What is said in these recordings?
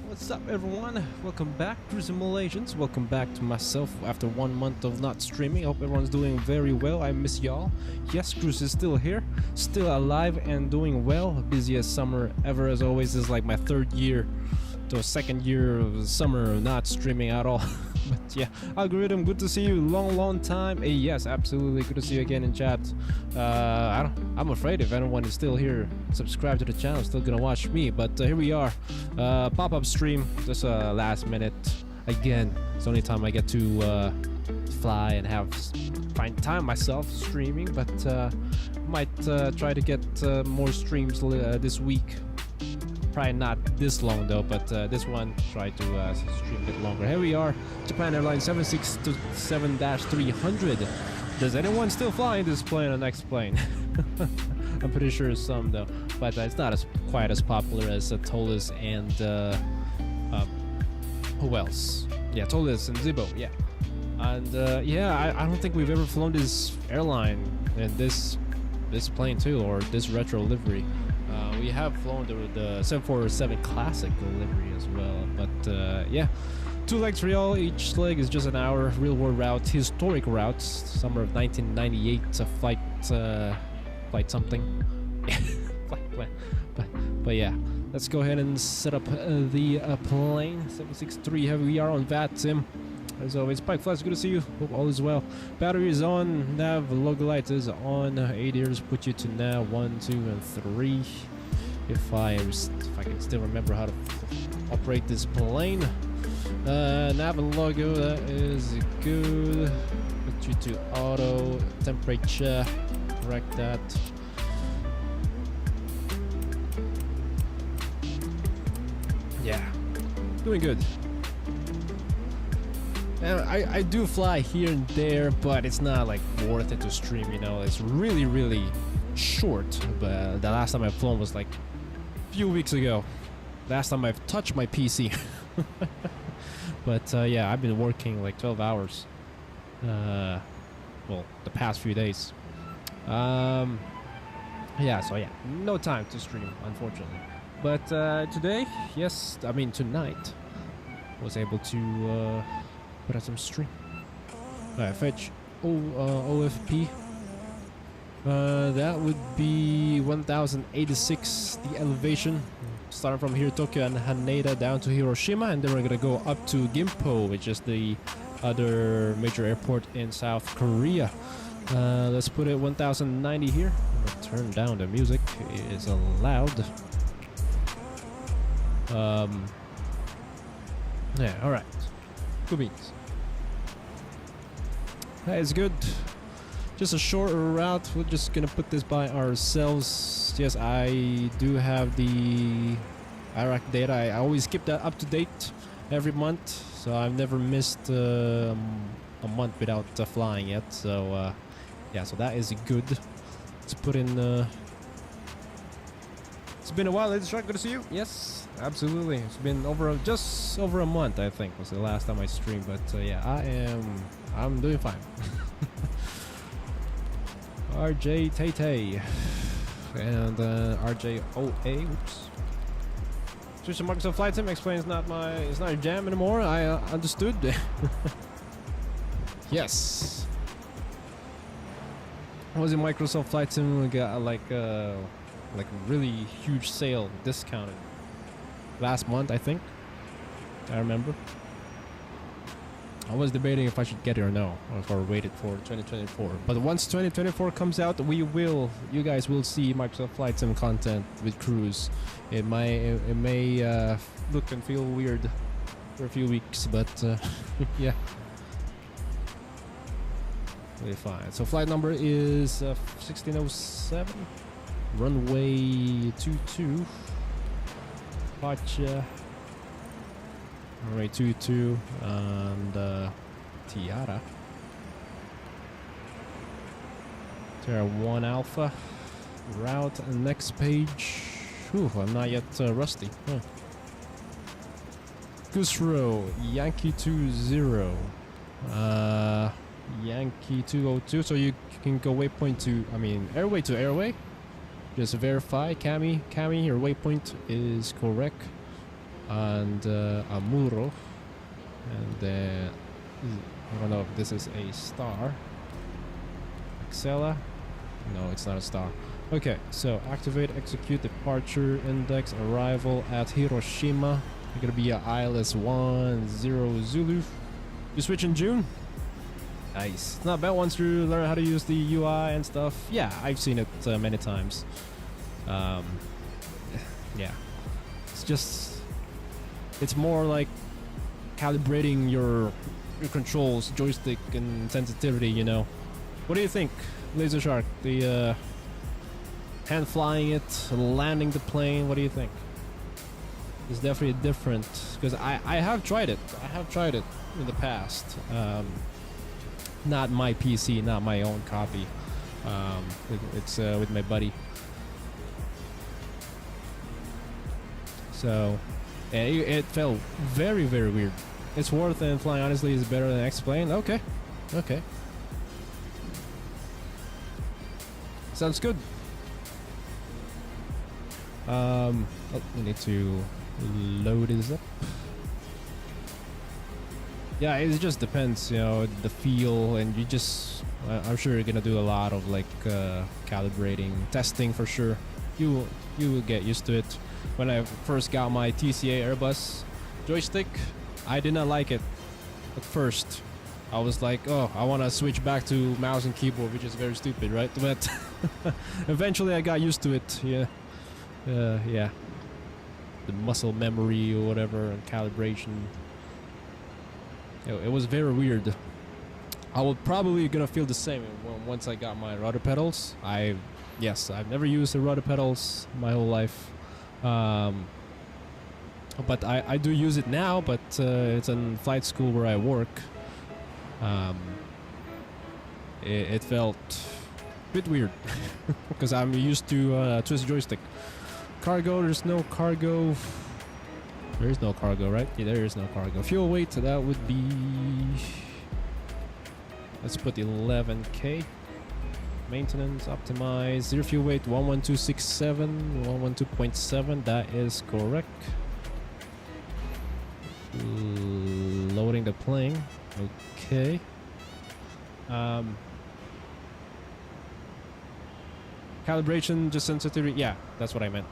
What's up, everyone? Welcome back, Crusing Malaysians. Welcome back to myself after 1 month of not streaming. I hope everyone's doing very well. I miss y'all. Yes, Cruz is still here, still alive and doing well. Busiest summer ever, as always. This is like my third year to second year of summer not streaming at all. But yeah, Algorithm, good to see you. Long time. Hey, yes, absolutely. Good to see you again in chat. I'm afraid if anyone is still here, subscribe to the channel, still gonna watch me. But here we are. Pop-up stream, just last minute. Again, it's the only time I get to fly and find time myself streaming. But might try to get more streams this week. Probably not this long though, but this one try to stream a bit longer. Here we are, Japan Airlines 767-300. Does anyone still fly in this plane or next plane? I'm pretty sure some though, but it's not quite as popular as Tolis and who else? Yeah, Tolis and Zibo, yeah. And yeah, I don't think we've ever flown this airline in this plane too, or this retro livery. We have flown the 747 Classic livery as well, but yeah, 2 legs for y'all. Each leg is just an hour. Real world route, historic routes, summer of 1998. Flight something. but yeah, let's go ahead and set up the plane. 763. Here we are on vatsim. As always, Pike Flash, good to see you. Hope all is well. Battery is on. Nav logo light is on. 8 years put you to nav 1, 2, and 3. If I can still remember how to operate this plane. Nav and logo, that is good. Put you to auto. Temperature, correct that. Yeah, doing good. And I do fly here and there, but it's not like worth it to stream, you know. It's really short. But the last time I've flown was like a few weeks ago. Last time I've touched my PC. But yeah, I've been working like 12 hours. Well, the past few days. Yeah, so yeah, no time to stream, unfortunately. But today, yes, I mean tonight, was able to put out some stream. Alright, fetch OFP. That would be 1086, the elevation. Starting from here, Tokyo and Haneda down to Hiroshima, and then we're gonna go up to Gimpo, which is the other major airport in South Korea. Let's put it 1090 here. I'm gonna turn down the music, it is loud. Yeah, alright. Good beats. That is good. Just a short route. We're just gonna put this by ourselves. Yes, I do have the Iraq data. I always keep that up to date every month, so I've never missed a month without flying yet. So yeah, so that is good. Let's put in. It's been a while, ladies and gentlemen. Good to see you. Yes, absolutely. It's been just over a month, I think, was the last time I streamed. But yeah, I'm doing fine. RJTT and RJOA. Oops. Switch to Microsoft Flight Sim explains it's not a jam anymore. I understood. Yes. Was it Microsoft Flight Sim got like a really huge sale discounted last month, I think. I remember. I was debating if I should get it or no, or wait it for 2024. But once 2024 comes out, you guys will see Microsoft Flight Sim content with Cruz. It may look and feel weird for a few weeks, but yeah, really fine. So flight number is 1607, runway 22, departure. Runway 22 and Tiara. Tiara 1 Alpha. Route and next page. Ooh, I'm not yet rusty. Huh. Goose Row, Yankee 20. Yankee 202. So you can go waypoint to, airway to airway. Just verify, Cami, your waypoint is correct. And Amuro, and then I don't know if this is a star. Excella, no, it's not a star. Okay, so activate, execute departure index, arrival at Hiroshima. You're gonna be a ILS 10 Zulu. You switch in June. Nice. It's not bad once you learn how to use the UI and stuff. Yeah, I've seen it many times. Yeah, it's more like calibrating your controls, joystick, and sensitivity, you know. What do you think, Laser Shark? The hand flying it, landing the plane, what do you think? It's definitely different, because I have tried it. I have tried it in the past. Not my PC, not my own copy. It's with my buddy. So it felt very, very weird. It's worth it, and flying honestly is better than X-Plane. Okay. Sounds good. We need to load this up. Yeah, it just depends, you know, the feel, and I'm sure you're gonna do a lot of like calibrating, testing for sure. You will get used to it. When I first got my TCA Airbus joystick, I did not like it at first. I was like, oh, I want to switch back to mouse and keyboard, which is very stupid, right? But eventually I got used to it. Yeah. Yeah. The muscle memory or whatever and calibration. It was very weird. I will probably gonna feel the same once I got my rudder pedals. I've never used the rudder pedals my whole life. But I do use it now, but it's in flight school where I work. It felt a bit weird because I'm used to twist joystick. Cargo, there's no cargo. There is no cargo, right? Yeah, there is no cargo. Fuel weight, so that would be, let's put 11K. Maintenance, optimize, zero fuel weight, 11267, 112.7, that is correct. Loading the plane, okay. Calibration, just sensitivity, yeah, that's what I meant.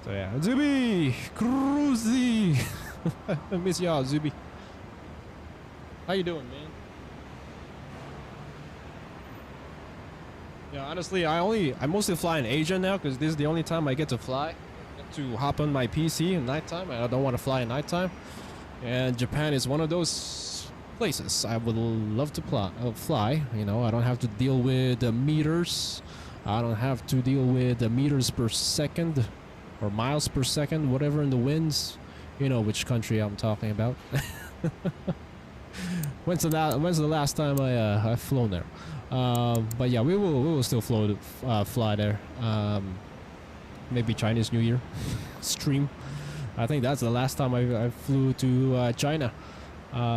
So yeah, Zuby, Cruzy, I miss y'all, Zuby. How you doing, man? Yeah, honestly, I mostly fly in Asia now because this is the only time I get to fly. Get to hop on my PC at nighttime. I don't want to fly at nighttime. And Japan is one of those places I would love to fly. You know, I don't have to deal with meters. I don't have to deal with meters per second or miles per second, whatever in the winds. You know which country I'm talking about. When's the last time I've flown there? But yeah, we will still fly there. Maybe Chinese New Year stream. I think that's the last time I flew to China,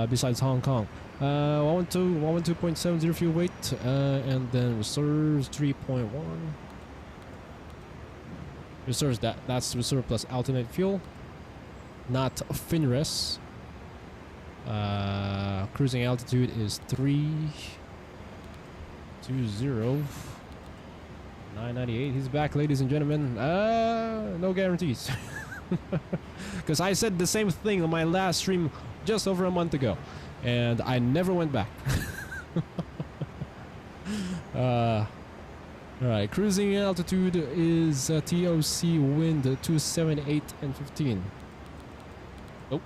besides Hong Kong. 112.70 fuel weight, and then reserves 3.1. Reserves that's reserve plus alternate fuel, not FinRes. Cruising altitude is 320. 998. He's back, ladies and gentlemen. No guarantees. Because I said the same thing on my last stream just over a month ago, and I never went back. Alright, cruising altitude is TOC wind 278 and 15. Oh.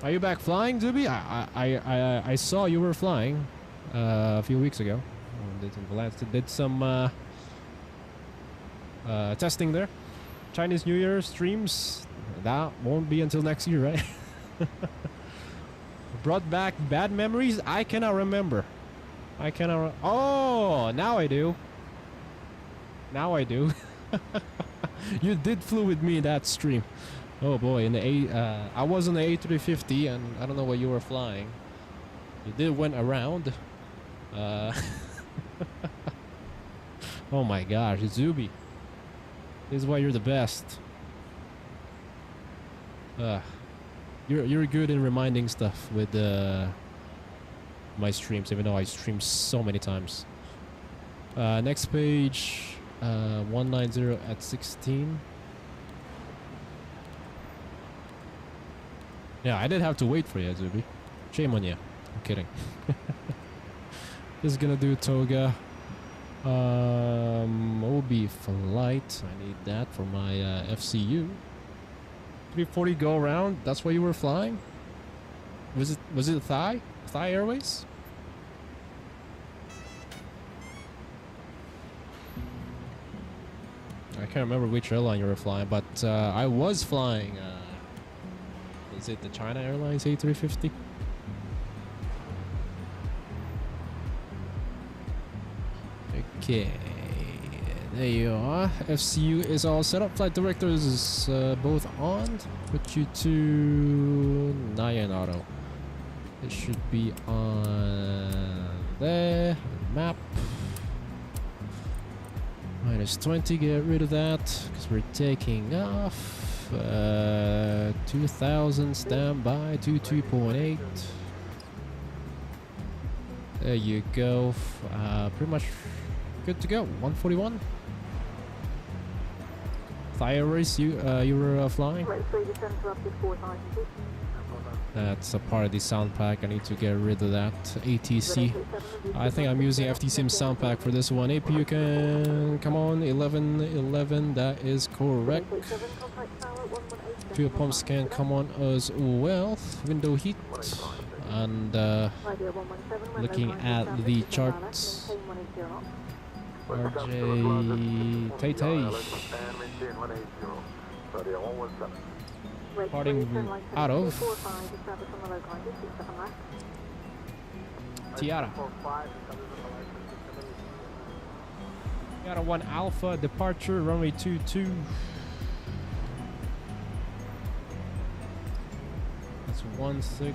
Are you back flying, Zuby? I saw you were flying a few weeks ago. Did some testing there. Chinese New Year streams. That won't be until next year, right? Brought back bad memories? I cannot remember. Oh, now I do. Now I do. You did flew with me that stream. Oh boy, in the I was on the A350 and I don't know what you were flying. You did went around. Oh my gosh, Zuby. This is why you're the best. You're good in reminding stuff with my streams, even though I stream so many times. Next page, 190 at 16. Yeah, I did have to wait for you, Zuby. Shame on you. I'm kidding. This is gonna do Toga. OB flight. I need that for my FCU. 340 go around. That's why you were flying. Was it Thai Airways? I can't remember which airline you were flying, but I was flying. Is it the China Airlines A350? Okay, there you are. FCU is all set up. Flight directors is both on. Put you to Nyan Auto. It should be on there. Map. -20. Get rid of that because we're taking off. 2000 standby. 22.8. There you go. Pretty much good to go. 141. Thai Airways, you were flying? That's a part of the sound pack. I need to get rid of that. ATC. I think I'm using FTSIM sound pack for this one. APU can come on. 1111. That is correct. Fuel pumps can come on as well. Window heat. And looking at the charts. RJTT. Parting out of Tiara 1 Alpha departure, runway 22. That's 16.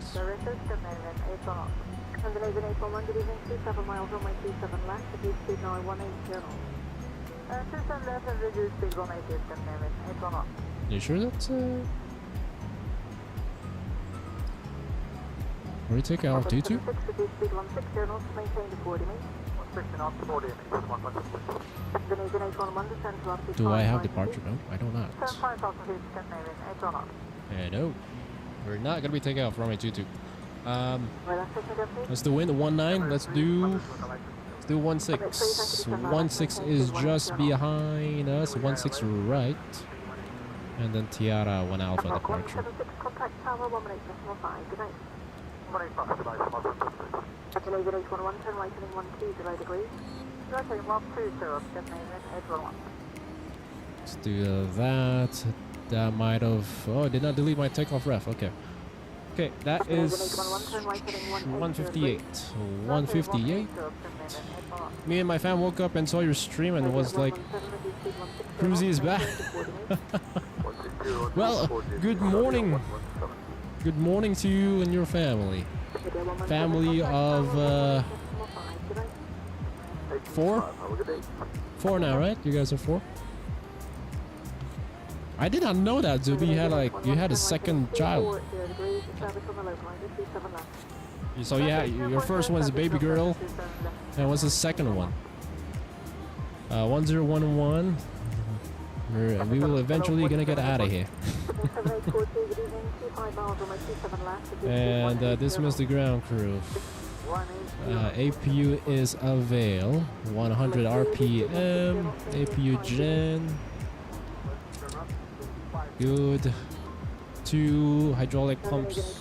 Good evening, 27 miles, runway 27 left, reduce speed now 180. 27 left and reduce speed 180, Scandinavian, 8 on. You sure that's where you take altitude? Reduce speed 16 knots, maintain the 40 meters. 16 knots, 40 meters. Do I have departure? No, I do not. 75,000 feet, Scandinavian, 8 on. No, we're not gonna be taking off runway 22. Let's do wind 19. Let's do 16. 16 is just behind us. 16 right, and then Tiara 1 Alpha departure. Let's do that. That might have. Oh, I did not delete my takeoff ref. Okay. Okay, that is 158. 158. Me and my fam woke up and saw your stream and was like, Cruz is back. Well, good morning. Good morning to you and your family. Family of 4? Have a good day. 4 now, right? You guys are 4? I did not know that, Zuby. You had a second child. So yeah, your first one's a baby girl, and what's the second one? 1011. We will eventually gonna get out of here. And dismiss the ground crew. APU is avail. 100 RPM. APU gen. Good. 2 hydraulic pumps.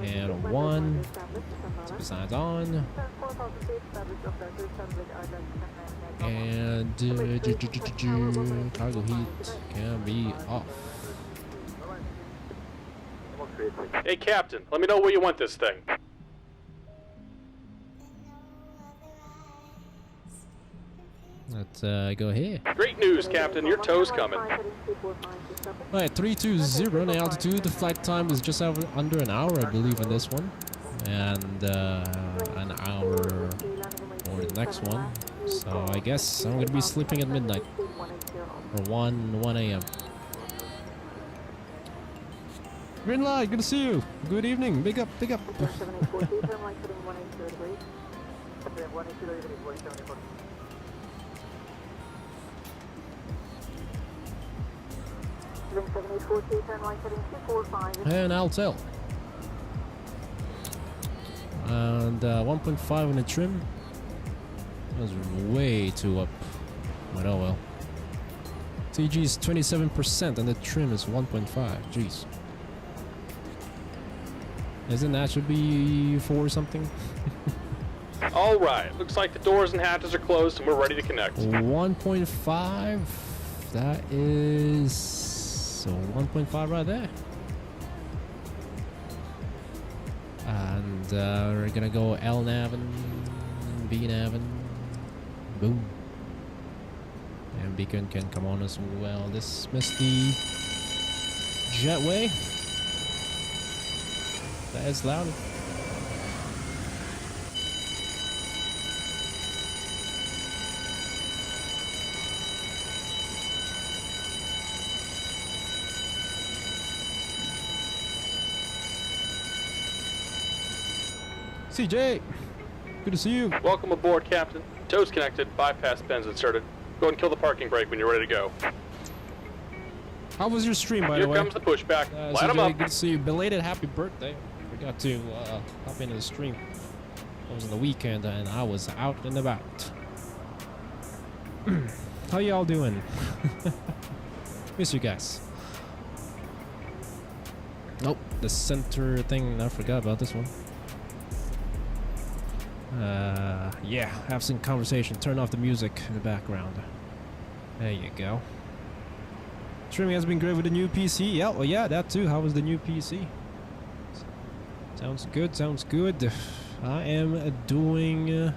And 1. Signs on. And cargo heat can be off. Hey, Captain, let me know where you want this thing. Let's go here. Great news, Captain. Your tow's coming. Alright, 320 in altitude. The flight time is just under an hour, I believe, in this one. And an hour for the next one. So I guess I'm gonna be sleeping at midnight. Or 1 a.m. Green light, good to see you. Good evening. Big up, big up. And I'll tell. And 1.5 in the trim. That was way too up. But oh well. TG is 27% and the trim is 1.5. Jeez. Isn't that should be 4 something? All right. Looks like the doors and hatches are closed and we're ready to connect. 1.5. That is so 1.5 right there. And we're gonna go L nav and B nav and boom. And beacon can come on as well. Dismiss the jetway. That is loud. CJ, good to see you. Welcome aboard, Captain. Tow's connected, bypass pins inserted. Go and kill the parking brake when you're ready to go. How was your stream, by the way? Here comes the pushback. Light CJ, them up. good to see you. Belated happy birthday. Forgot to hop into the stream. It was on the weekend and I was out and about. How y'all doing? Miss you guys. Nope, the center thing, I forgot about this one. Yeah, have some conversation. Turn off the music in the background. There you go. Streaming has been great with the new PC. Yeah, well, yeah, that too. How was the new PC? Sounds good, sounds good. I am doing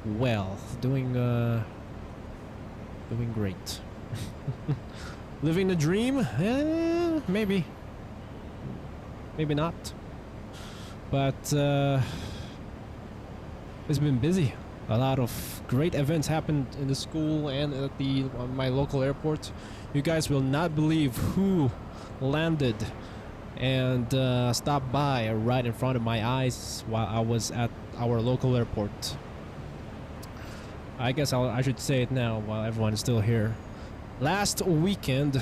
well. Doing great. Living the dream? Maybe. Maybe not. But it's been busy. A lot of great events happened in the school and at my local airport. You guys will not believe who landed and stopped by right in front of my eyes while I was at our local airport. I guess I should say it now while everyone is still here. Last weekend,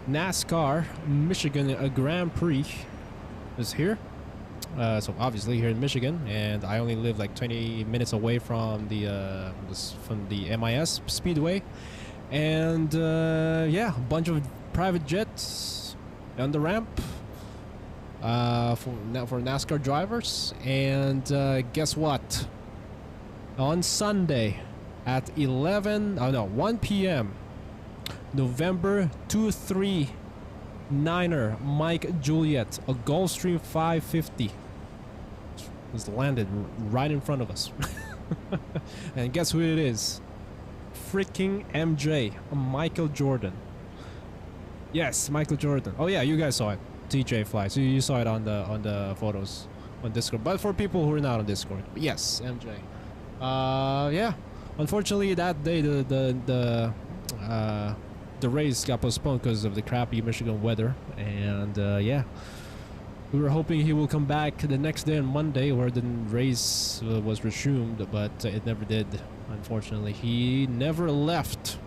NASCAR Michigan Grand Prix was here. So obviously here in Michigan, and I only live like 20 minutes away from the MIS Speedway, and yeah, a bunch of private jets on the ramp for NASCAR drivers. And guess what? On Sunday at 1 p.m. November 239er Mike Juliet, a Gulfstream 550 was landed right in front of us. And guess who it is? Freaking MJ, Michael Jordan. Yes, Michael Jordan. Oh yeah, you guys saw it. TJ Fly. So you saw it on the photos on Discord. But for people who are not on Discord, yes, MJ. Yeah. Unfortunately, that day the race got postponed because of the crappy Michigan weather, and yeah, we were hoping he will come back the next day on Monday, where the race was resumed, but it never did. Unfortunately, he never left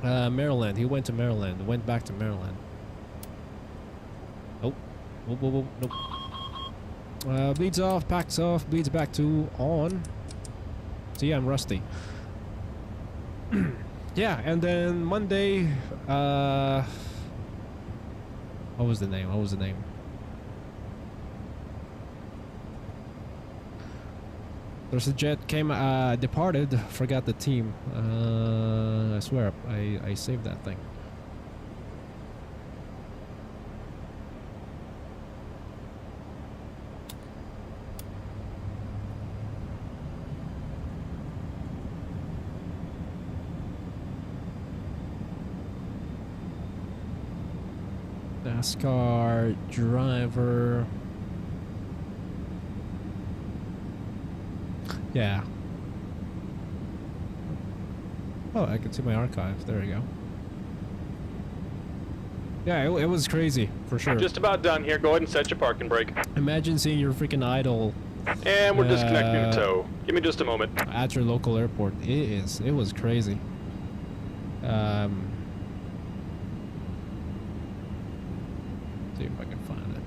Maryland. He went to Maryland, went back to Maryland. Oh, whoa, nope. Bleeds off, packs off, bleeds back to on. See, I'm rusty. Yeah, and then Monday, what was the name? There's a jet came, departed, forgot the team. I swear, I saved that thing. NASCAR driver. Yeah. Oh, I can see my archive. There we go. Yeah, it was crazy, for sure. I'm just about done here. Go ahead and set your parking brake. Imagine seeing your freaking idol. And we're disconnecting the tow. Give me just a moment. At your local airport. It was crazy. See if I can find it.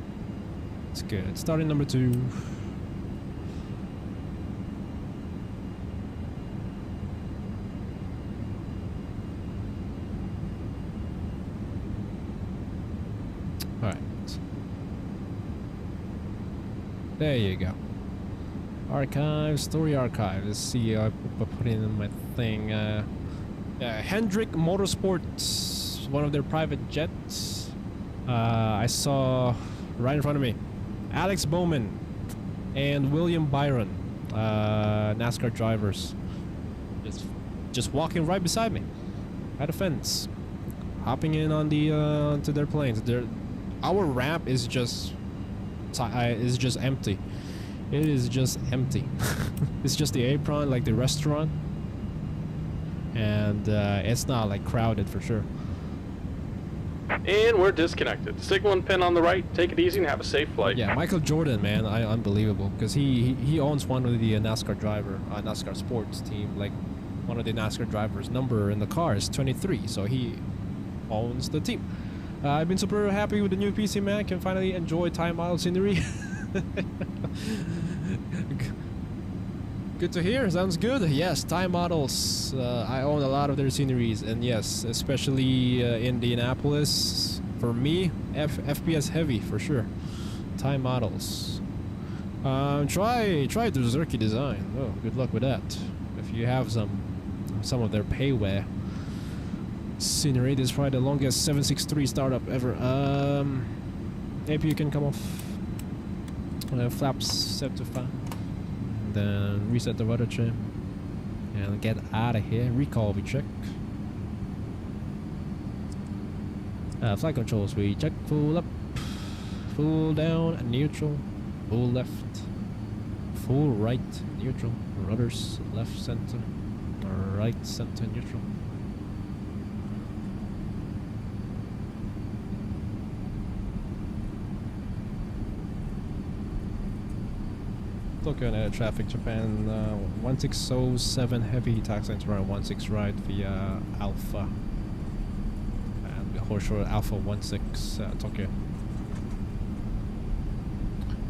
It's good. Starting number 2. Alright. There you go. Archive, story archive. Let's see, I put it in my thing. Hendrick Motorsports, one of their private jets. I saw right in front of me Alex Bowman and William Byron, NASCAR drivers, just walking right beside me at a fence, hopping in on the to their planes. Our ramp is just empty. It is just empty. It's just the apron, like the restaurant, and it's not like crowded for sure. And we're disconnected. Signal and pin on the right. Take it easy and have a safe flight. Yeah, Michael Jordan, man, unbelievable, because he owns one of the NASCAR driver, NASCAR sports team. Like, one of the NASCAR drivers' number in the car is 23, so he owns the team. I've been super happy with the new PC Mac. Can finally enjoy time model scenery. Good to hear. Sounds good. Yes, time models. I own a lot of their sceneries, and yes, especially Indianapolis. For me, FPS heavy for sure. Time models. Try the Zerky design. Oh, good luck with that. If you have some of their payware scenery, this is probably the longest 763 startup ever. APU can come off. Flaps set to 5. Then reset the rudder trim and get out of here. Recall we check. Flight controls we check. Full up, full down, neutral, full left, full right, neutral, rudders left, center, right, center, neutral. Tokyo Air Traffic Japan 1607 heavy taxiing to around 16 right via Alpha and Horseshoe Alpha 16 Tokyo.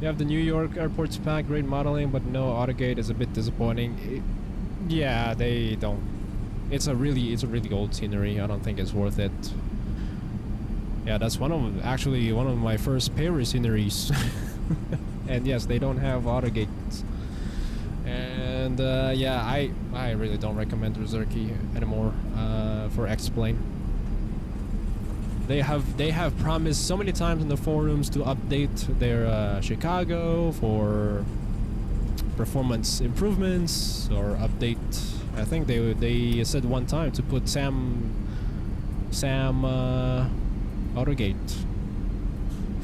You have the New York airport spec, great modeling, but no autogate is a bit disappointing. Yeah, they don't. It's a really old scenery. I don't think it's worth it. Yeah, that's one of my first pair sceneries. And yes, they don't have autogates. And yeah, I really don't recommend Zerky anymore for X-Plane. They have promised so many times in the forums to update their Chicago for performance improvements or update. I think they said one time to put Sam autogate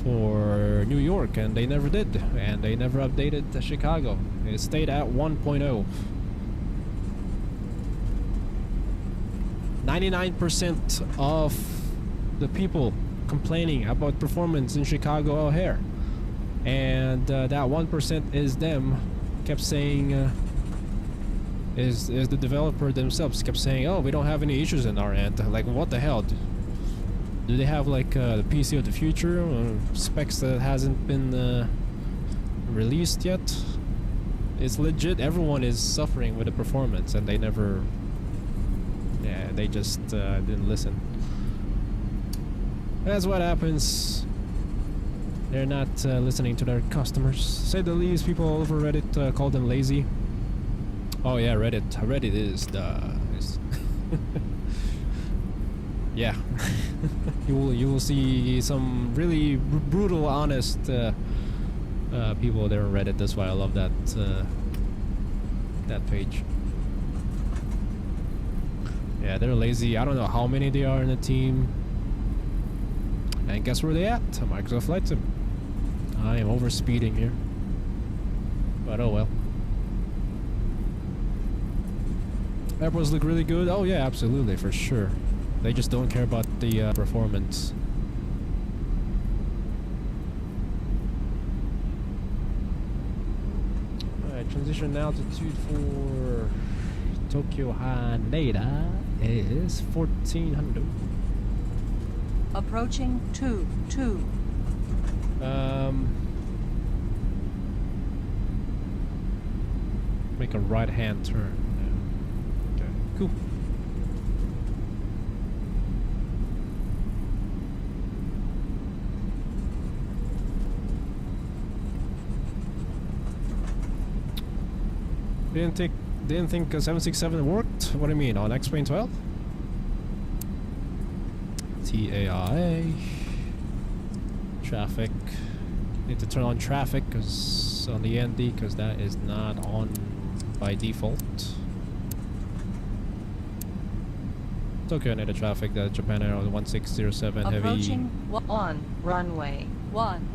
for New York, and they never did, and they never updated Chicago. It stayed at 1.0. 99% of the people complaining about performance in Chicago O'Hare, and that 1% is them. Kept saying, is the developer themselves kept saying, oh, we don't have any issues in our end. Like, what the hell? Do they have like the PC of the future or specs that hasn't been released yet? It's legit. Everyone is suffering with the performance, and they never. Yeah, they just didn't listen. That's what happens. They're not listening to their customers. Say the least. People all over Reddit call them lazy. Oh yeah, Reddit. Reddit is the. Yeah. you will see some really brutal, honest people there on Reddit. That's why I love that that page. Yeah, they're lazy. I don't know how many they are in the team. And guess where they at? Microsoft Flight Sim. I am over speeding here. But oh well. Airports look really good. Oh yeah, absolutely, for sure. They just don't care about the performance. Alright, transition altitude for Tokyo Haneda is 1400. Approaching 2-2. Make a right-hand turn. Yeah. Okay, cool. Didn't think 767 worked. What do you mean on X-Plane 12? TAIA. Traffic. Need to turn on traffic because on the ND because that is not on by default. Tokyo Haneda traffic. That Japan Air 1607 heavy. Approaching on runway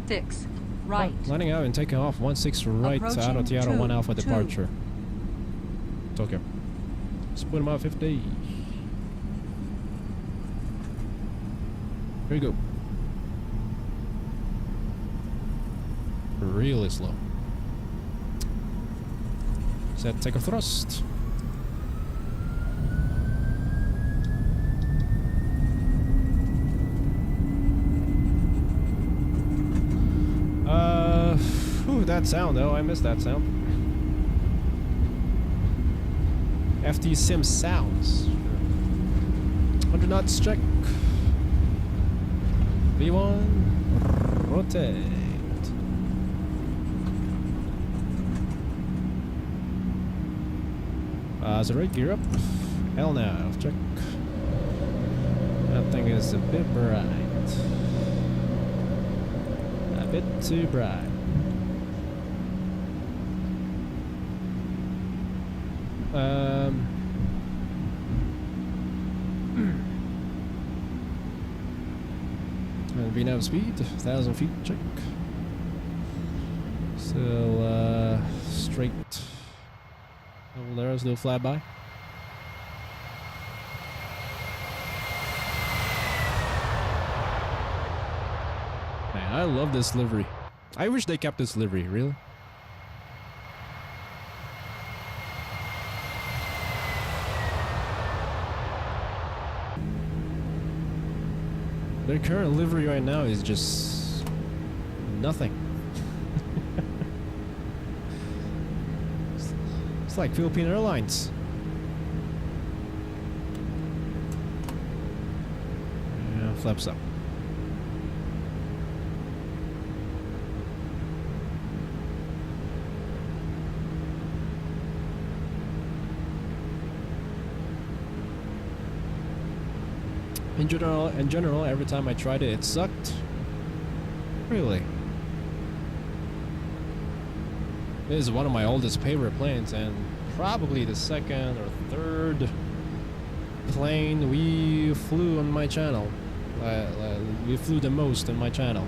16 right. Landing out and taking off 16 right out of Seattle 1 Alpha departure. Tokyo. Split them out 50. Here we go. Really slow. Set take a thrust. Whew, that sound though, I missed that sound. FD Sim sounds. 100 knots check. V1 rotate. Is it right gear up? Hell no, check. That thing is a bit bright. A bit too bright. And VNAV speed, 1,000 feet, check. Still straight. Double arrows, no flyby. Man, I love this livery. I wish they kept this livery, really. Their current livery right now is just nothing. It's like Philippine Airlines. Yeah, flaps up. In general, every time I tried it, it sucked. Really. This is one of my oldest favorite planes, and probably the second or third plane we flew on my channel. We flew the most on my channel.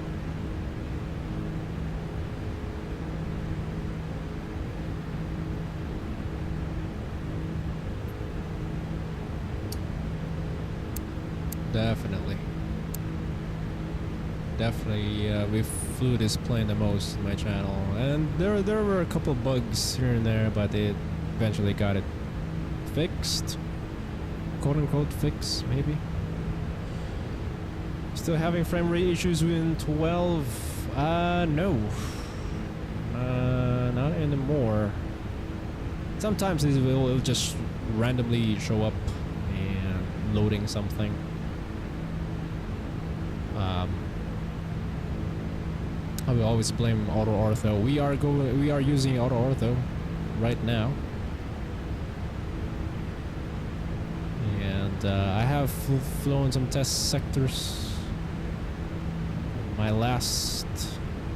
Definitely. Definitely, we flew this plane the most in my channel, and there were a couple bugs here and there, but it eventually got it fixed, quote unquote fix, maybe. Still having frame rate issues in 12? No, not anymore. Sometimes it will just randomly show up and loading something. I will always blame auto ortho. We are using auto ortho right now, and I have flown some test sectors my last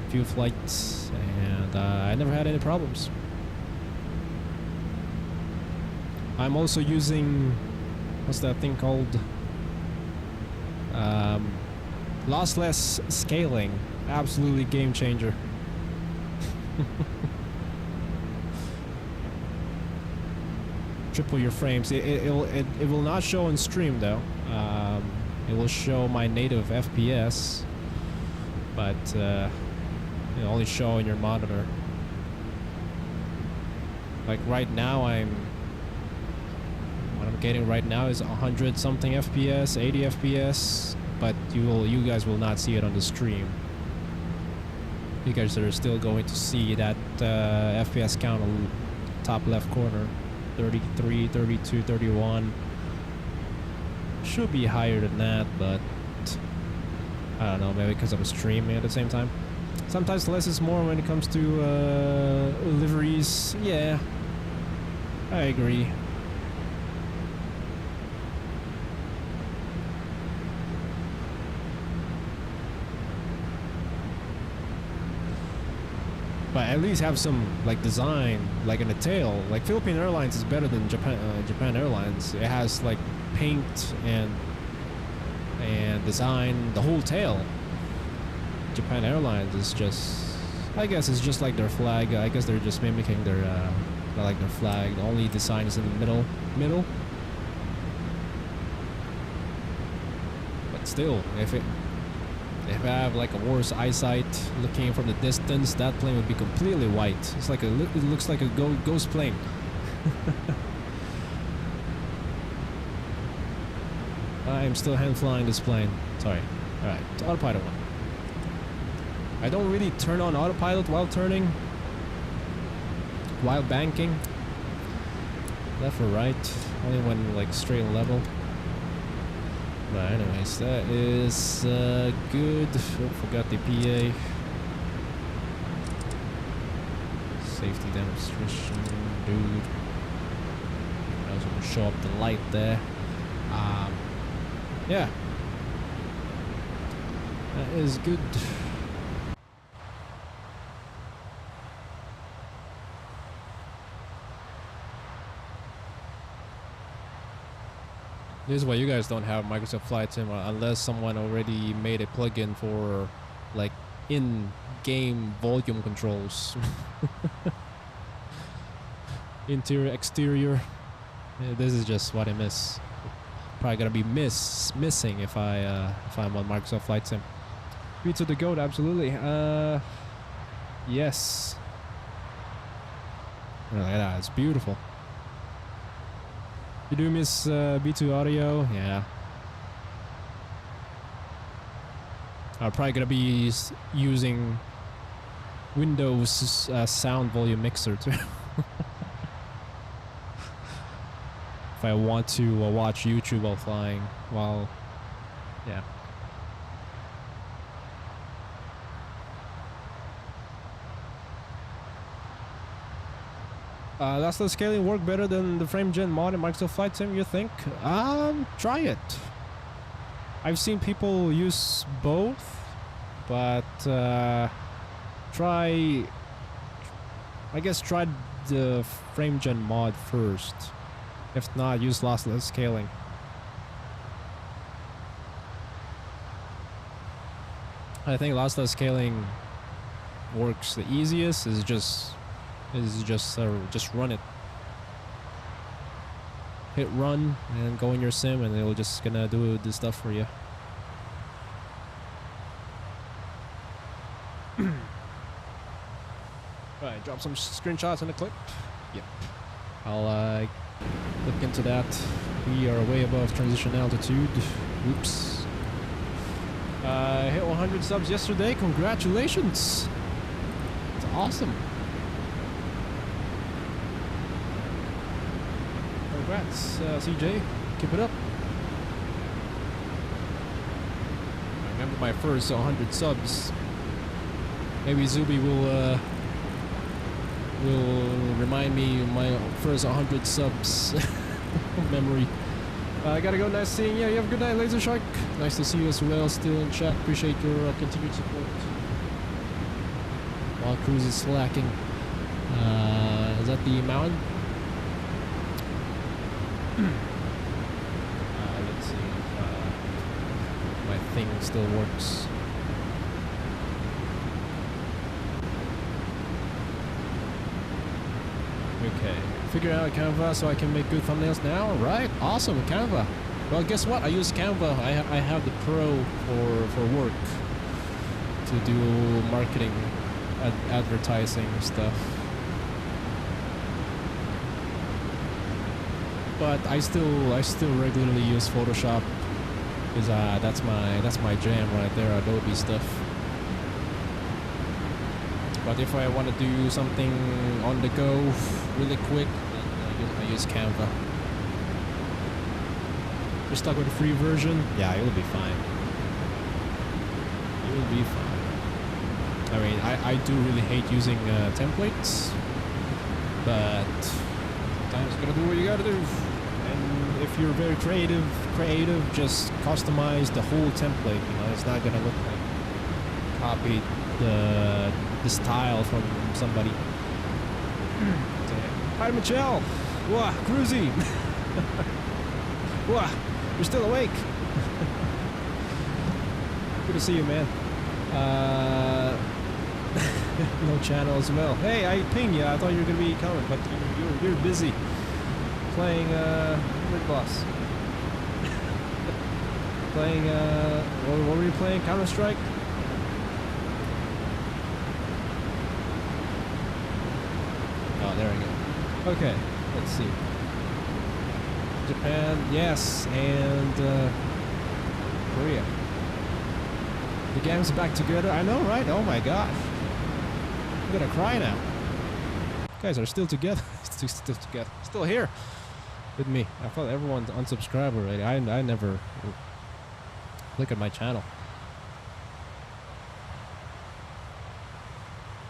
few flights, and I never had any problems. I'm also using, what's that thing called? Lossless scaling. Absolutely game changer. Triple your frames. It will not show on stream though. It will show my native FPS, but it'll only show on your monitor. Like right now, what I'm getting right now is 100 something FPS, 80 FPS, but you guys will not see it on the stream. You guys are still going to see that FPS count on the top left corner, 33, 32, 31. Should be higher than that, but I don't know, maybe because I'm streaming at the same time. Sometimes less is more when it comes to liveries. Yeah, I agree. But at least have some like design, like in the tail. Like Philippine Airlines is better than Japan Airlines. It has like paint and design, the whole tail. Japan Airlines is just, I guess it's just like their flag. I guess they're just mimicking their like their flag. The only design is in the middle. But still, if I have like a worse eyesight, looking from the distance, that plane would be completely white. It's like it looks like a ghost plane. I'm still hand flying this plane. Sorry. All right, autopilot 1. I don't really turn on autopilot while turning, while banking. Left or right, only when like straight and level. But anyways, that is good. Oh, forgot the PA. Safety demonstration, dude. I was gonna show up the light there. Yeah. That is good. This is why you guys don't have Microsoft Flight Sim unless someone already made a plugin for like in-game volume controls. Interior, exterior. Yeah, this is just what I miss. Probably gonna be missing if I'm on Microsoft Flight Sim. B to the goat, absolutely. Yes. Look at that, it's beautiful. You do miss B2 audio? Yeah. I'm probably gonna be using Windows sound volume mixer too. If I want to watch YouTube while flying, yeah. Does the scaling work better than the frame gen mod in Microsoft Flight Sim, you think? Try it. I've seen people use both, but try the frame gen mod first. If not, use lossless scaling. I think lossless scaling works the easiest. Is just run it. hit run and go in your sim, and it'll just gonna do this stuff for you. Alright, drop some screenshots in the clip. Yep. I'll look into that. We are way above transition altitude. Oops. Hit 100 subs yesterday. Congratulations. It's awesome. Congrats, CJ. Keep it up. I remember my first 100 subs. Maybe Zuby will remind me of my first 100 subs memory. I gotta go. Nice seeing you. You have a good night, Laser Shark. Nice to see you as well. Still in chat. Appreciate your continued support. While Cruz is slacking. Is that the mountain? Let's see if my thing still works. Okay, figure out Canva so I can make good thumbnails now. Right, awesome, Canva. Well, guess what? I use Canva. I have the Pro for work to do marketing, advertising stuff. But I still regularly use Photoshop because that's my jam right there, Adobe stuff. But if I want to do something on the go really quick, then I use Canva. You're stuck with the free version? Yeah, it will be fine. It will be fine. I mean, I do really hate using templates, but sometimes you gotta do what you gotta do. And if you're very creative, just customize the whole template. You know, it's not gonna look like copied the style from somebody. Hi, Michelle. Wah, Cruzy. Wah, you're still awake. Good to see you, man. No channel as well. Hey, I pinged you. I thought you were gonna be coming, but you're busy playing Red Boss. Playing what were you playing? Counter-Strike? There we go. Okay, let's see. Japan, yes, and Korea. The gang's back together. I know, right? Oh my gosh. I'm gonna cry now. You guys are still together. still together. Still here with me. I thought everyone's unsubscribed already. I never look at my channel.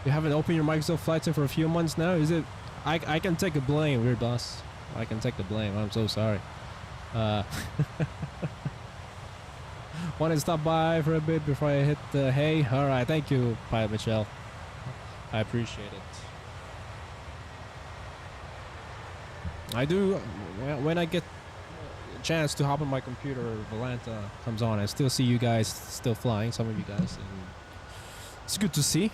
You haven't opened your Microsoft Flight Sim for a few months now, is it? I can take the blame, Weird Boss. I can take the blame. I'm so sorry. Want to stop by for a bit before I hit the hay? Alright, thank you, Pilot Michelle. I appreciate it. I do, when I get a chance to hop on my computer, Volanta comes on, I still see you guys still flying, some of you guys. And it's good to see.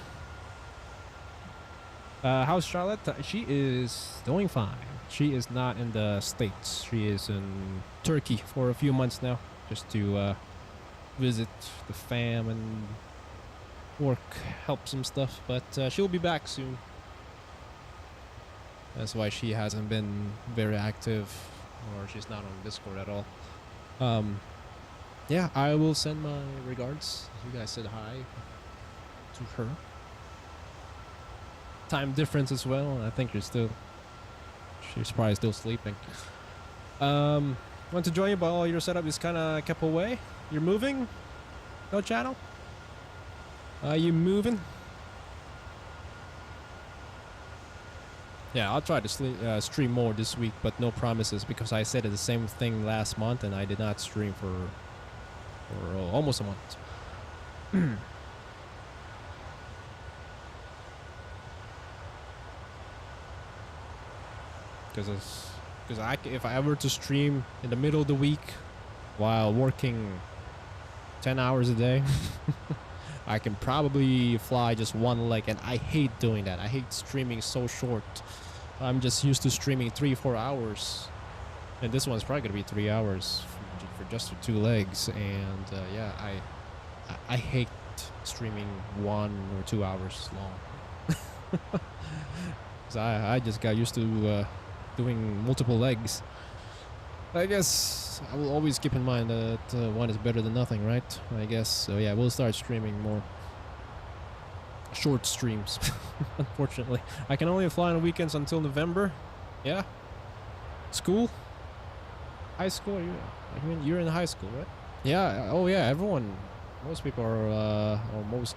How's Charlotte? She is doing fine. She is not in the States. She is in Turkey for a few months now, just to visit the fam and work, help some stuff. But she'll be back soon. That's why she hasn't been very active, or she's not on Discord at all. Yeah, I will send my regards. You guys said hi to her. Time difference as well. I think she's probably still sleeping. Want to join you, but all your setup is kind of kept away. You're moving? No channel? Are you moving? Yeah, I'll try to stream more this week, but no promises, because I said the same thing last month and I did not stream for almost a month. Because if I were to stream in the middle of the week while working 10 hours a day, I can probably fly just one leg, and I hate doing that. I hate streaming so short. I'm just used to streaming 3-4 hours, And this one's probably gonna be 3 hours for just for 2 legs. And yeah, I hate streaming 1 or 2 hours long. So I just got used to doing multiple legs. I guess I will always keep in mind that one is better than nothing, right? I guess. So yeah, we'll start streaming more short streams. Unfortunately, I can only fly on weekends until November. Yeah. School? High school? You're in high school, right? Yeah. Oh yeah. Everyone, most people are, or most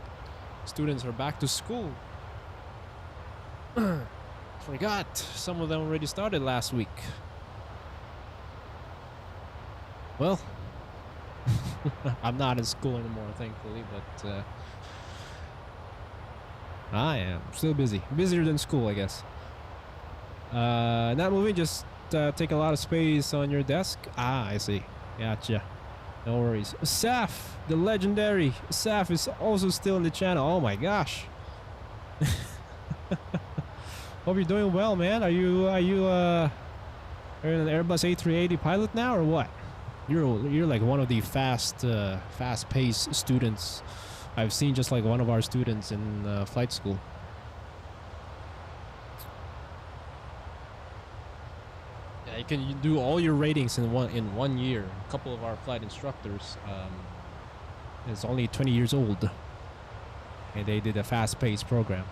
students are back to school. Forgot. Some of them already started last week. Well, I'm not in school anymore, thankfully, but I am still busy. Busier than school, I guess. Not moving, just take a lot of space on your desk. Ah, I see. Gotcha. No worries. Saf, the legendary Saf, is also still in the channel. Oh my gosh. Hope you're doing well, man. Are you an Airbus A380 pilot now, or what? You're like one of the fast-paced students I've seen, just like one of our students in flight school. Yeah, you can do all your ratings in one year. A couple of our flight instructors is only 20 years old, and they did a fast-paced program.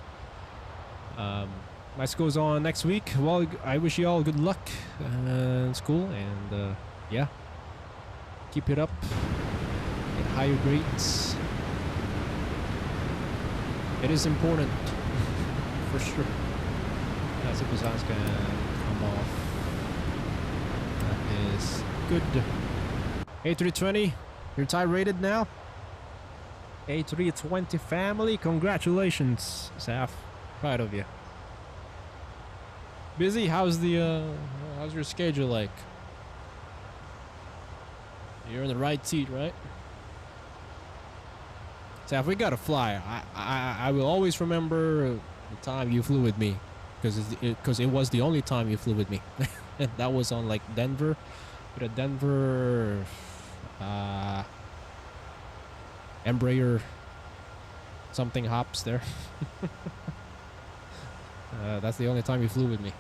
My school's on next week. Well, I wish you all good luck in school, and yeah. Keep it up. Get higher grades. It is important. For sure. That's a Busan's gonna come off. That is good. A320, you're type rated now. A320 family, congratulations, Saf. Proud of you. Busy? How's your schedule like? You're in the right seat, right? So if we gotta fly, I will always remember the time you flew with me, because it was the only time you flew with me. That was on like Denver, with a Denver Embraer something hops there. That's the only time you flew with me.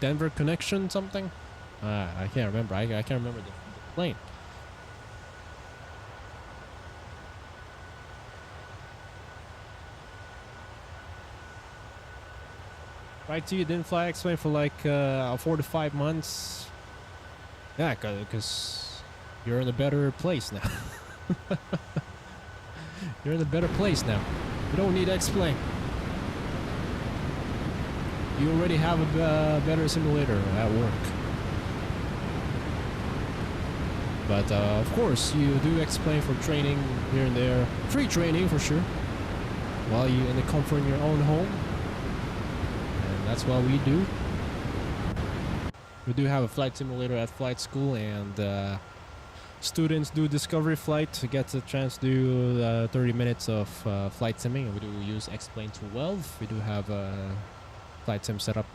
Denver connection something. I can't remember. I can't remember the plane. Right, so you didn't fly X-plane for like 4 to 5 months. Yeah, because you're in a better place now. You're in a better place now. You don't need X-plane. You already have a better simulator at work. But of course, you do X-plane for training here and there. Free training for sure. While you're in the comfort in your own home. And that's what we do. We do have a flight simulator at flight school, and students do discovery flight to get a chance to do 30 minutes of flight simming. We do use X-plane 12. We do have a flight sim setup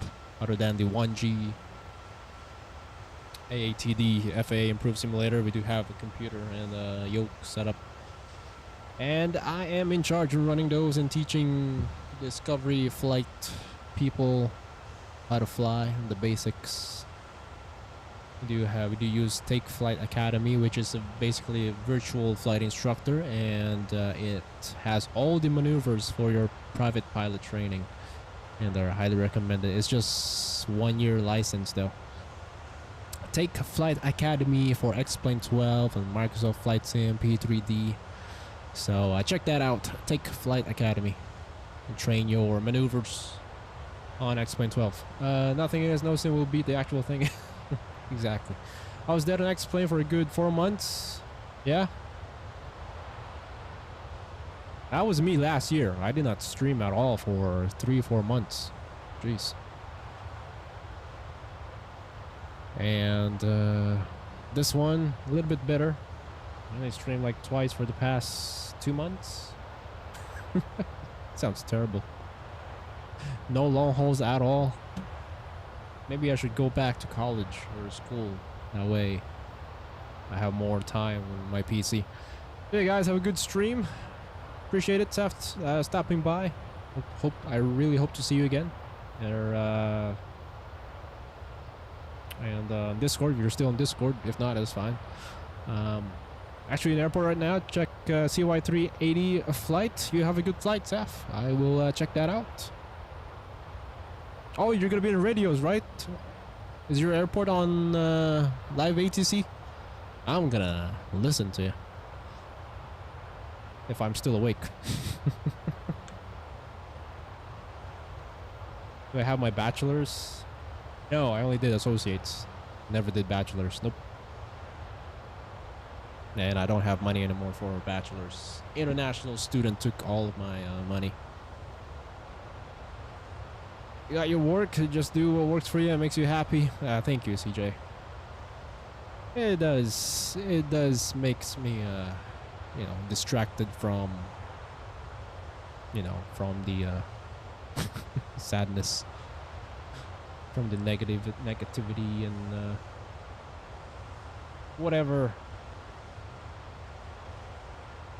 other than the 1G AATD FAA improved simulator. We do have a computer and a yoke setup, and I am in charge of running those and teaching discovery flight people how to fly, the basics. We do use Take Flight Academy, which is basically a virtual flight instructor, and it has all the maneuvers for your private pilot training, and they're highly recommended. It's just 1 year license though. Take Flight Academy for X-plane 12 and Microsoft Flight Sim P3D. So check that out. Take Flight Academy and train your maneuvers on X-plane 12. Nothing is, no sim will beat the actual thing. Exactly. I was dead on X-plane for a good 4 months. Yeah. That was me last year. I did not stream at all for 3-4 months. Jeez. And this one a little bit better. I only streamed like twice for the past 2 months. Sounds terrible. No long hauls at all. Maybe I should go back to college or school. That way I have more time on my PC. Hey guys, have a good stream. Appreciate it, Seth, stopping by. I really hope to see you again. And Discord, if you're still on Discord. If not, that's fine. Actually in the airport right now. Check CY380 flight. You have a good flight, Seth. I will check that out. Oh, you're gonna be in radios, right? Is your airport on live ATC? I'm gonna listen to you. If I'm still awake. Do I have my bachelor's? No, I only did associates. Never did bachelor's. Nope. And I don't have money anymore for a bachelor's. International student took all of my money. You got your work, just do what works for you and makes you happy. Thank you, CJ. It does makes me you know, distracted from, you know, from the sadness, from the negativity and whatever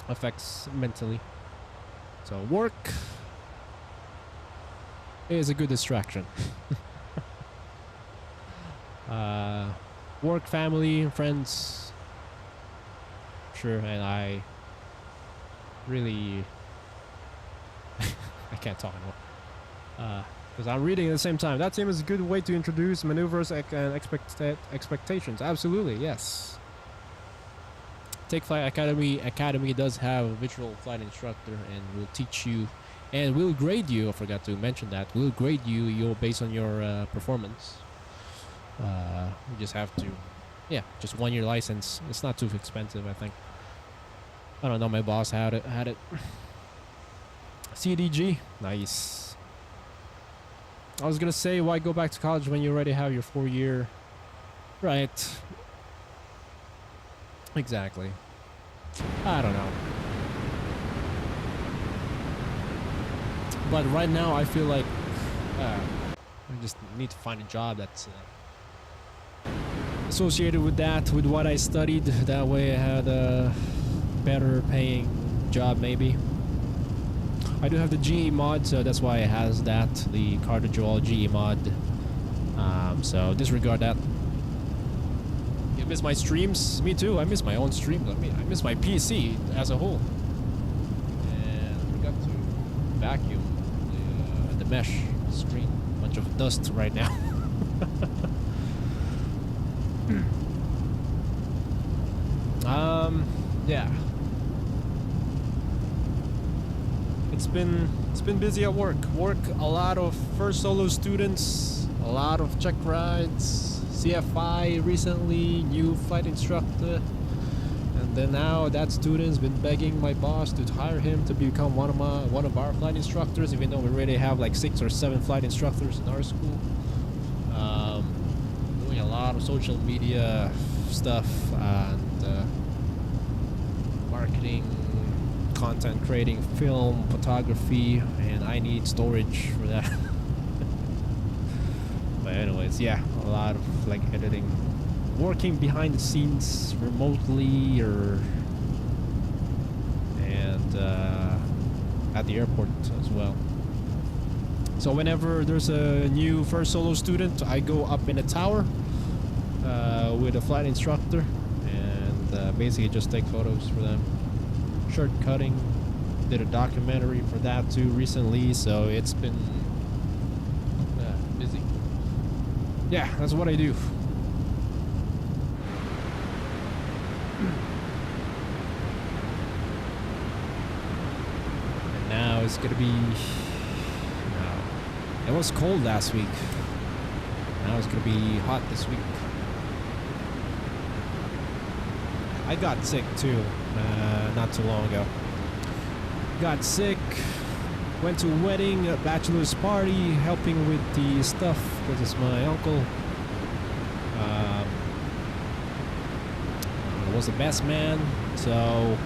affects mentally. So work is a good distraction. Work, family, friends, sure. And I really I can't talk anymore because I'm reading at the same time. That seems a good way to introduce maneuvers and expectations. Absolutely, yes. Take Flight Academy does have a visual flight instructor and will teach you and will grade you. I forgot to mention that. Will grade you based on your performance. You just have to, yeah, just 1 year license. It's not too expensive, I think. I don't know. My boss had it. CDG, nice. I was gonna say, why go back to college when you already have your 4-year? Right. Exactly. I don't know. But right now, I feel like I just need to find a job that's associated with that, with what I studied. That way, I had a better paying job, maybe. I do have the GE mod, so that's why it has that, the RJOA GE mod. So disregard that. You miss my streams? Me too. I miss my own streams. I miss my PC as a whole. And I forgot to vacuum the mesh screen. Bunch of dust right now. Yeah. It's been busy at work. A lot of first solo students, a lot of check rides, CFI recently, new flight instructor, and then now that student's been begging my boss to hire him to become one of our flight instructors, even though we already have like 6 or 7 flight instructors in our school. Doing a lot of social media stuff and marketing, content creating, film, photography, and I need storage for that. But anyways, yeah, a lot of like editing, working behind the scenes remotely and at the airport as well. So whenever there's a new first solo student, I go up in a tower with a flight instructor and basically just take photos for them. Shirt cutting, did a documentary for that too recently, so it's been busy. Yeah, that's what I do. And now it's gonna be it was cold last week. Now it's gonna be hot this week. I got sick too, not too long ago. Got sick, went to a wedding, a bachelor's party, helping with the stuff because it's my uncle. I was the best man, so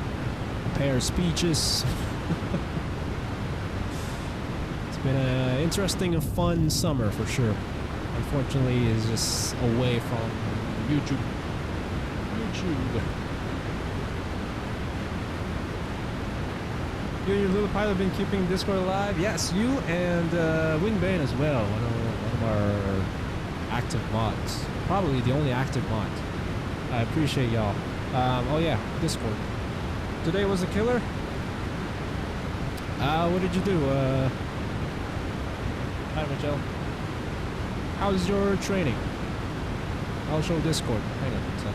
prepare speeches. It's been an interesting and fun summer for sure. unfortunately is just away from YouTube. You and your little pilot have been keeping Discord alive? Yes, you and Windbane as well. One of our active mods. Probably the only active mod. I appreciate y'all. Oh yeah, Discord. Today was a killer. What did you do? Hi, Michelle. How's your training? I'll show Discord. Hang on. So.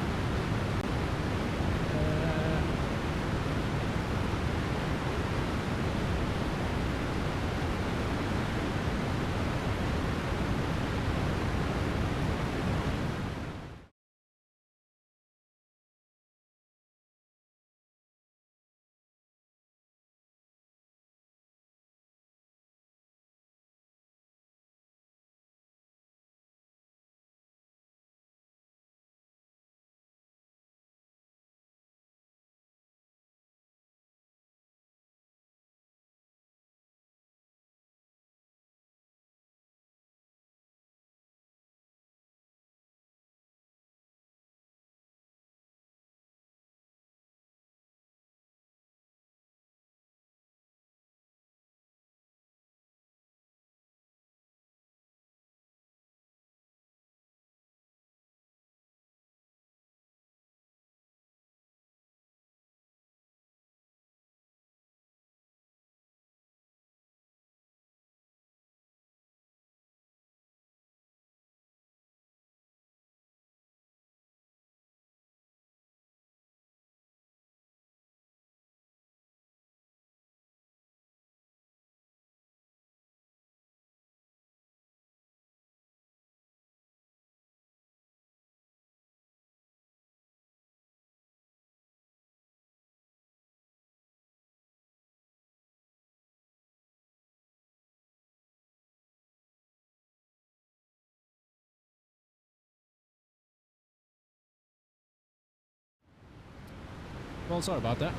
Well, sorry about that.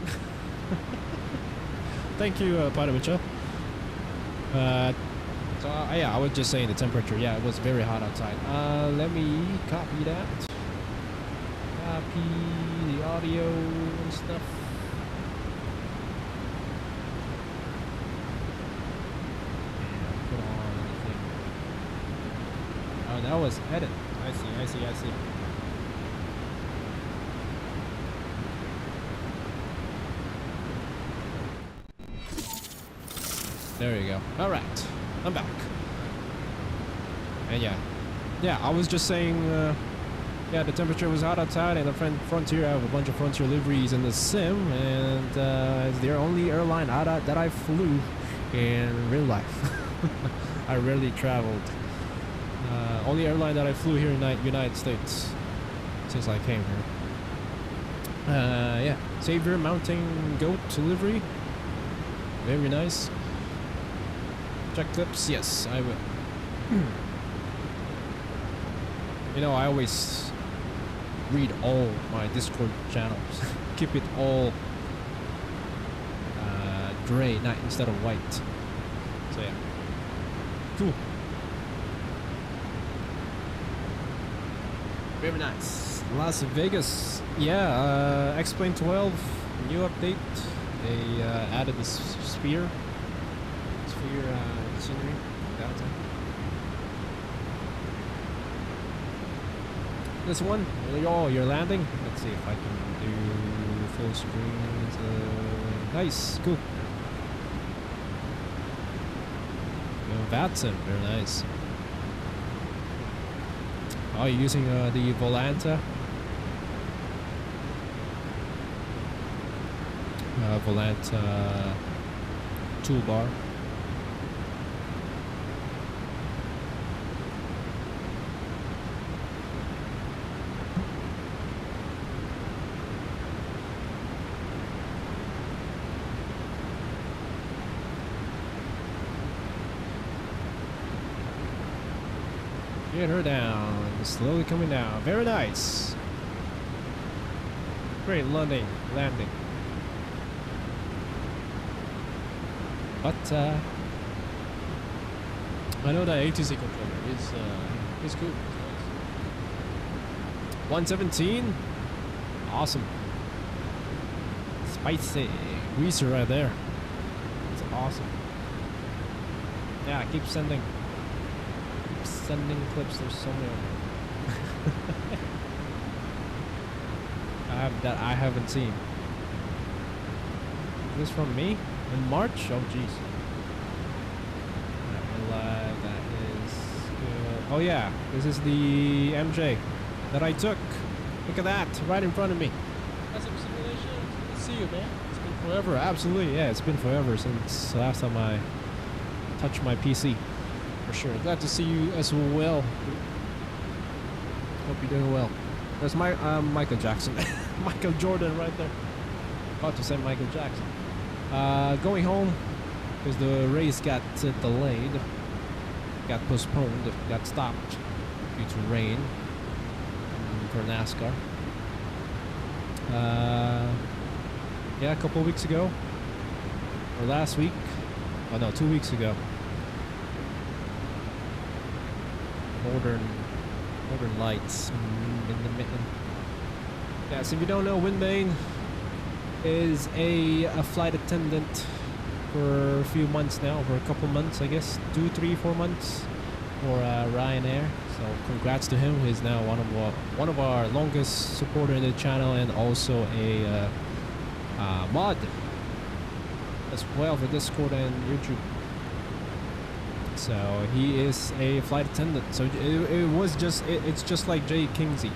Thank you, Padovicho. Yeah, I was just saying the temperature. Yeah, it was very hot outside. Let me copy that. Copy the audio and stuff. And put on anything. Oh, that was edit. I see. There you go. All right, I'm back. And yeah, I was just saying, yeah, the temperature was hot outside, and the Frontier, I have a bunch of Frontier liveries in the sim, and it's the only airline that I flew in real life. I rarely traveled. Only airline that I flew here in the United States since I came here. Yeah, Savior Mountain Goat livery. Very nice. Check clips? Yes, I will. You know, I always read all my Discord channels. Keep it all gray, not instead of white. So yeah. Cool. Very nice. Las Vegas. Yeah, X-Plane 12, new update. They added this sphere scenery downtown. This one, you're landing. Let's see if I can do full screen. Nice, cool. Vatsim, very nice. Oh, you're using the Volanta. Volanta toolbar. Get her down. Slowly coming down. Very nice. Great landing. But I know that ATC controller is He's cool. 117. Awesome. Spicy. Greaser right there. It's awesome. Yeah, keep sending. Keep sending clips. There's so many of them. That I haven't seen. Is this from me? In March? Oh jeez. That is good. Oh yeah, this is the MJ that I took. Look at that, right in front of me. That's a simulation. Good to see you, man. It's been forever. Absolutely, yeah. It's been forever since the last time I touched my PC. For sure. Glad to see you as well. Hope you're doing well. There's my Michael Jackson. Michael Jordan right there. About to say Michael Jackson. Going home because the race got delayed. Got postponed. Got stopped due to rain for NASCAR. Yeah, a couple weeks ago. Or last week. Oh no, 2 weeks ago. Northern Lights in the mitten. Yeah, so if you don't know, Winbane is a flight attendant for a few months now, for a couple months, I guess, 2, 3, 4 months for Ryanair. So congrats to him. He's now one of our longest supporter in the channel and also a mod as well for Discord and YouTube. So he is a flight attendant. So it's just like Jay Kingsey,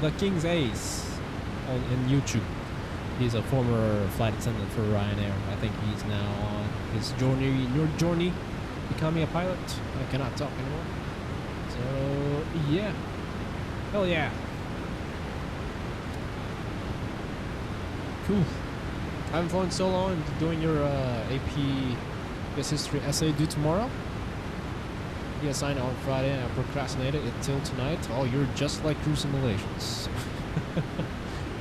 the King's Ace in YouTube. He's a former flight attendant for Ryanair. I think he's now on his journey becoming a pilot. I cannot talk anymore. So yeah, hell yeah, cool. I haven't flown so long. Doing your AP US history essay due tomorrow. He assigned it on Friday and I procrastinated it till tonight. Oh, you're just like Cruise Simulations.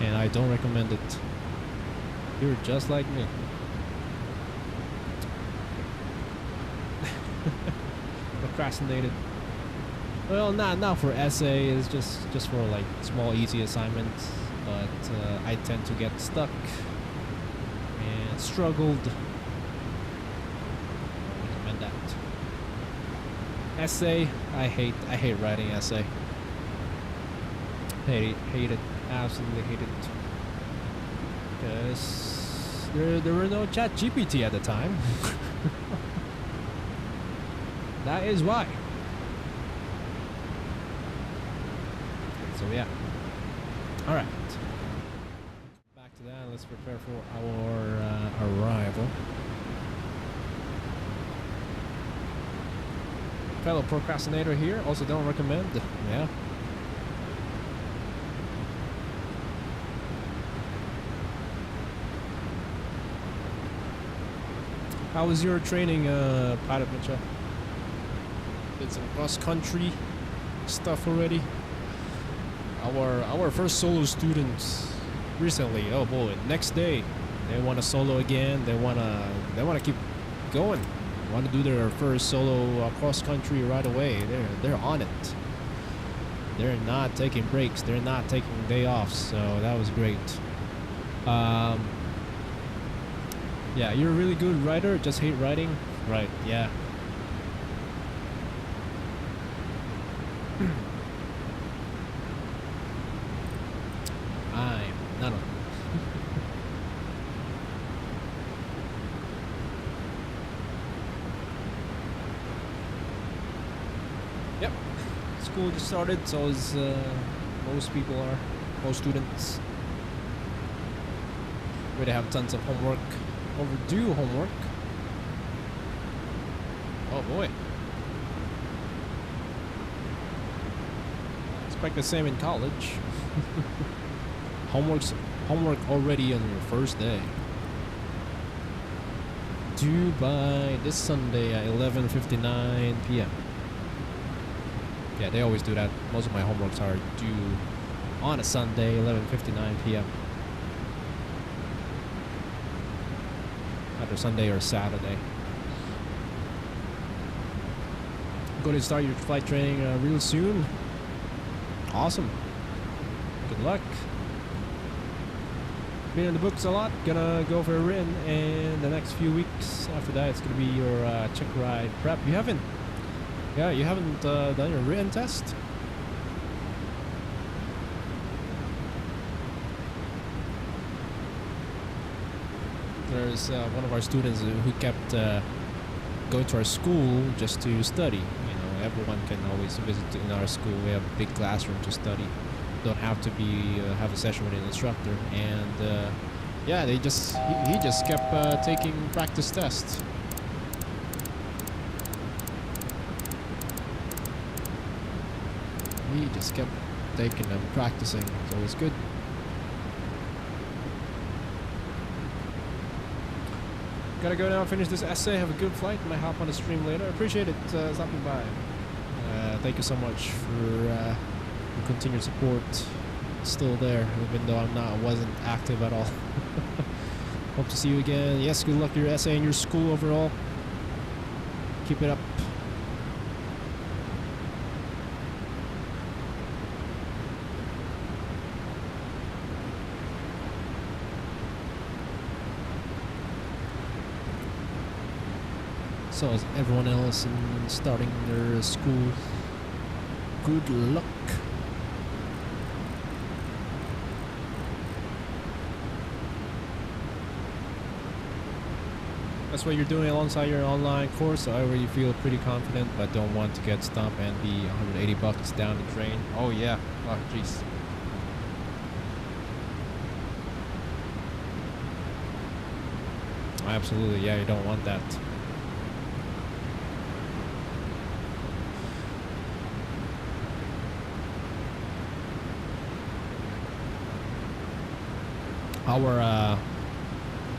And I don't recommend it. You're just like me. Procrastinated. Well, not for essay. It's just for like small, easy assignments. But I tend to get stuck and struggled. I recommend that. Essay, I hate writing essay. Hate it, absolutely hate it. Because there were no chat GPT at the time. That is why. So yeah. Alright. Back to that, let's prepare for our arrival. Fellow procrastinator here, also don't recommend. Yeah. How was your training, Pilot Mitchell? Did some cross-country stuff already? Our first solo students recently, oh boy, next day they want to solo again. They wanna keep going. They want to do their first solo cross-country right away. They're on it. They're not taking breaks. They're not taking day off. So that was great. Yeah, you're a really good writer, just hate writing? Right, yeah. I'm not on. Yep, school just started, so as most people are, most students. We have tons of homework. Overdue homework. Oh boy. Expect the same in college. Homework already on your first day. Due by this Sunday at 11:59 p.m. Yeah, they always do that. Most of my homeworks are due on a Sunday, 11:59 p.m. Either Sunday or Saturday. Going to start your flight training real soon. Awesome. Good luck. Been in the books a lot. Gonna go for a written, and the next few weeks after that, it's gonna be your check ride prep. You haven't done your written test. There's one of our students who kept going to our school just to study. You know, everyone can always visit in our school. We have a big classroom to study. Don't have to be have a session with an instructor. And yeah, he just kept taking practice tests. He just kept taking them, practicing. It's always good. Gotta go now and finish this essay. Have a good flight. Might hop on the stream later. Appreciate it stopping by. Thank you so much for your continued support. Still there, even though wasn't active at all. Hope to see you again. Yes, good luck to your essay and your school overall. Keep it up. So is everyone else in starting their school. Good luck. That's what you're doing alongside your online course. So I already feel pretty confident, but don't want to get stumped and be $180 down the drain. Oh yeah. Oh jeez. Absolutely, yeah, you don't want that.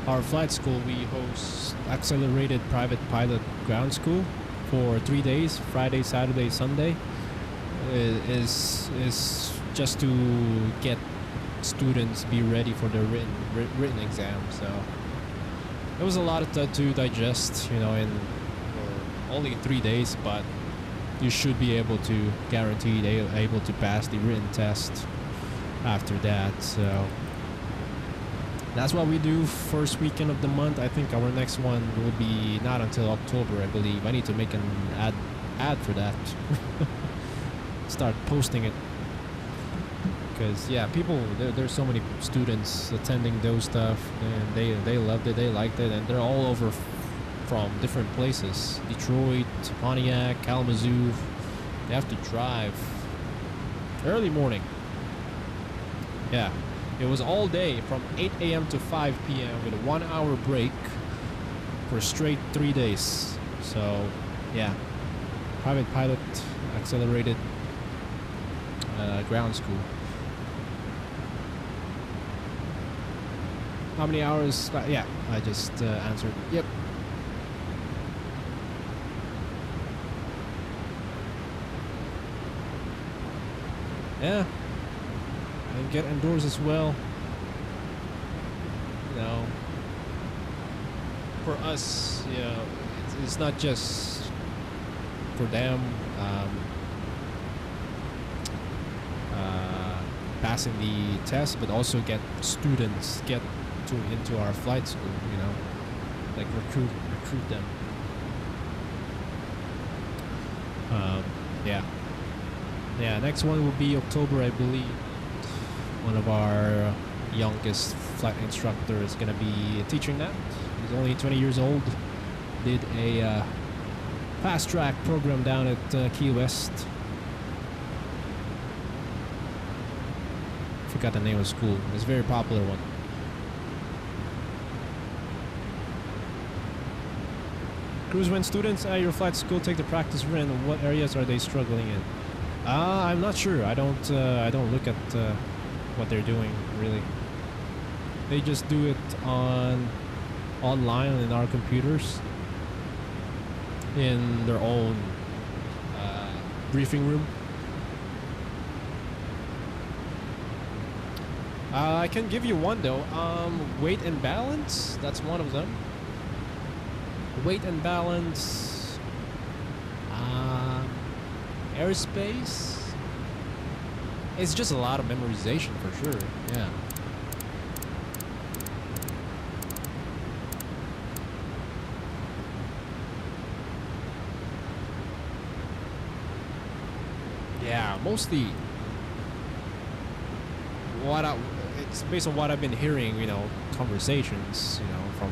Our flight school, we host accelerated private pilot ground school for 3 days, Friday, Saturday, Sunday. Is just to get students be ready for their written exam. So it was a lot to digest, you know, in only 3 days, but you should be able to guarantee able to pass the written test after that. So that's what we do first weekend of the month. I think our next one will be not until October, I believe. I need to make an ad for that. Start posting it. Because yeah, people, there's so many students attending those stuff, and they loved it, they liked it, and they're all over from different places. Detroit, Pontiac, Kalamazoo. They have to drive early morning. Yeah. It was all day from 8 a.m. to 5 p.m. with a 1 hour break for straight 3 days. So, yeah. Private pilot, accelerated ground school. How many hours? Yeah, I just answered. Yep. Yeah. And get indoors as well. You know, for us, you know, it's not just for them passing the test, but also get students into our flight school. You know, like recruit them. Yeah. Next one will be October, I believe. One of our youngest flight instructors is going to be teaching that. He's only 20 years old. Did a fast track program down at Key West. Forgot the name of the school. It's a very popular one. Cruz, when students at your flight school take the practice run, what areas are they struggling in? I'm not sure. I don't look at what they're doing really. They just do it online in our computers in their own briefing room. I can give you one though. Weight and balance, that's one of them. Weight and balance, Airspace. It's just a lot of memorization for sure. Yeah. Yeah, mostly it's based on what I've been hearing, you know, conversations, you know, from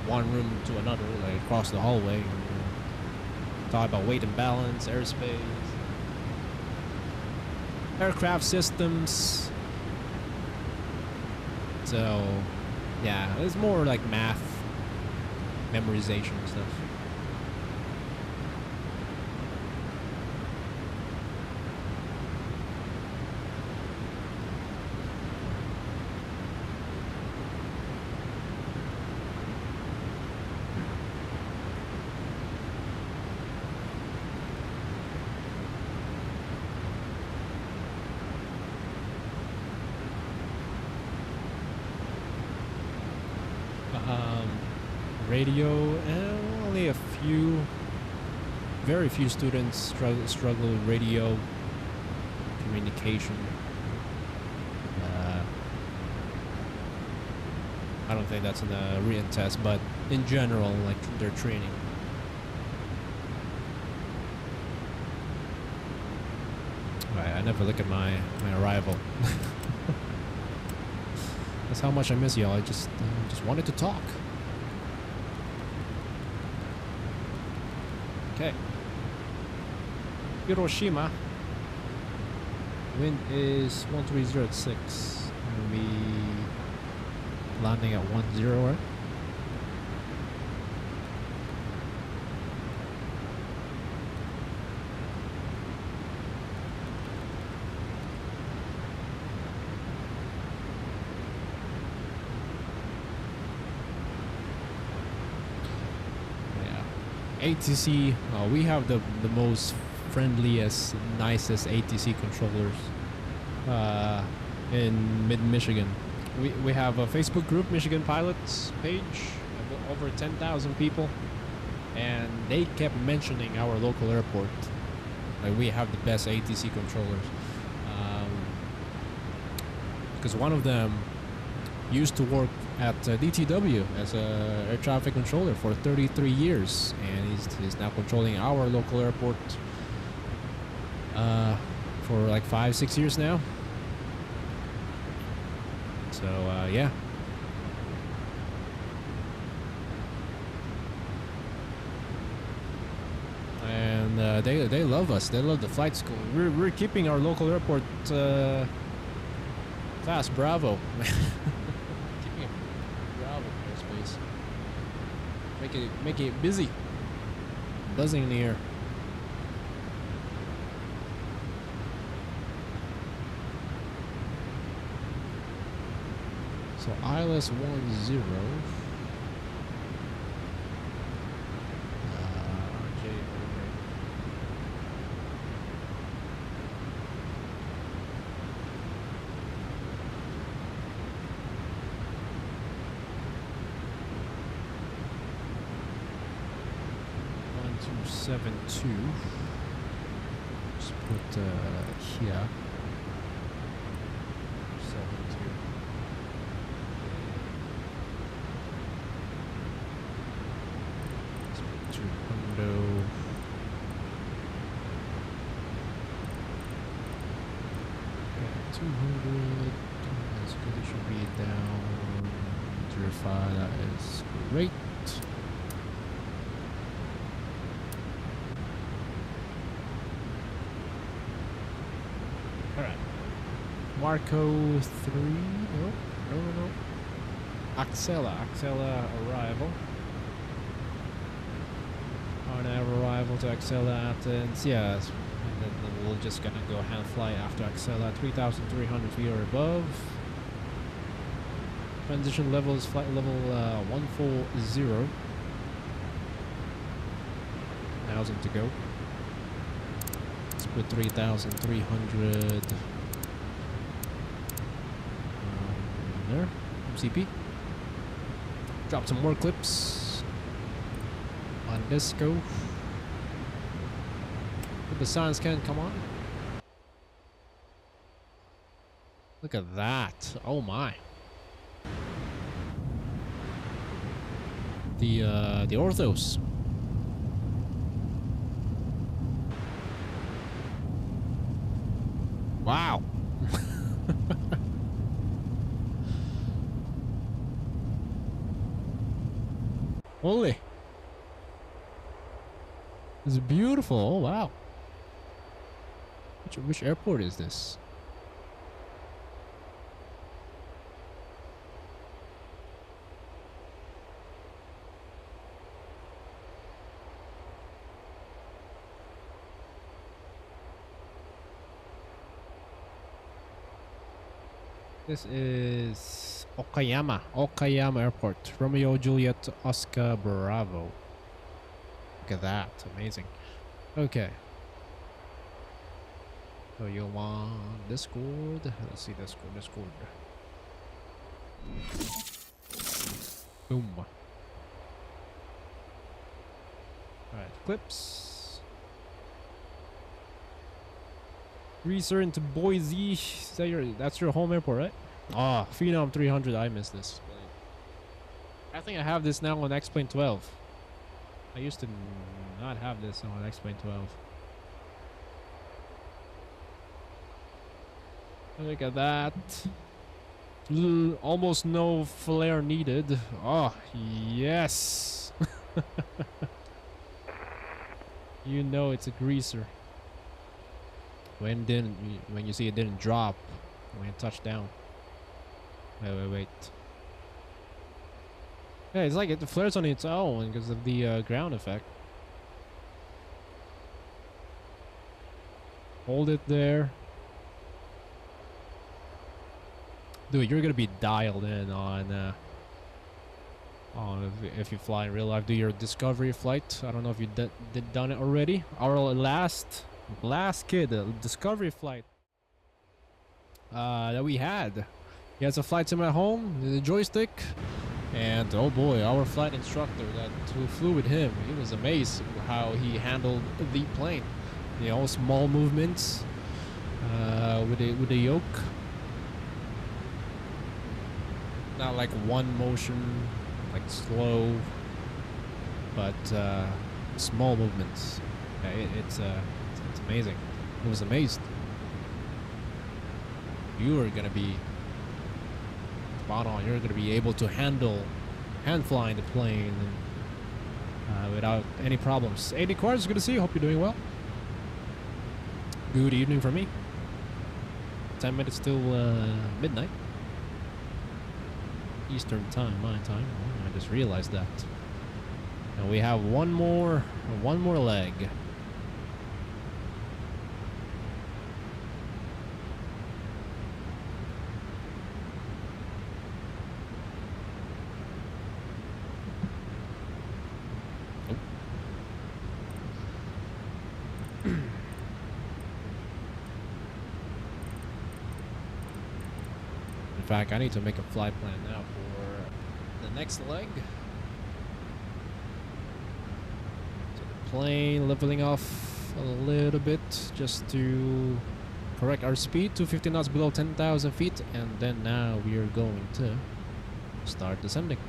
one room to another, like across the hallway. Talk about weight and balance, airspace, aircraft systems. So, yeah, it's more like math, memorization stuff. Radio, only a few, very few students struggle with radio communication. I don't think that's in the written test, but in general, like their training. Right, I never look at my arrival. That's how much I miss y'all. I just wanted to talk. Okay. Hiroshima. Wind is 1306. We'll be landing at 10, right? ATC, we have the most friendliest, nicest ATC controllers in mid-Michigan. We have a Facebook group, Michigan Pilots page, over 10,000 people, and they kept mentioning our local airport. Like, we have the best ATC controllers. Because one of them used to work at DTW as a air traffic controller for 33 years, and he's now controlling our local airport for like 5-6 years now. So yeah. And they love us. They love the flight school. We're keeping our local airport fast. Bravo. Make it busy, buzzing in the air. So ILS 10. RJOA 1272. Just put here. 72. Let's put 200. Okay, 200. That's good. It should be down. Verify. That is great. Marco 3, no. Axela arrival. On our arrival to Axela Athens, yes. And then we're just gonna go hand fly after Axela, 3,300 feet or above. Transition level is flight level 140. 1,000 to go. Let's put 3,300. There, MCP. Drop some more clips on disco. But the signs can't come on. Look at that. Oh my. The orthos. Wow. Holy. It's beautiful. Oh wow. Which airport is this? This is Okayama Airport. Romeo Juliet Oscar Bravo. Look at that, amazing. Okay. So you want Discord? Let's see Discord. Boom. Alright, clips. Greaser into Boise. That's your home airport, right? Ah, oh, Phenom 300. I miss this. I think I have this now on X-Plane 12. I used to not have this on X-Plane 12. Look at that. Almost no flare needed. Oh, yes. You know it's a greaser. When you see it didn't drop when it touched down. Wait. Yeah, it's like it flares on its own because of the ground effect. Hold it there. Dude, you're gonna be dialed in on if you fly in real life. Do your discovery flight. I don't know if you done it already. Our last discovery flight that we had. He has a flight sim at home, the joystick, and oh boy, our flight instructor who flew with him, he was amazed how he handled the plane. You know, small movements with the yoke, not like one motion, like slow, but small movements. Yeah, it's amazing. I was amazed. You are gonna be spot on. You're gonna be able to hand flying the plane without any problems. 80 cars, good to see you. Hope you're doing well. Good evening for me. 10 minutes till midnight Eastern time, my time. Oh, I just realized that. And we have one more leg. In fact, I need to make a flight plan now for the next leg. So the plane leveling off a little bit just to correct our speed to 50 knots below 10,000 feet, and then now we are going to start descending.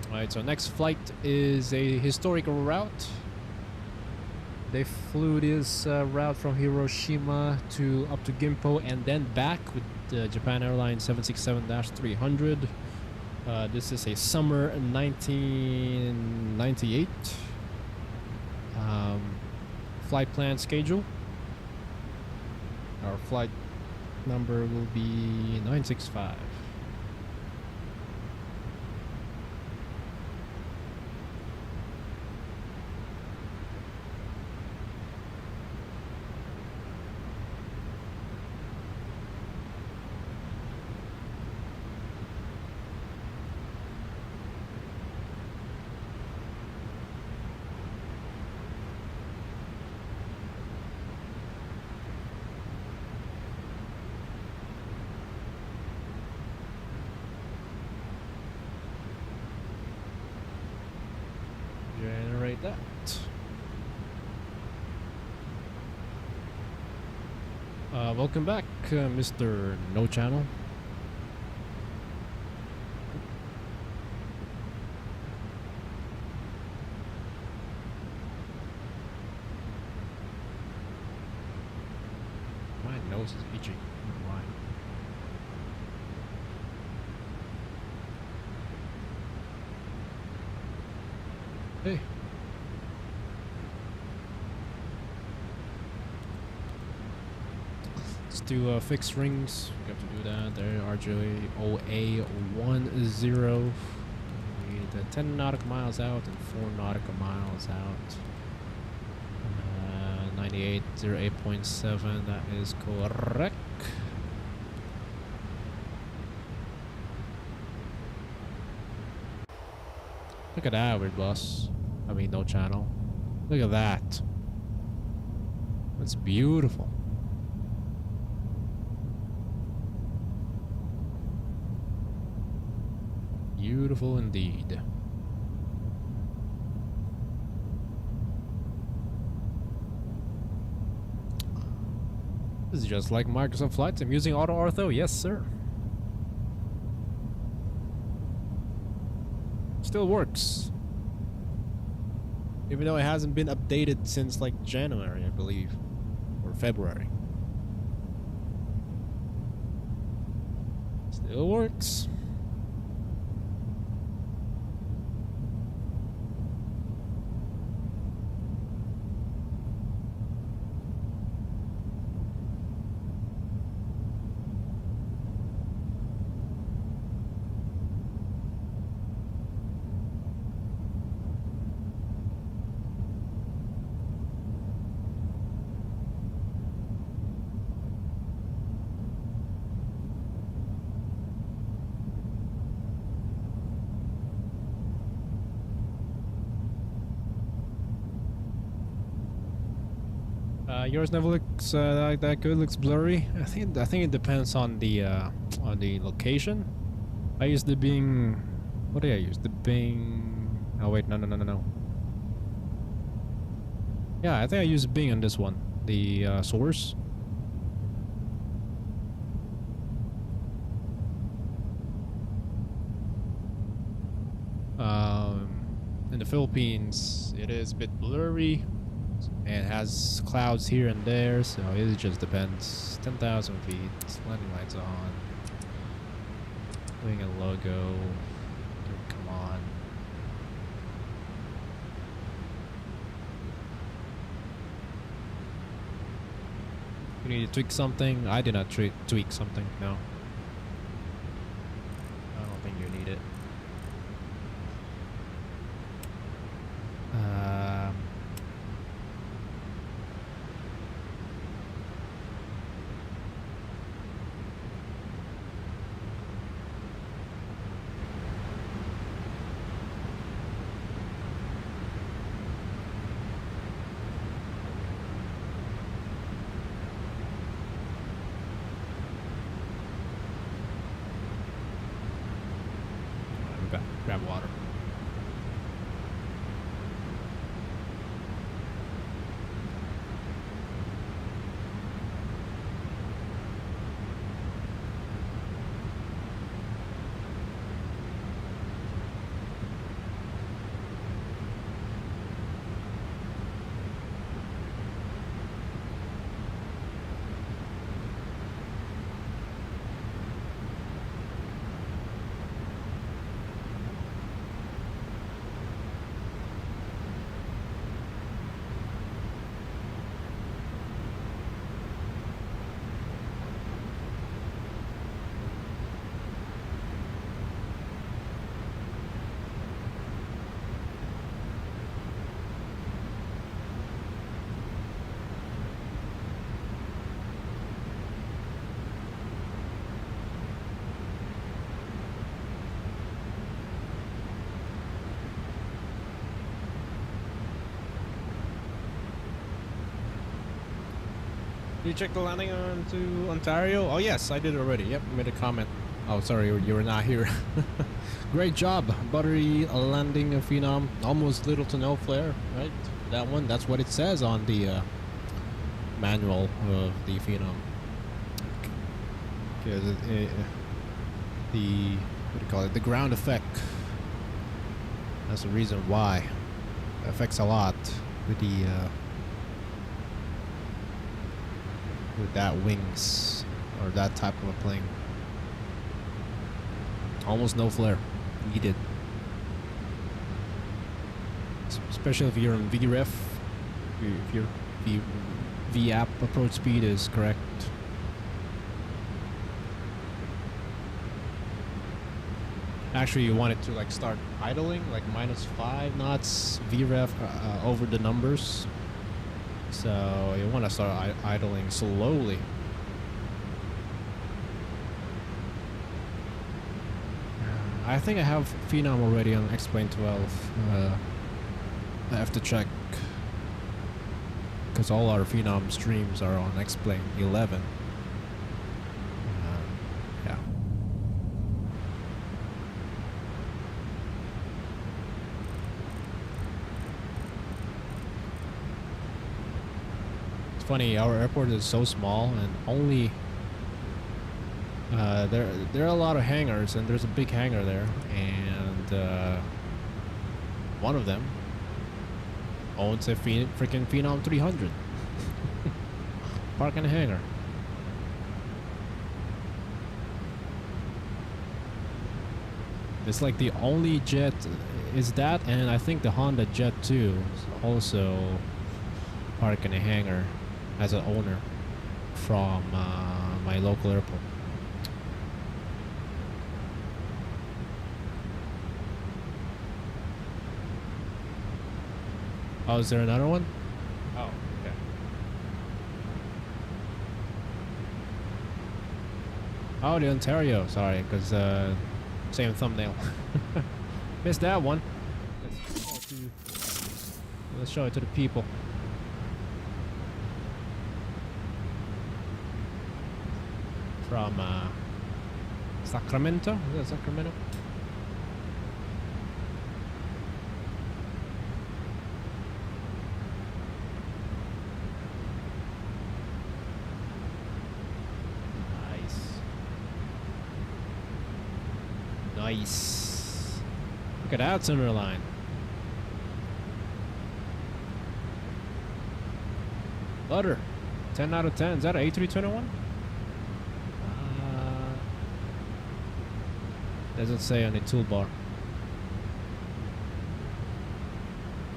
Alright, so next flight is a historical route. They flew this route from Hiroshima up to Gimpo and then back with the Japan Airlines 767-300. This is a summer 1998 flight plan schedule. Our flight number will be 965. that. Welcome back, Mr. No Channel. My nose is itchy. Why? Hey. Let's do fixed rings. We have to do that. There, RJOA 10. We need 10 nautical miles out and 4 nautical miles out. 9808.7. That is correct. Look at that, weird boss. I mean, no channel. Look at that. That's beautiful. Beautiful indeed. This is just like Microsoft Flight Sim using auto ortho. Yes, sir. Still works. Even though it hasn't been updated since like January, I believe, or February. Still works. Yours never looks like that good. Looks blurry. I think it depends on the location. I use the Bing. What did I use? The Bing. Oh wait, no. Yeah, I think I use Bing on this one. The source. In the Philippines, it is a bit blurry. And it has clouds here and there, so it just depends. 10,000 feet, landing lights on. Doing a logo. Come on. You need to tweak something? I did not tweak something, no. I don't think you need it. Grab water. Did you check the landing on to Ontario? Oh yes, I did already. Yep, made a comment. Oh, sorry, you were not here. Great job, buttery landing Phenom. Almost little to no flare, right? That one, that's what it says on the manual of the Phenom. Because the what do you call it? The ground effect. That's the reason why it affects a lot with the with that wings or that type of a plane. Almost no flare needed, especially if you're in VREF. If your VAP approach speed is correct. Actually, you want it to like start idling, like -5 knots VREF over the numbers. So you want to start idling slowly. I think I have Phenom already on X-Plane 12. I have to check because all our Phenom streams are on X-Plane 11. Yeah. It's funny, our airport is so small and only there are a lot of hangars, and there's a big hangar there, and one of them owns a freaking Phenom 300. Park in a hangar. It's like the only jet is that, and I think the Honda Jet 2 is also park in a hangar as an owner from my local airport. Oh, is there another one? Oh, okay. Oh, the Ontario. Sorry, because same thumbnail. Missed that one. Let's show it to the people. From Sacramento? Is that Sacramento? Nice. Look at that center line. Butter. 10 out of 10. Is that an A321? Doesn't say on the toolbar.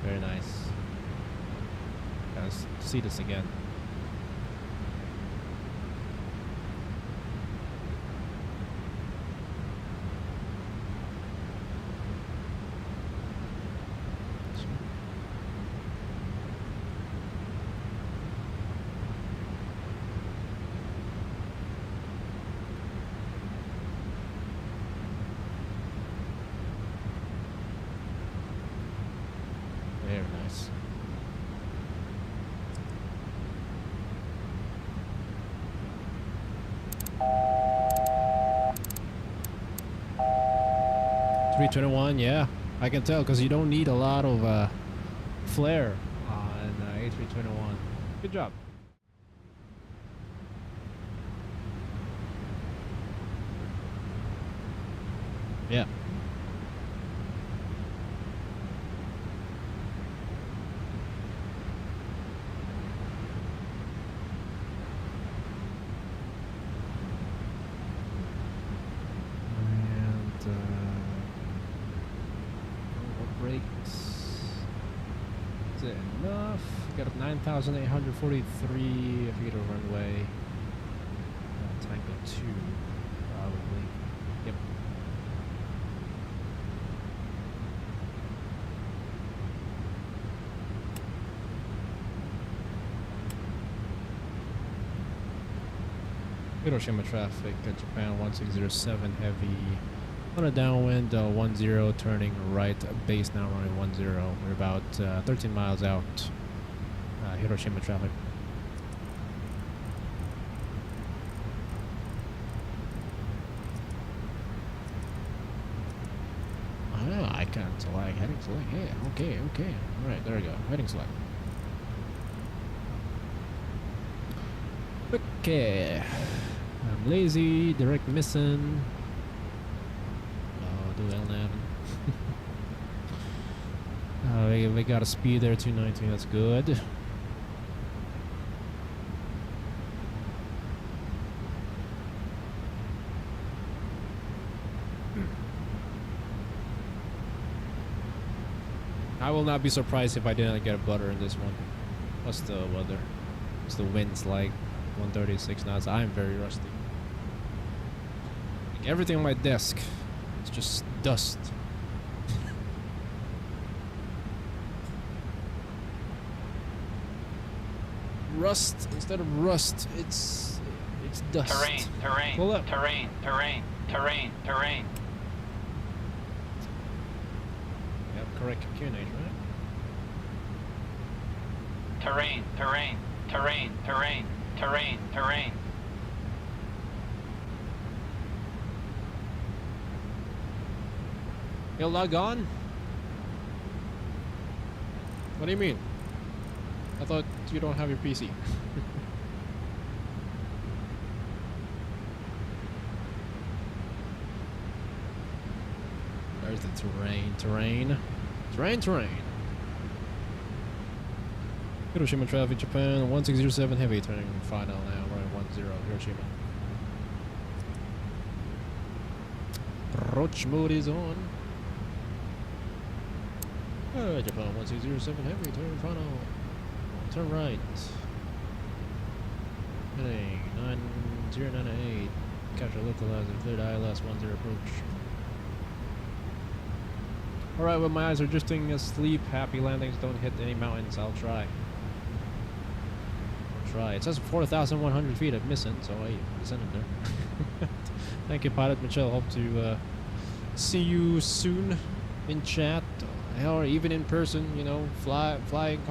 Very nice. Let's see this again. Very nice. $321, yeah, I can tell because you don't need a lot of flare on A321. Good job. Yeah. Brakes. Is it enough? Got 9,843 feet of runway. Tango 2, probably. Yep. Hiroshima traffic, Japan 1607 heavy. On a downwind, 10 turning right, base now running 10. We're about 13 miles out. Hiroshima traffic. can't select. Heading select. Yeah, okay, okay. Alright, there we go. Heading select. Okay. I'm lazy, direct missing. Oh, do L11. We got a speed there, 219, that's good. I will not be surprised if I didn't get a butter in this one. What's the weather? What's the winds like? 136 knots. I am very rusty. Like everything on my desk, it's just dust. Rust instead of rust, it's dust. Terrain. Pull up. Terrain. You have correct QNH, right? Terrain. You'll log on? What do you mean? I thought you don't have your PC. There's the terrain. Hiroshima traffic, Japan, 1607 heavy, turning final now, right 10, Hiroshima. Roach mode is on. Japan, 1607 heavy, turn final. Turn right. Heading 9098. Capture localizer, cleared ILS 10 approach. Alright, well my eyes are drifting asleep. Happy landings, don't hit any mountains. I'll try. It says 4,100 feet. I'm missing, so I descended there. Thank you, Pilot Michelle. Hope to see you soon in chat, or even in person. You know, fly,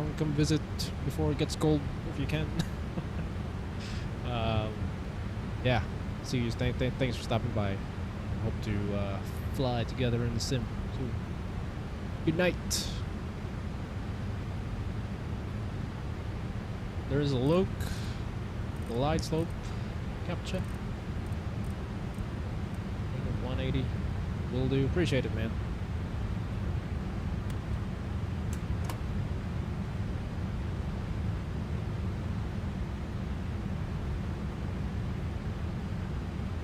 come visit before it gets cold if you can. Yeah. See you. Thanks for stopping by. Hope to fly together in the sim soon. Good night. There is a look, glide slope, capture. 180 will do. Appreciate it, man.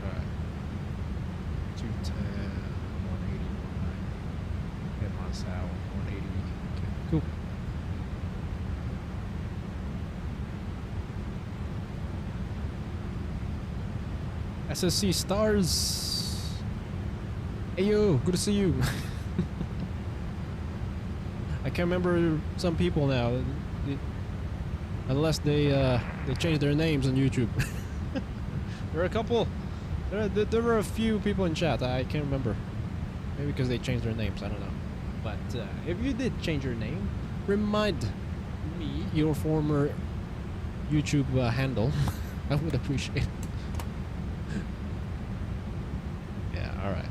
Alright. 210, 180, 190. Hit my south, 180. Okay, cool. SSC stars. Hey yo, good to see you. I can't remember some people now, unless they changed their names on YouTube. There are a couple. There were a few people in chat. I can't remember. Maybe because they changed their names. I don't know. But if you did change your name, remind me your former YouTube handle. I would appreciate it. Alright.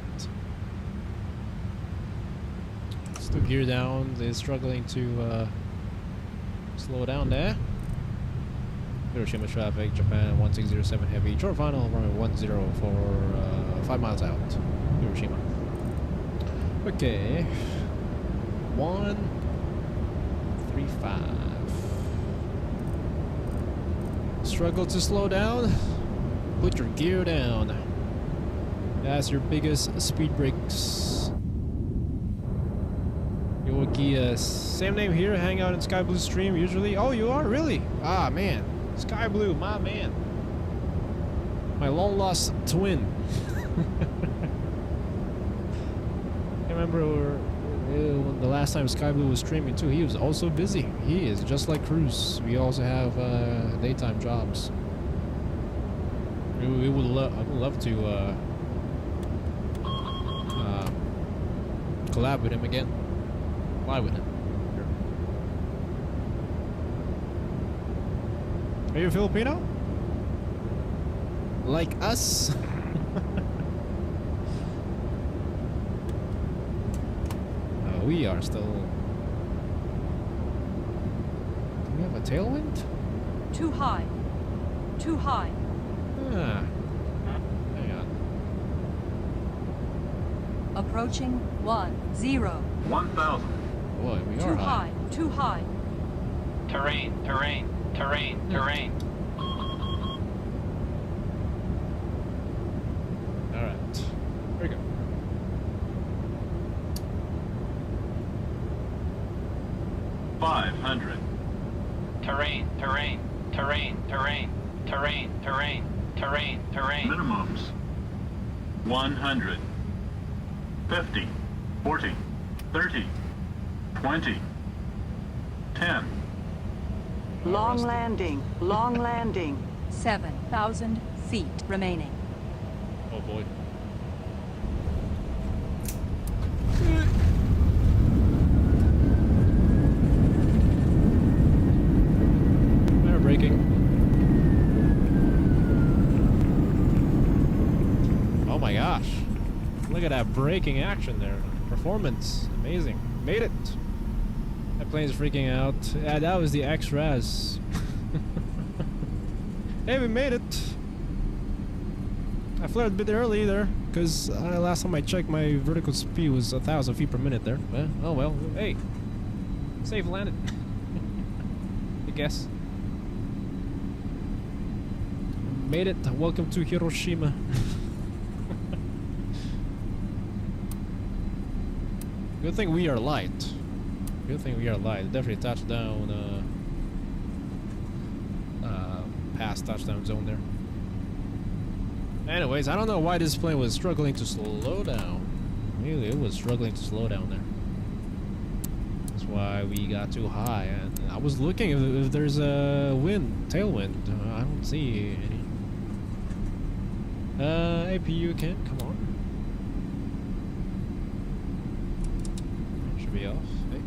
Still gear down. They're struggling to slow down there. Hiroshima traffic, Japan 1607 heavy. Short final runway 10 for 5 miles out. Hiroshima. Okay. 135. Struggle to slow down? Put your gear down. That's your biggest speed brakes. Yoki, same name here, hang out in Sky Blue stream usually. Oh, you are? Really? Ah, man. Sky Blue, my man. My long lost twin. I remember the last time Sky Blue was streaming too. He was also busy. He is just like Cruz. We also have daytime jobs. I would love to collab with him again. Fly with him. Sure. Are you Filipino? Like us? we are still. Do we have a tailwind? Too high. Too high. Ah. Hang on. Approaching 10. 1,000. Boy, we Too are high. Too high. Terrain, terrain, terrain, terrain. Alright. Here we go. $500. Terrain, terrain, terrain, terrain, terrain, terrain, terrain, terrain. Minimums. 100. 50. 40. 30. 20. 10. Long landing. Long landing. 7,000 feet remaining. Oh boy. They're braking. Oh my gosh. Look at that braking action there. Performance. Amazing. Made it. That plane's freaking out. Yeah, that was the X-Raz. Hey, we made it. I flared a bit early there, because last time I checked my vertical speed was 1,000 feet per minute there. Oh well, hey. Safe landed. I guess. Made it. Welcome to Hiroshima. Good thing we are light. Good thing we are light. Definitely touchdown, past touchdown zone there. Anyways, I don't know why this plane was struggling to slow down. Really, it was struggling to slow down there. That's why we got too high. And I was looking if there's a tailwind. I don't see any. APU can come on. Should be off. Hey.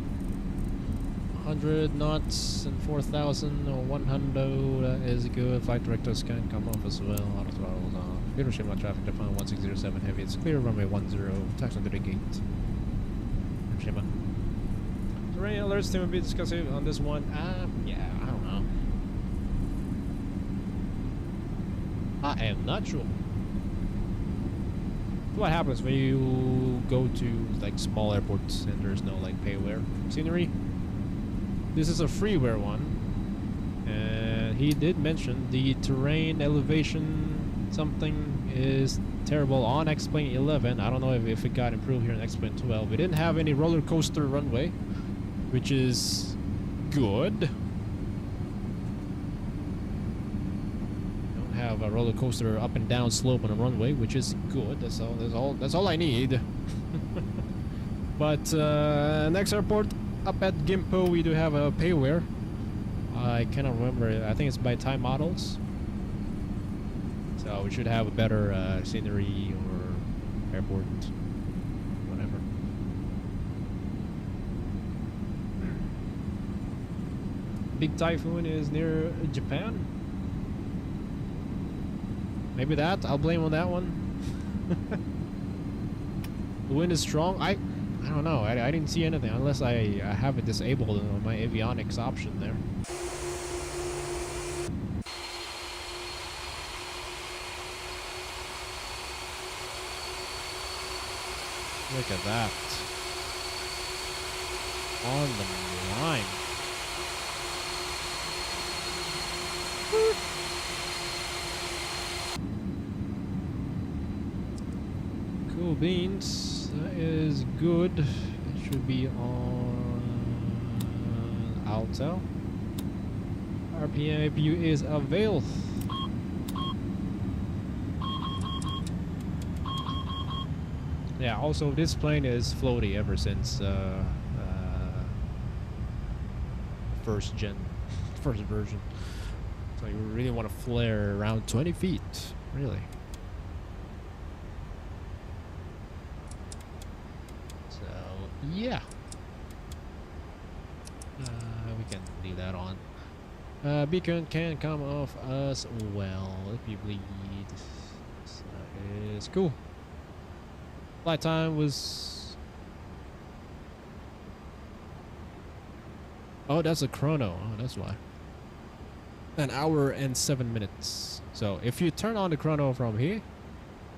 100 knots and 4,000 or 100 is good. Flight directors can come off as well. Auto throttles off. Hiroshima traffic Japan 1607 heavy. It's clear runway 10. Taxi to the gate. Hiroshima. Terrain alerts team will be discussing on this one. Yeah, I don't know. I am not sure. What happens when you go to like small airports and there's no like payware scenery? This is a freeware one, and he did mention the terrain elevation something is terrible on X-Plane 11. I don't know if it got improved here in X-Plane 12. We didn't have any roller coaster runway, which is good. Don't have a roller coaster up and down slope on a runway, which is good. That's all I need. But next airport up at Gimpo, we do have a payware. I cannot remember. I think it's by time models. So we should have a better scenery or airport, whatever. Big typhoon is near Japan. Maybe that. I'll blame on that one. The wind is strong. I don't know. I didn't see anything unless I have it disabled on my avionics option there. Look at that. On the line. Cool beans. That is good. It should be on Alto. RPM APU is available. Yeah, also this plane is floaty ever since first version. So you really want to flare around 20 feet, really. So yeah, we can leave that on. Beacon can come off as well if you bleed. So it's cool. Flight time was Oh, that's a chrono. Oh, that's why. An hour and 7 minutes. So if you turn on the chrono from here,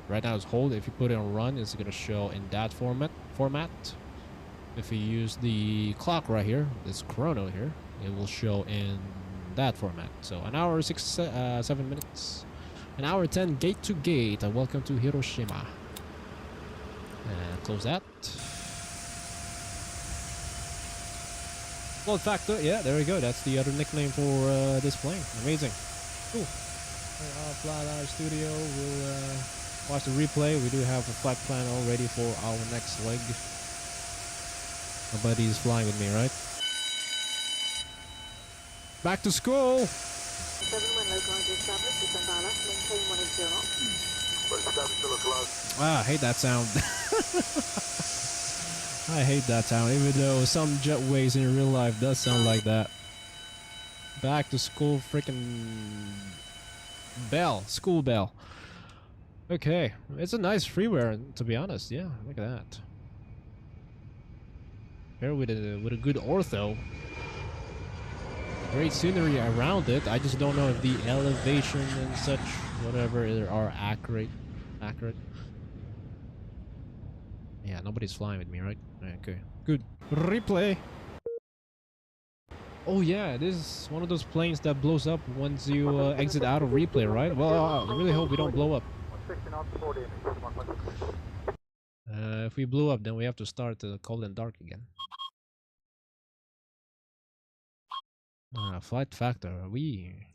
right now it's hold. If you put it on run, it's gonna show in that format. If you use the clock right here, this chrono here, it will show in that format. So an hour 7 minutes, an hour 10 gate to gate. And welcome to Hiroshima. And close that. Load factor, yeah, there we go. That's the other nickname for this plane. Amazing. Cool. Fly Live Studio. We'll watch the replay. We do have a flight plan already for our next leg. My buddy is flying with me, right? Back to school. 7 when localized established, descend ballast, maintain 180. Ah, I hate that sound. I hate that sound, even though some jetways in real life does sound like that. Back to school, freaking bell, school bell. Okay, it's a nice freeware, to be honest. Yeah, look at that. Here with a good ortho. Great scenery around it. I just don't know if the elevation and such, whatever, are accurate. Yeah, nobody's flying with me, right? Okay, good. Replay. Oh yeah, this is one of those planes that blows up once you exit out of replay, right? Well, I really hope we don't blow up. If we blew up, then we have to start cold and dark again. Flight factor. We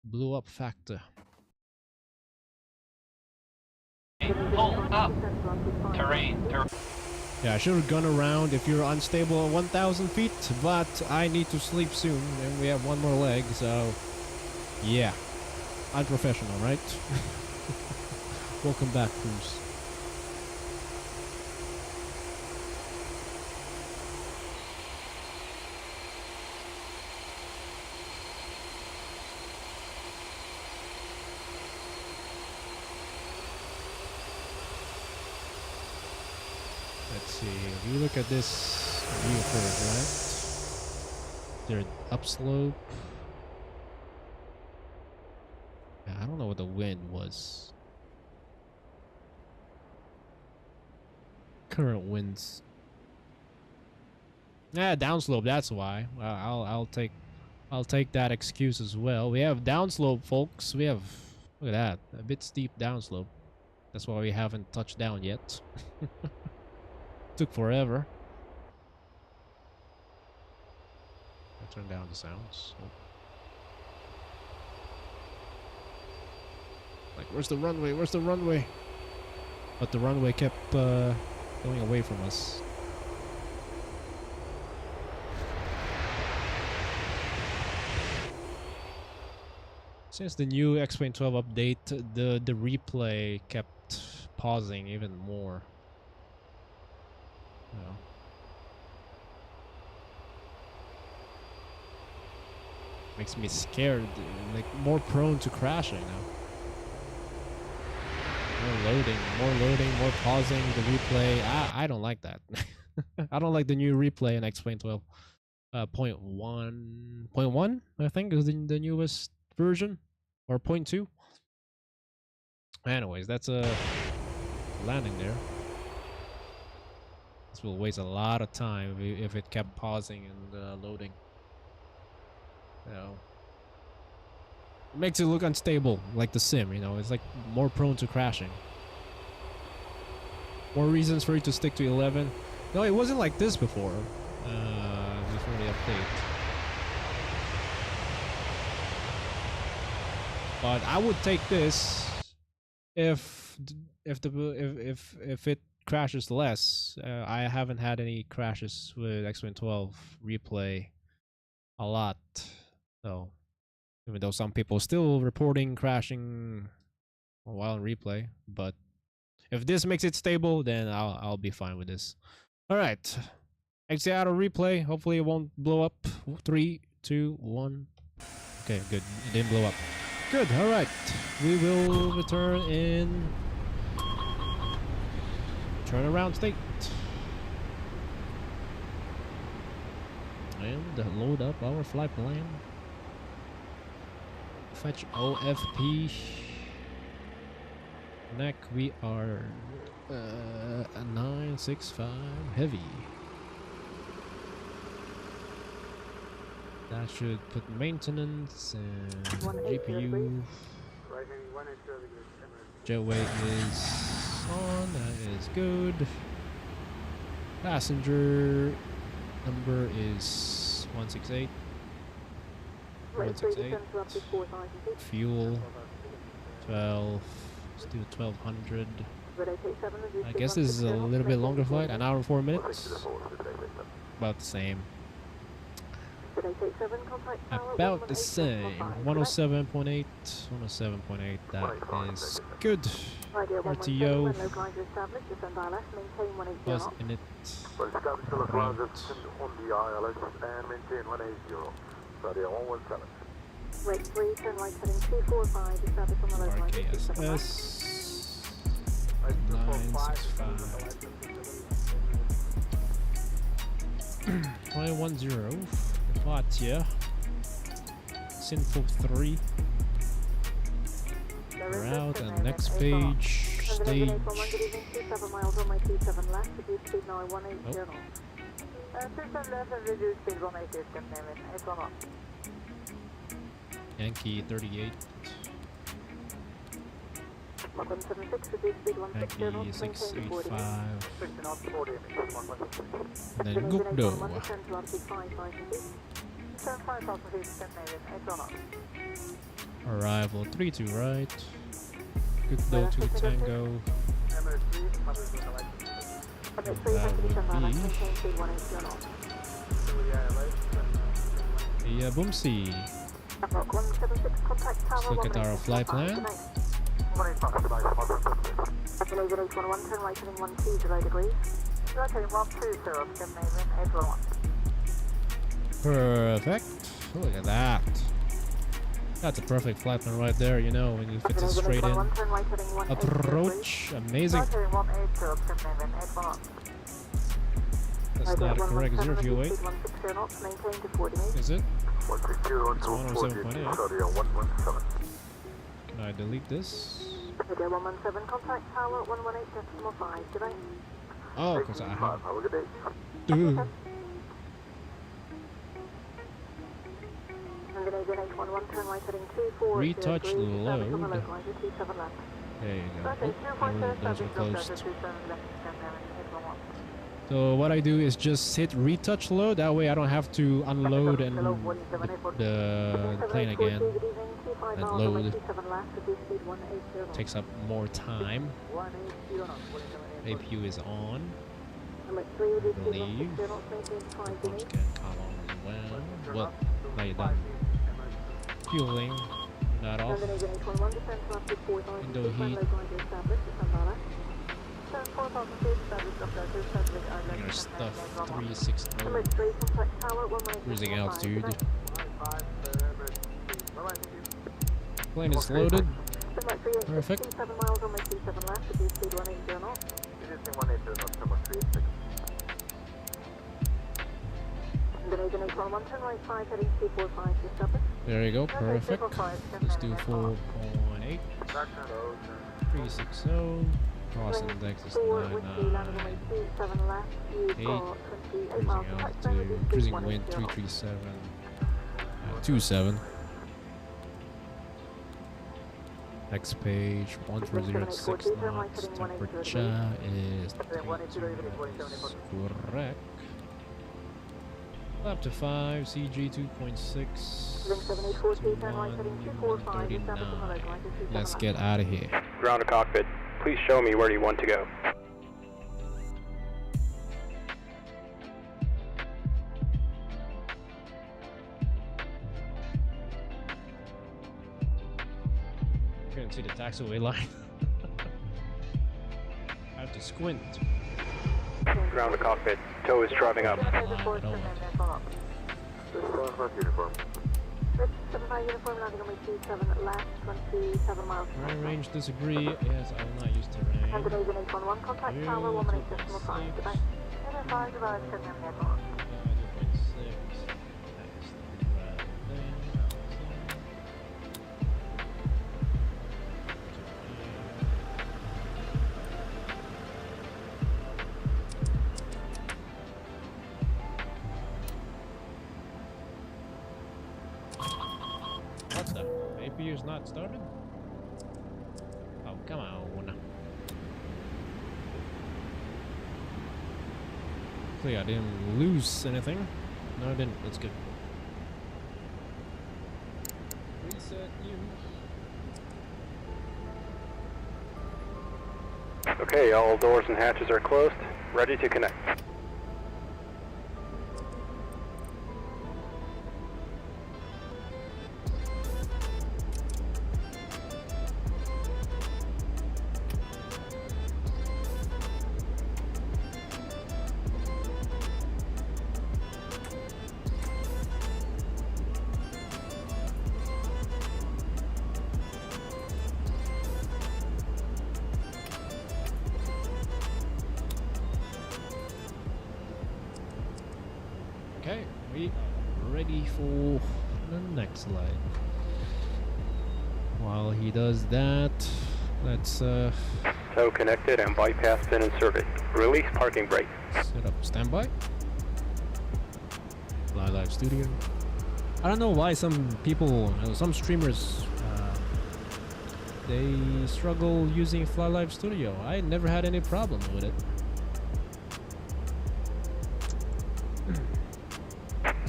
blew up factor. Pull up. Terrain. Yeah, I should have gone around if you're unstable at 1,000 feet, but I need to sleep soon, and we have one more leg, so yeah, unprofessional, right? Welcome back, Cruz. Let's see, if you look at this view curve, right? They're upslope. Yeah, I don't know what the wind was. Current winds. Yeah, downslope, that's why. I'll take that excuse as well. We have downslope, folks. We have, look at that, a bit steep downslope. That's why we haven't touched down yet. Took forever. I'll turn down the sounds. Oh. Like, where's the runway? Where's the runway? But the runway kept going away from us. Since the new X-Plane 12 update, the replay kept pausing even more. No. Makes me scared, like more prone to crashing now. More loading, more pausing, the replay. I don't like that. I don't like the new replay in X-Plane 12. Point one, I think, is the newest version, or 0.2. Anyways, that's a landing there. This will waste a lot of time if it kept pausing and loading. You know, it makes it look unstable, like the sim. You know, it's like more prone to crashing. More reasons for you to stick to 11. No, it wasn't like this before. Before the update. But I would take this if it crashes less. I haven't had any crashes with X-Plane 12 replay a lot, so even though some people still reporting crashing while in replay, but if this makes it stable, then I'll be fine with this. All right, exit out of replay. Hopefully it won't blow up. 3, 2, 1. Okay, good. It didn't blow up. Good. All right, we will return in turnaround state. and load up our flight plan. Fetch OFP. Neck, we are a 965 heavy. That should put maintenance and GPU. JOA is on, that is good. Passenger number is 168. 168. Fuel 12. Let's do 1200. I guess this is a little bit longer flight, an hour and 4 minutes. About the same. About the same. 107.8. 107.8. That is good. RTO. Plus in it. Route. RKSS 965 210 Vatia Sinful 3 route and next page stage. Yankee 38 Yankee 685 and then Gukdo. Arrival 32 right. Gukdo to Tango. Yeah, Boomsy. Let's look at our flight plan. Perfect. Look at that. That's a perfect flight plan right there, you know, when you fit it straight in. Approach, amazing. That's not a correct 008. Is it? It's 107.8. Can I delete this? Oh, because I have. Retouch load. There you go. Oh, those are closed. So what I do is just hit retouch load. That way I don't have to unload and the plane again and load. Takes up more time. APU is on. I believe. Bunch can come on as well. Well, now you're done. Fueling. That off. Window heat. Your stuff 360. Cruising altitude. Plane is loaded. Perfect. There you go, perfect. Let's do 4.8. 360. Cross index is 998. Cruising altitude. Cruising wind 337. 27. Next page 140.6 knots. Temperature is 32 degrees. Correct. Up to 5, CG 2.6, 139. Let's get out of here. Ground to cockpit. Please show me where you want to go. You couldn't see the taxiway line. I have to squint. Ground to cockpit. Tow is driving up. Terrain range disagree. Yes, I will not use terrain. 2.6. is not started? Oh, come on. Hopefully I didn't lose anything. No, I didn't. That's good. Reset you. Okay, all doors and hatches are closed. Ready to connect. Okay, we are ready for the next leg. While he does that, let's Tow connected and bypass pin inserted. Release parking brake. set up standby. Fly Live Studio. I don't know why some people, some streamers, they struggle using Fly Live Studio. I never had any problem with it.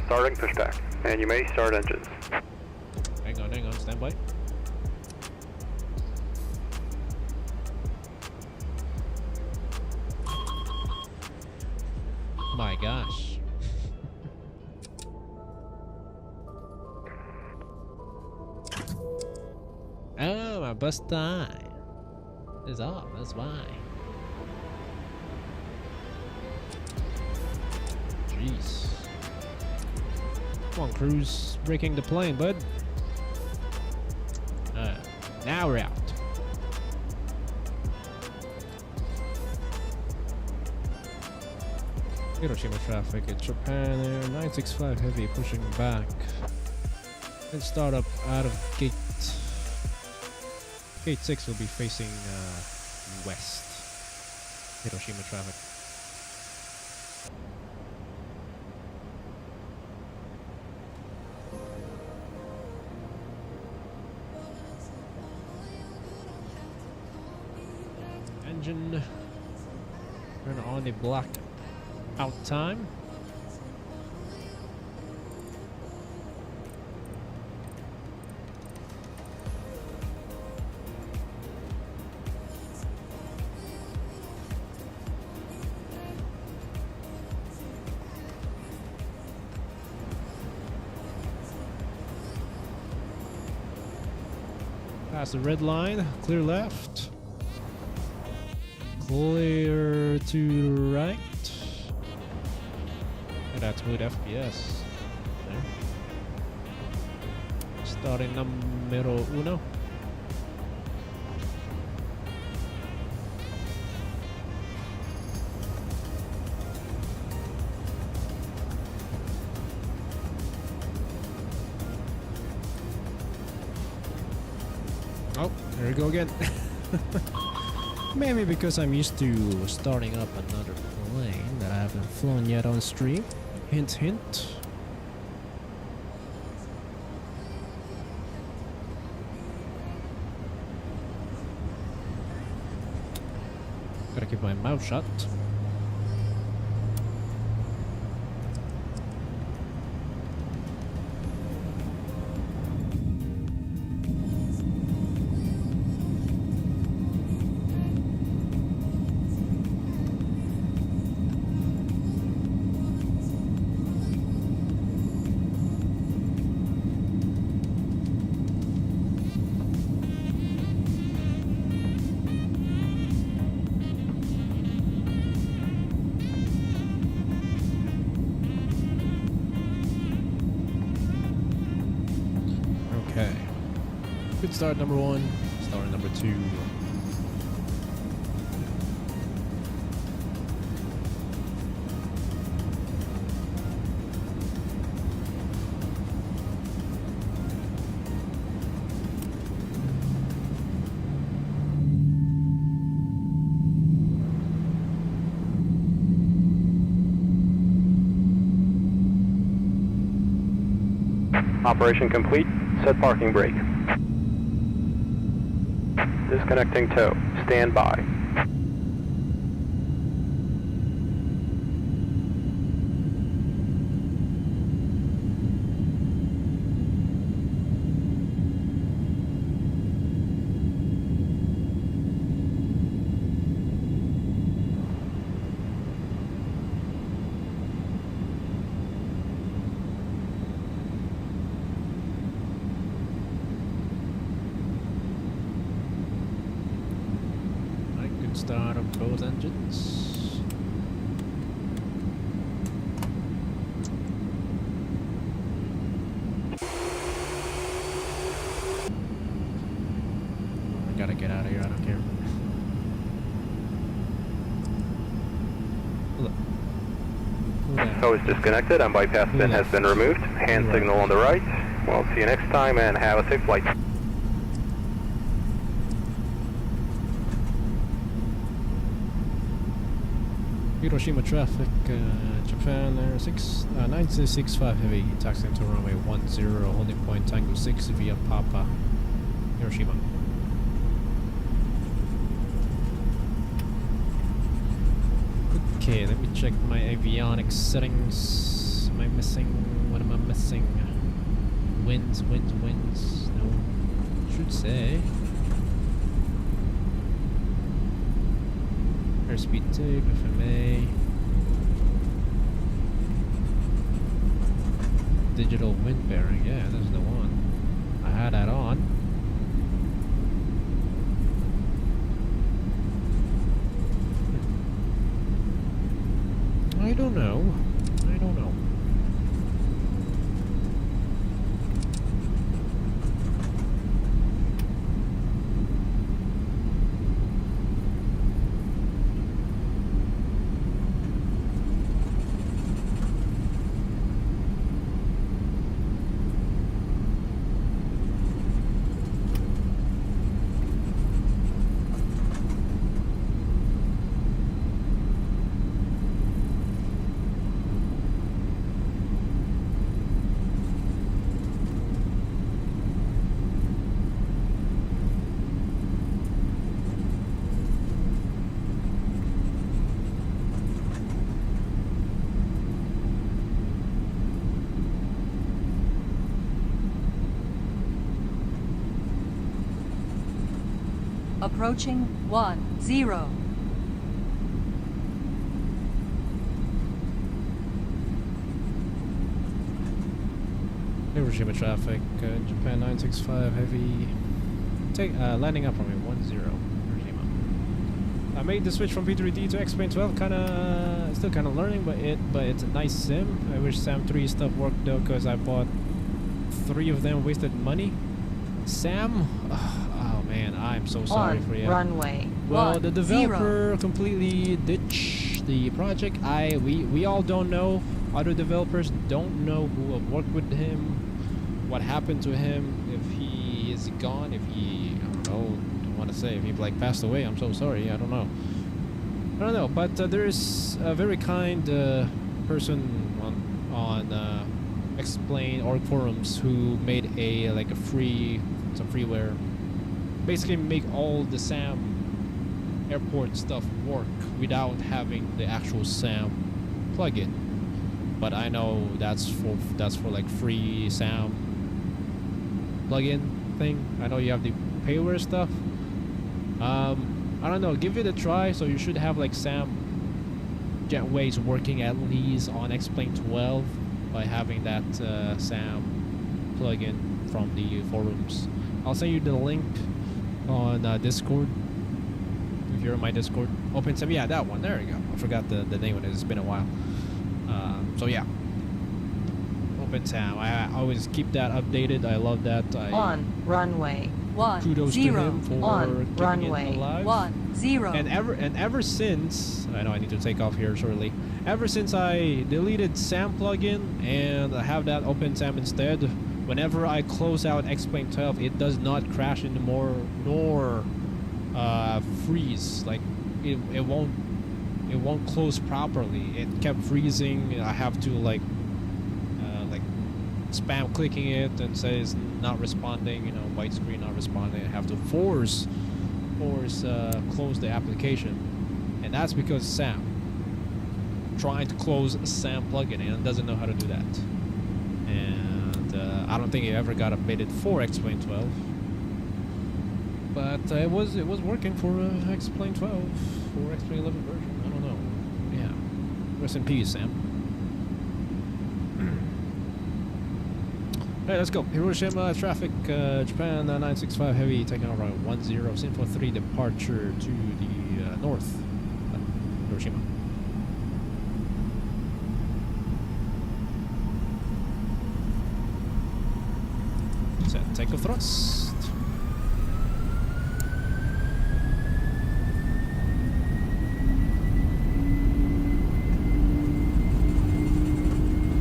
Starting pushback, and you may start engines. Hang on, standby. My gosh. Oh, my bus time is off, that's why. Jeez. Come on, Cruz, breaking the plane, bud. Now we're out. Hiroshima traffic at Japan Air 965 heavy pushing back. And start up out of gate 6 will be facing west. Hiroshima traffic. Engine. Turn on the black out time. Pass the red line, clear left. Clear to right. And that's good FPS. There. Starting numero uno. Oh, here we go again. Maybe because I'm used to starting up another plane that I haven't flown yet on stream. Hint, hint. Gotta keep my mouth shut. Good start number one, start number two. Operation complete. Set parking brake. Disconnecting tow. Stand by. Start up both engines. I gotta get out of here, I don't care. Tow is disconnected and bypass pin has been removed. Hand signal on the right. Well, see you next time and have a safe flight. Hiroshima traffic, Japan Air 9665 heavy, taxiing to runway 10, holding point Tango 6 via Papa, Hiroshima. Okay, let me check my avionics settings. Am I missing? What am I missing? Winds. No, should say. Airspeed tape, FMA. Digital wind bearing, yeah, that's the one. I had that on. I don't know. Approaching 10. Hiroshima traffic, Japan 965 heavy. Landing up on me 10. Hiroshima. I made the switch from P3D to X-Plane 12. Still kind of learning, but it's a nice sim. I wish Sam 3 stuff worked though, because I bought 3 of them, wasted money. Sam, oh man, I'm so sorry for you. Runway. Well, the developer completely ditched the project. We all don't know. Other developers don't know who have worked with him, what happened to him, if he is gone, if he, I don't know, don't want to say, if he like passed away. I'm so sorry. I don't know. But there is a very kind person on Explain org forums who made some freeware, basically make all the SAM airport stuff work without having the actual SAM plugin. But I know that's for like free SAM plugin thing. I know you have the payware stuff. I don't know. Give it a try. So you should have like SAM jetways working at least on X-Plane 12 by having that SAM plugin from the forums. I'll send you the link on Discord if you're in my Discord. OpenSAM, yeah, that one. There you go. I forgot the name of it. It's been a while. So yeah, OpenSAM. I always keep that updated. I love that. On runway. Kudos to him for on keeping runway. it alive. 10. And ever since, I know I need to take off here shortly. Ever since I deleted SAM plugin and I have that OpenSAM instead, whenever I close out X-Plane 12, it does not crash anymore nor freeze. Like it won't close properly. It kept freezing. I have to like spam clicking it and says not responding, white screen not responding. I have to force force close the application, and that's because Sam trying to close Sam plugin and doesn't know how to do that. And I don't think he ever got updated for X-Plane 12, but it was working for X-Plane 12 or X-Plane 11 version. I don't know. Yeah, rest in peace, Sam. Hey, let's go. Hiroshima traffic, Japan 965 heavy, taking off right 10, Sinfo 3 departure to the north. Hiroshima. Set takeoff thrust.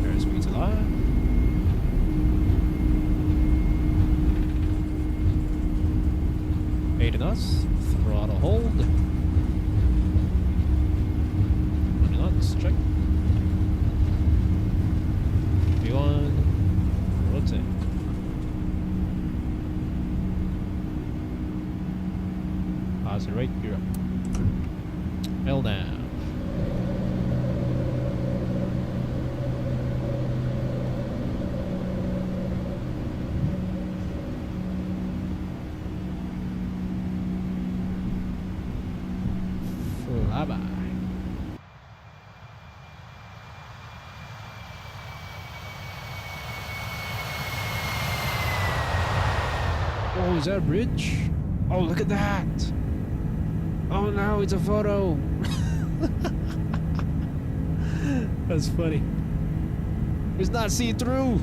There's speed to line. Aiding us. Throttle hold. Knots, check. V1. Rotate. Positive right, you're up. L down. Flyby. Oh, is that a bridge? Oh, look at that! Oh no, it's a photo! That's funny. It's not see-through!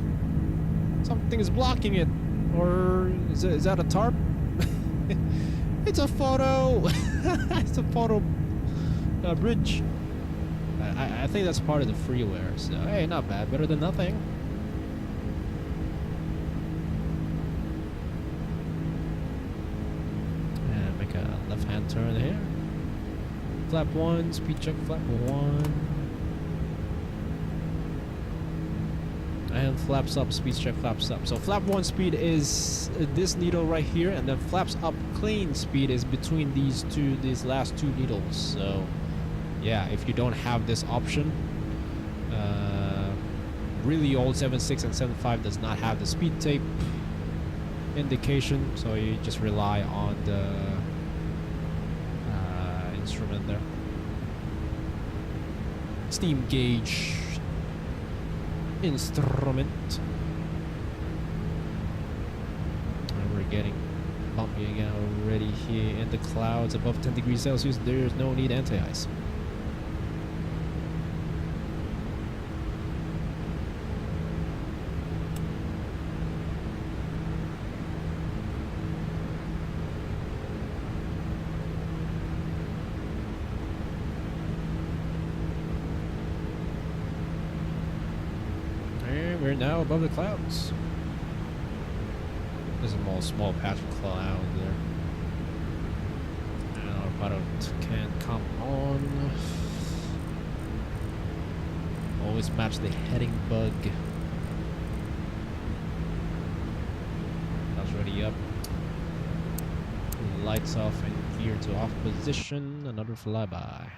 Something is blocking it. Or is that a tarp? It's a photo! It's a photo bridge. I think that's part of the freeware, so hey, not bad. Better than nothing. And make a left-hand turn here. Flap 1, speed check flap 1. And flaps up, speed check flaps up. So flap 1 speed is this needle right here, and then flaps up clean speed is between these last two needles. So yeah, if you don't have this option, really old 7.6 and 7.5 does not have the speed tape indication, so you just rely on the instrument there. Steam gauge instrument. And we're getting bumpy again already here in the clouds above 10 degrees Celsius. There's no need anti-ice. We're now above the clouds. There's a small patch of cloud there. And our pilot can come on. Always match the heading bug. That's already up. Lights off and gear to off position. Another flyby.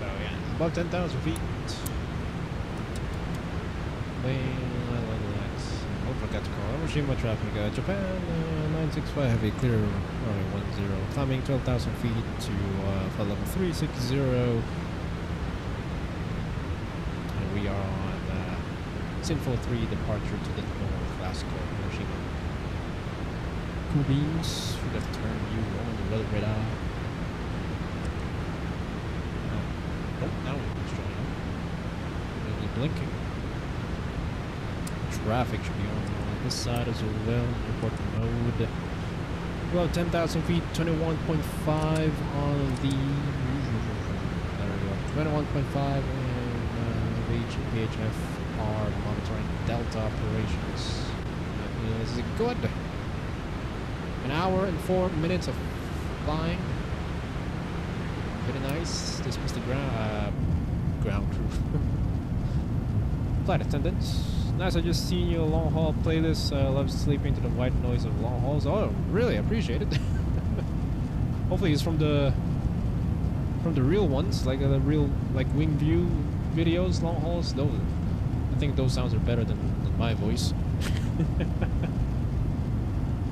So yeah, above 10,000 feet. I forgot to call Hiroshima traffic. Japan 965 heavy clear runway 10. Climbing 12,000 feet to flight level 360. And we are on Sinfo 3 departure to the north. Glasgow, Hiroshima. Cool beans. We got to turn you on the weather radar. Oh, now we're showing up. Really blinking. Traffic should be on this side as well. Report mode. Well, 10,000 feet, 21.5 on the. There we go. 21.5 and VHF are monitoring Delta operations. That is good. An hour and 4 minutes of flying. Pretty nice. Dismiss the ground crew. Flight attendants. Nice, I just seen your long haul playlist. Love sleeping to the white noise of long hauls. Oh, really? Appreciate it. Hopefully it's from the real ones, like the real wing view videos, long hauls. Those, I think those sounds are better than my voice.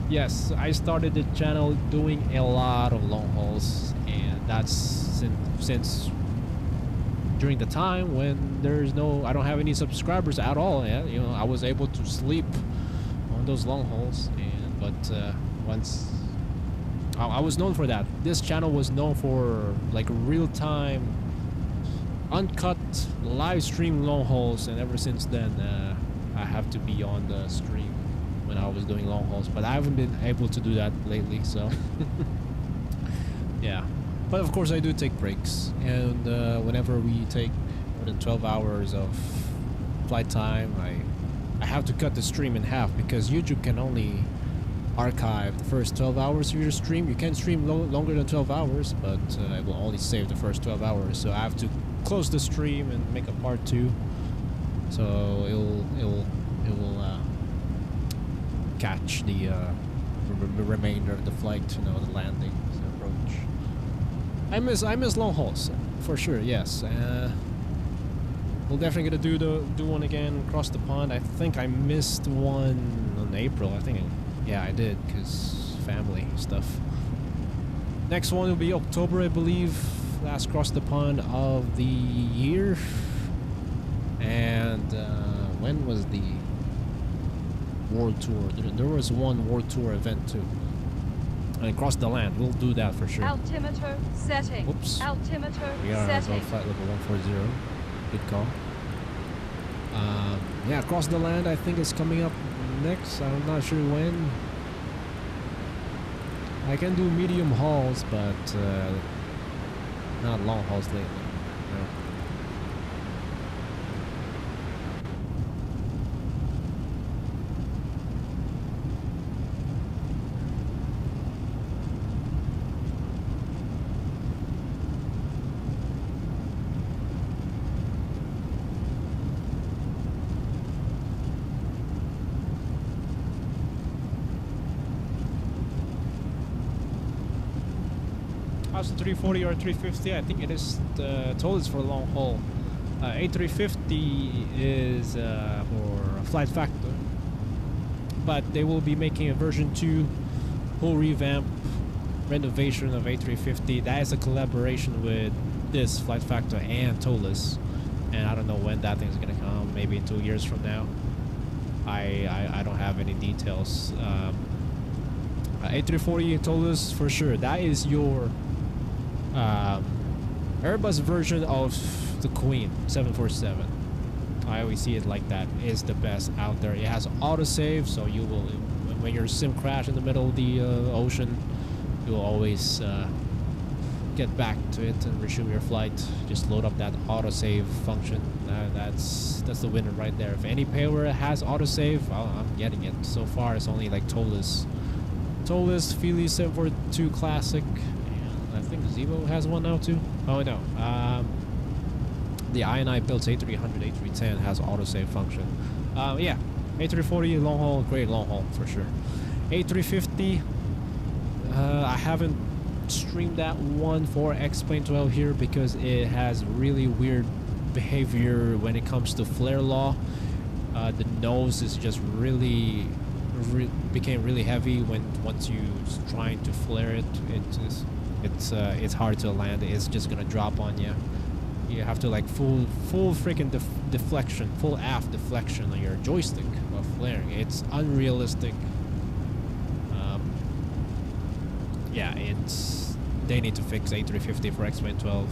Yes, I started the channel doing a lot of long hauls, and that's since during the time when I don't have any subscribers at all. Yeah, you know, I was able to sleep on those long hauls, but once I was known for that. This channel was known for like real-time, uncut, live stream long hauls, and ever since then, I have to be on the stream when I was doing long hauls. But I haven't been able to do that lately, so yeah. But of course I do take breaks, and whenever we take more than 12 hours of flight time, I have to cut the stream in half, because YouTube can only archive the first 12 hours of your stream. You can stream longer than 12 hours, but it will only save the first 12 hours. So I have to close the stream and make a part 2. So it will catch the remainder of the flight, you know, the landing, the approach. I miss long hauls for sure. Yes, we'll definitely gonna do one again across the pond. I think I missed one in April. I think yeah, I did, because family stuff. Next one will be October, I believe. Last cross the pond of the year. And when was the World Tour? There was one World Tour event too. And across the land, we'll do that for sure. Altimeter setting. Whoops. Altimeter We are setting. above flight level 140. Good call. Yeah, across the land, I think it's coming up next. I'm not sure when. I can do medium hauls, but not long hauls lately. No. How's the 340 or 350? I think it is told it's for long haul. A350 is for flight factor, but they will be making a version 2 whole revamp renovation of A350. That is a collaboration with this flight factor and Tolus, and I don't know when that thing's gonna come. Maybe in 2 years from now. I don't have any details. A340 Tolus for sure. That is your Airbus version of the Queen 747. I always see it like that. It's the best out there. It has autosave, so you will, when your sim crash in the middle of the ocean, you will always get back to it and resume your flight. Just load up that autosave function. That's the winner right there. If any pair has autosave, I'm getting it. So far, it's only like Tolus, Feely 742 Classic. I think Zevo has one now too. Oh no, the INI built A300, A310 has autosave function. Yeah, A340 long haul, great long haul for sure. A350, I haven't stream that one for X-Plane 12 here because it has really weird behavior when it comes to flare law. The nose is just really became really heavy once you trying to flare it. It's hard to land. It's just gonna drop on you. You have to like full freaking deflection, full aft deflection on your joystick while flaring. It's unrealistic. Yeah, they need to fix A350 for X-Plane 12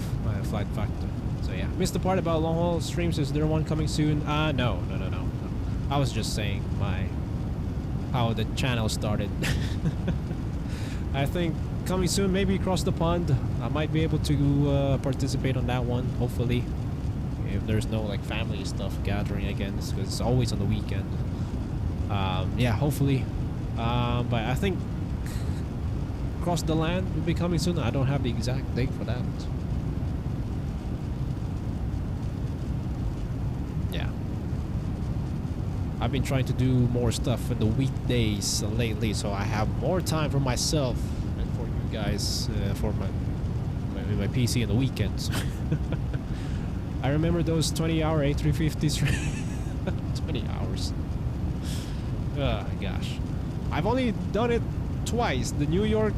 flight factor. So yeah, missed the part about long haul streams. Is there one coming soon? No. I was just saying how the channel started. I think coming soon, maybe across the pond. I might be able to participate on that one, hopefully, if there's no like family stuff gathering again, because it's always on the weekend. Yeah, hopefully. But I think Across the Land will be coming soon. I don't have the exact date for that. Yeah, I've been trying to do more stuff in the weekdays lately, so I have more time for myself and for you guys, for my PC in the weekends. I remember those 20-hour A350s. 20 hours. Oh gosh, I've only done it twice. The New York,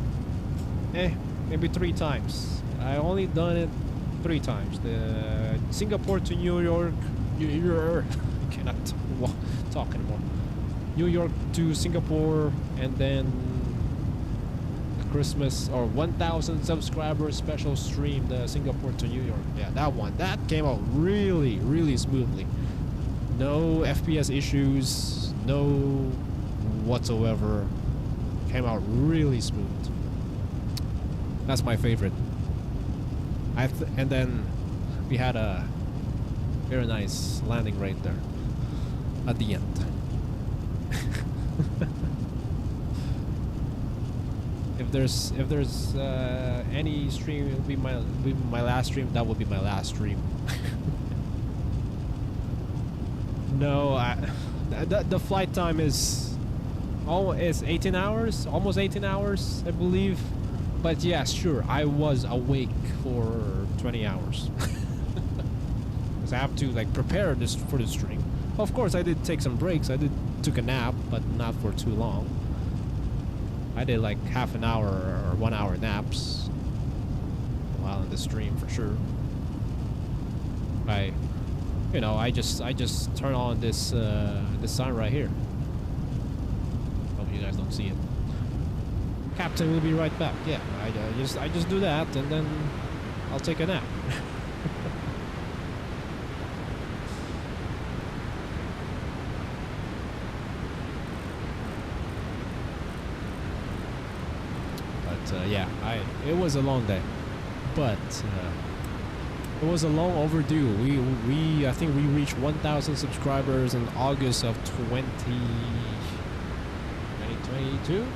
maybe 3 times. I only done it 3 times. The Singapore to New York. Cannot talk anymore. New York to Singapore, and then the Christmas or 1,000 subscribers special stream, the Singapore to New York. Yeah, that one. That came out really, really smoothly. No FPS issues, no whatsoever. Came out really smooth. That's my favorite. And then we had a very nice landing right there at the end. If there's any stream, it'll be my last stream. That will be my last stream. No, the flight time is 18 hours, almost 18 hours, I believe. But yeah, sure, I was awake for 20 hours. Because I have to like prepare this for the stream. Of course, I did take some breaks. Took a nap, but not for too long. I did like half an hour or 1 hour naps while in the stream for sure. I just turn on this sign right here. Hope you guys don't see it. Captain will be right back. Yeah, I just do that and then I'll take a nap. But yeah, it was a long day, but it was a long overdue. I think we reached 1,000 subscribers in August of 2022.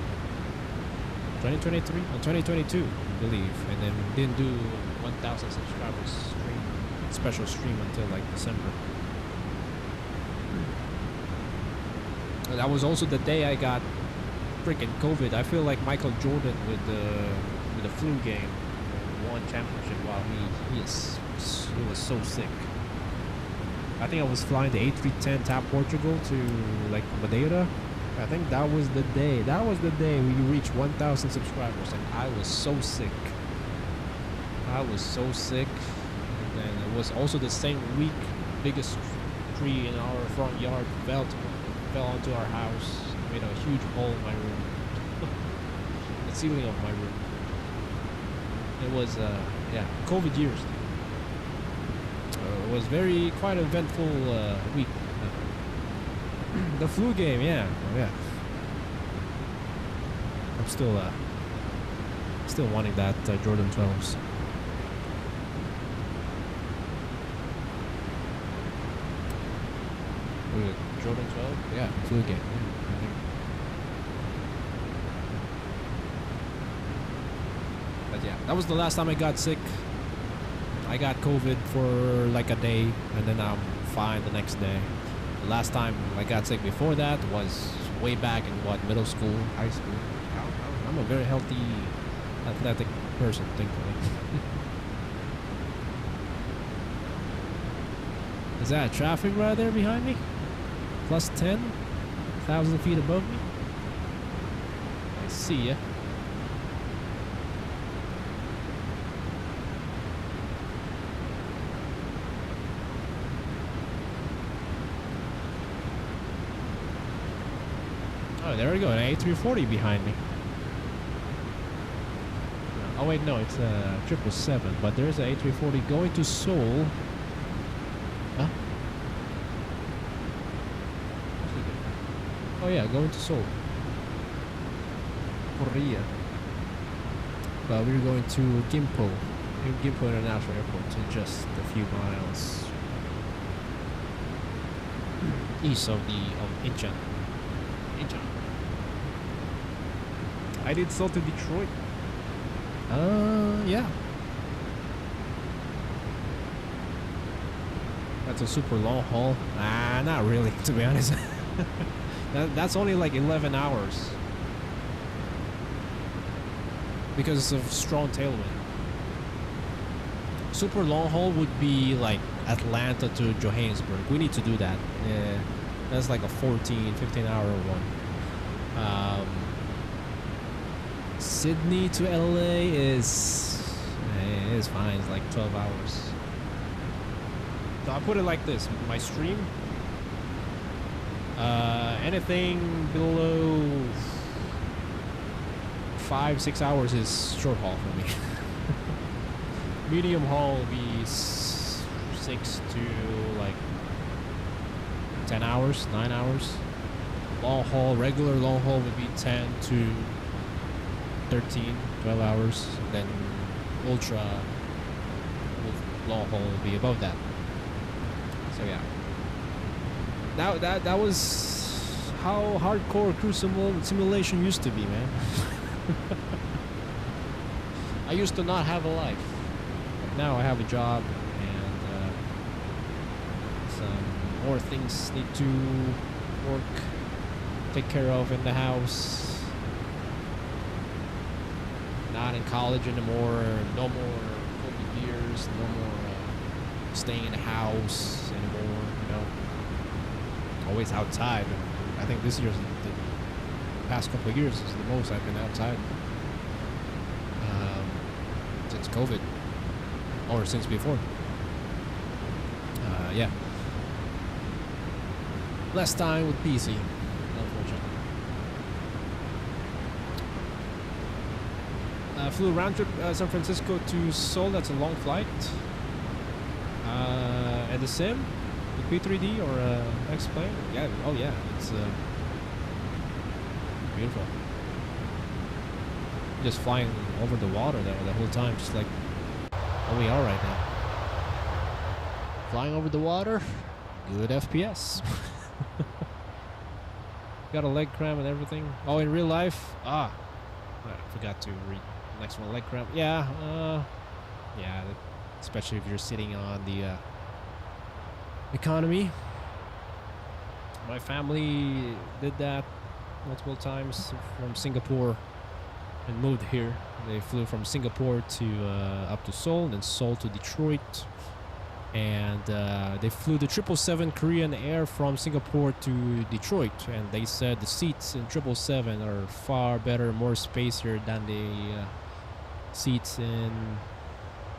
2023 or 2022, I believe, and then we didn't do 1,000 subscribers special stream until like December. And that was also the day I got freaking COVID. I feel like Michael Jordan with the flu game, won championship while he was so sick. I think I was flying the A310 TAP Portugal to like Madeira. I think that was the day. That was the day we reached 1,000 subscribers, and I was so sick. And then it was also the same week, biggest tree in our front yard fell onto our house, made a huge hole in my room, the ceiling of my room. It was COVID years. It was quite eventful week. The flu game, yeah. I'm still wanting that Jordan 12s. Jordan 12? Yeah, flu game. Yeah, I think. But yeah, that was the last time I got sick. I got COVID for like a day, and then I'm fine the next day. The last time I got sick before that was way back in middle school, high school. I'm a very healthy, athletic person, thankfully. Is that traffic right there behind me? Plus 10,000 feet above me? I see ya. Oh, there we go, an A340 behind me. Oh wait, no, it's a 777, but there's an A340 going to Seoul. Huh? Oh yeah, going to Seoul, Korea. But we're going to Gimpo International Airport, to just a few miles east of Incheon. I did Seoul to Detroit. Yeah. That's a super long haul. Not really, to be honest. That's only like 11 hours. Because of strong tailwind. Super long haul would be like Atlanta to Johannesburg. We need to do that. Yeah. That's like a 14, 15 hour one. Sydney to LA is fine. It's like 12 hours. So I put it like this: my stream, anything below 5-6 hours is short haul for me. Medium haul will be 6 to like 10 hours, 9 hours. Long haul, regular long haul would be 10 to 13, 12 hours. Then ultra long haul will be above that. So yeah. Now that was how hardcore cruise simulation used to be, man. I used to not have a life. But now I have a job, and some more things need to work, take care of in the house. Not in college anymore. No more COVID years. No more staying in the house anymore. You know, always outside. I think this year's the past couple of years is the most I've been outside since COVID, or since before. Yeah. Less time with PC, unfortunately. Flew round trip San Francisco to Seoul. That's a long flight. And the sim, the P3D or X-plane. Yeah. Oh yeah, it's beautiful. Just flying over the water there the whole time, just like where we are right now. Flying over the water, good FPS. Got a leg cramp and everything. Oh, in real life, I forgot to read the next one. Leg cramp. Yeah, yeah. Especially if you're sitting on the economy. My family did that multiple times from Singapore and moved here. They flew from Singapore to up to Seoul, then Seoul to Detroit, and they flew the 777 Korean Air from Singapore to Detroit, and they said the seats in 777 are far better, more spacier than the seats in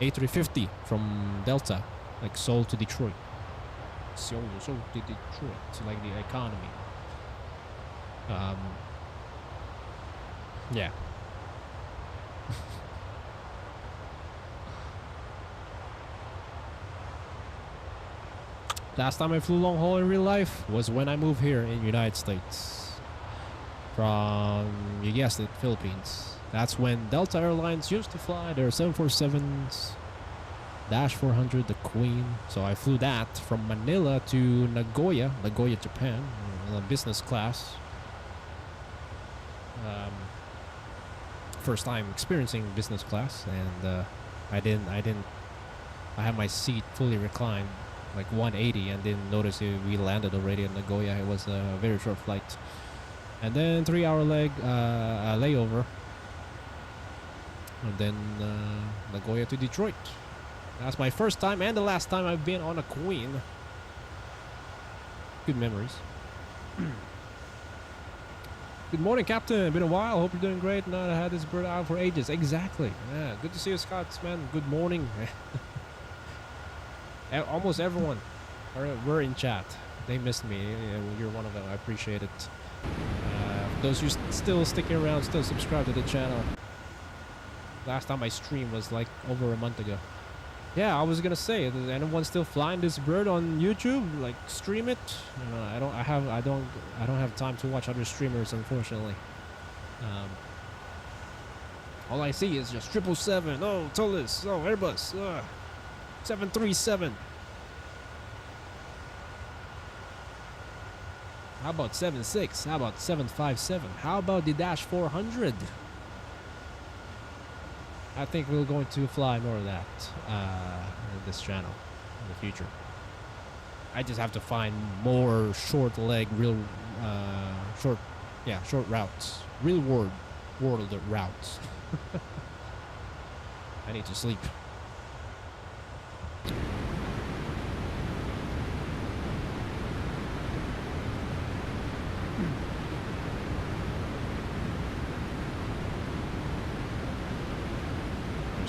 A350 from Delta, like Seoul to Detroit. Seoul to Detroit, so like the economy. Yeah. Last time I flew long haul in real life was when I moved here in United States from, you guessed it, Philippines. That's when Delta Airlines used to fly their 747s -400, the Queen. So I flew that from Manila to Nagoya, Japan, business class. First time experiencing business class, and I had my seat fully reclined, like 180, and didn't notice we landed already in Nagoya. It was a very short flight, and then 3-hour layover and then Nagoya to Detroit. That's my first time and the last time I've been on a Queen. Good memories. Good morning, Captain. Been a while. Hope you're doing great. Not had this bird out for ages. Exactly. Yeah. Good to see you, Scotsman. Good morning. Almost everyone were in chat. They missed me. You're one of them. I appreciate it. Those who still sticking around, still subscribe to the channel. Last time I streamed was like over a month ago. Yeah, I was gonna say, is anyone still flying this bird on YouTube? Like, stream it? I don't have time to watch other streamers, unfortunately. All I see is just 777. Oh, Tullus. Oh, Airbus. 737. How about 76? How about 757? How about the Dash 400? I think we're going to fly more of that in this channel in the future. I just have to find more short leg, short routes, real world routes. I need to sleep.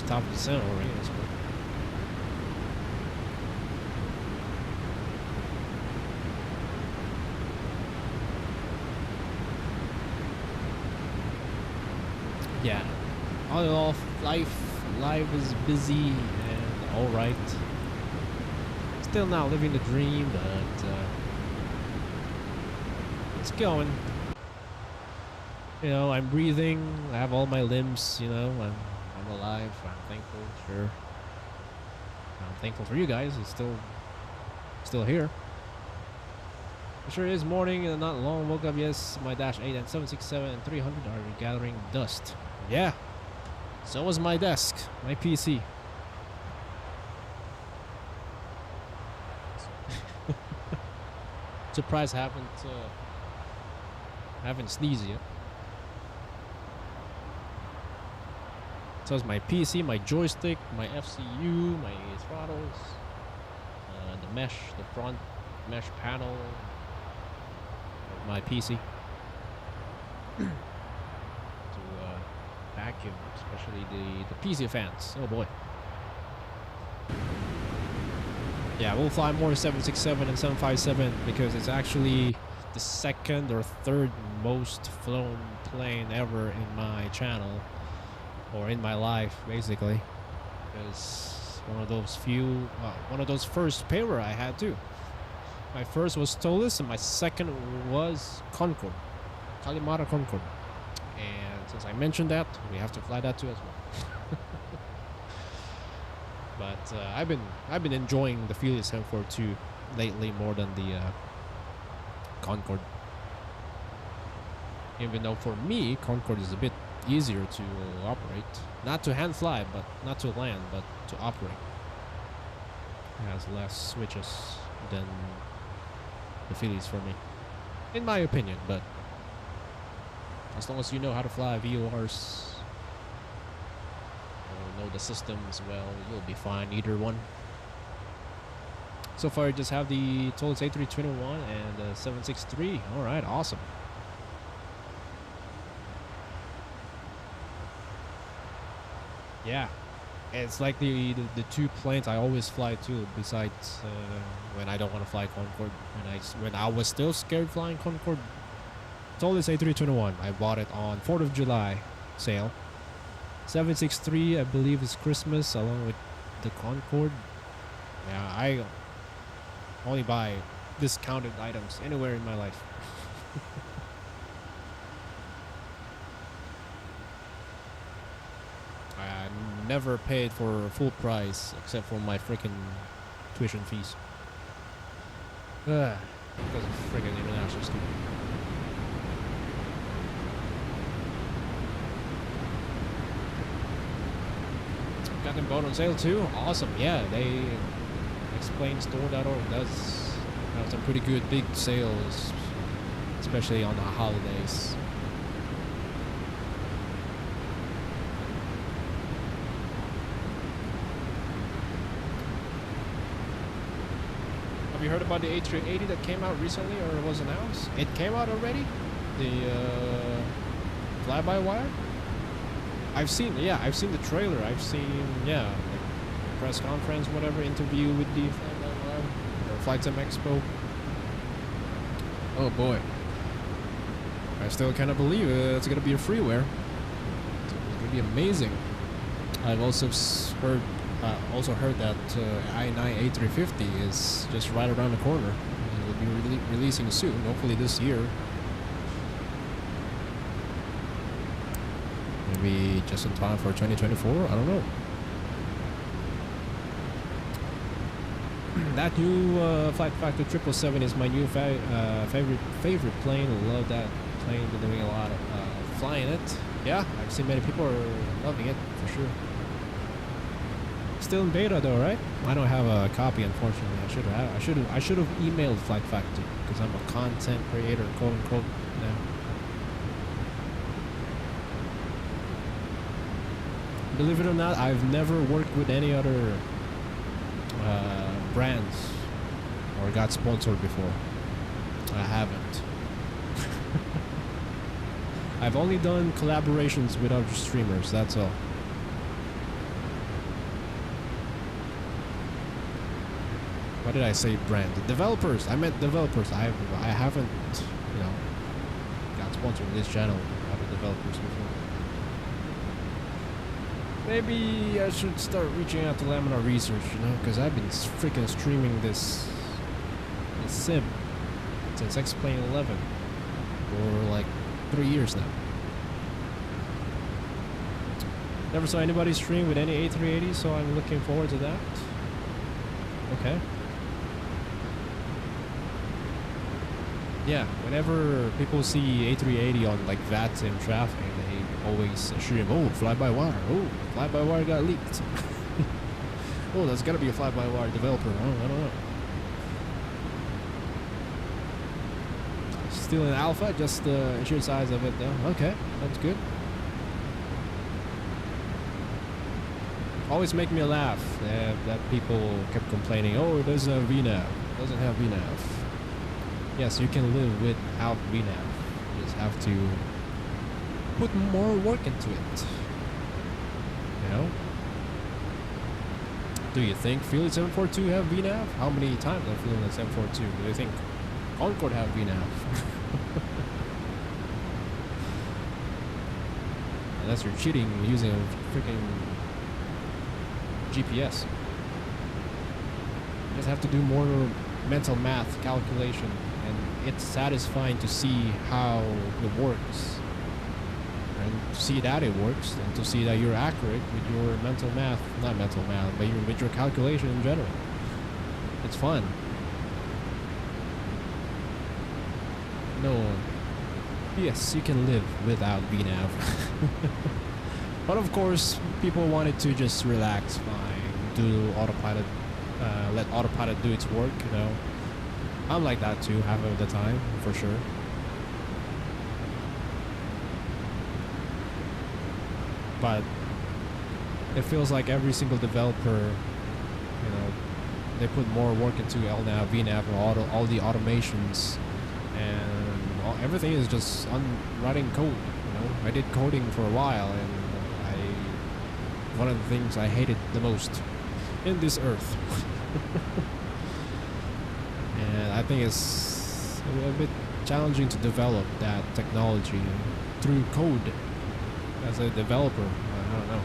Top of the center already. That's cool. Yeah. All in all, life is busy and all right. Still not living the dream, but it's going. You know, I'm breathing. I have all my limbs. You know, I'm alive. I'm thankful. Sure. I'm thankful for you guys. It's still here. It sure is morning and not long. Woke up. Yes, my Dash 8 and 767 and 300 are gathering dust. Yeah. So was my desk, my PC. Surprised I haven't sneezed yet. So it's my PC, my joystick, my FCU, my throttles, the mesh, the front mesh panel of my PC. To vacuum, especially the PC fans. Oh boy. Yeah, we'll fly more 767 and 757 because it's actually the second or third most flown plane ever in my channel. Or in my life, basically, because one of those first pair I had too. My first was Tolus, and my second was Concorde, Kalimata Concorde. And since I mentioned that, we have to fly that too as well. But I've been enjoying the Philips M42 lately more than the Concorde. Even though for me, Concorde is a bit easier to operate, not to hand fly, but not to land, but to operate. It has less switches than the Phillies for me, in my opinion. But as long as you know how to fly VORs, or know the systems well, you'll be fine either one. So far, I just have the Tolus A321 and 763. All right, awesome. Yeah, it's like the two planes I always fly to. Besides when I don't want to fly Concorde, when I was still scared flying Concorde. Tolus A321. I bought it on 4th of July sale. 763, I believe, is Christmas along with the Concorde. Yeah, I only buy discounted items anywhere in my life. I never paid for full price except for my freaking tuition fees. Because of freaking international student. Got them both on sale too. Awesome. Yeah, they explain store.org does have some pretty good big sales, especially on the holidays. you heard about the A380 that came out recently or was announced? It came out already? The fly-by-wire? I've seen the trailer. I've seen, like press conference, whatever, interview with the fly-by-wire or Flight Sim Expo. Oh boy. I still cannot believe it's gonna be a freeware. It's gonna be amazing. I've also heard that i9 A350 is just right around the corner. It will be releasing soon, hopefully this year. Maybe just in time for 2024. I don't know. That new Flight Factor 777 is my new favorite plane. I love that plane. Been doing a lot of flying it. Yeah, I've seen many people are loving it for sure. Still in beta though, right? I don't have a copy, unfortunately. I should have emailed Flight Factor because I'm a content creator, quote unquote. Now. Believe it or not, I've never worked with any other brands or got sponsored before. I haven't. I've only done collaborations with other streamers, that's all. What did I say? Brand? Developers. I meant developers. I haven't, got sponsored with this channel. Other developers before. Maybe I should start reaching out to Laminar Research, because I've been freaking streaming this sim since X-Plane 11 for like 3 years now. Never saw anybody stream with any A380, so I'm looking forward to that. Okay. Yeah, whenever people see A380 on like vatsim traffic, they always assume, oh, fly-by-wire, oh, fly-by-wire got leaked. Oh, there's gotta be a fly-by-wire developer. Oh, I don't know. Still in alpha, just the sheer size of it though. Okay, that's good. Always make me laugh that people kept complaining, oh, it doesn't have VNAV, it doesn't have VNAV. Yes, you can live without VNAV. You just have to put more work into it. Do you think Field 742 have VNAV? How many times have Field 742? Do you think Concorde have VNAV? Unless you're cheating using a freaking GPS. You just have to do more mental math calculation, and it's satisfying to see how it works, and to see that it works, and to see that you're accurate with your mental math, not mental math, but with your calculation in general. It's fun. No, yes, you can live without VNAV. But of course, people wanted to just relax by do autopilot, let autopilot do its work, I'm like that too, half of the time, for sure. But it feels like every single developer, they put more work into LNAV, VNAV, and all the automations, and everything is just writing code. I did coding for a while, and one of the things I hated the most in this earth. And I think it's a bit challenging to develop that technology through code as a developer. I don't know.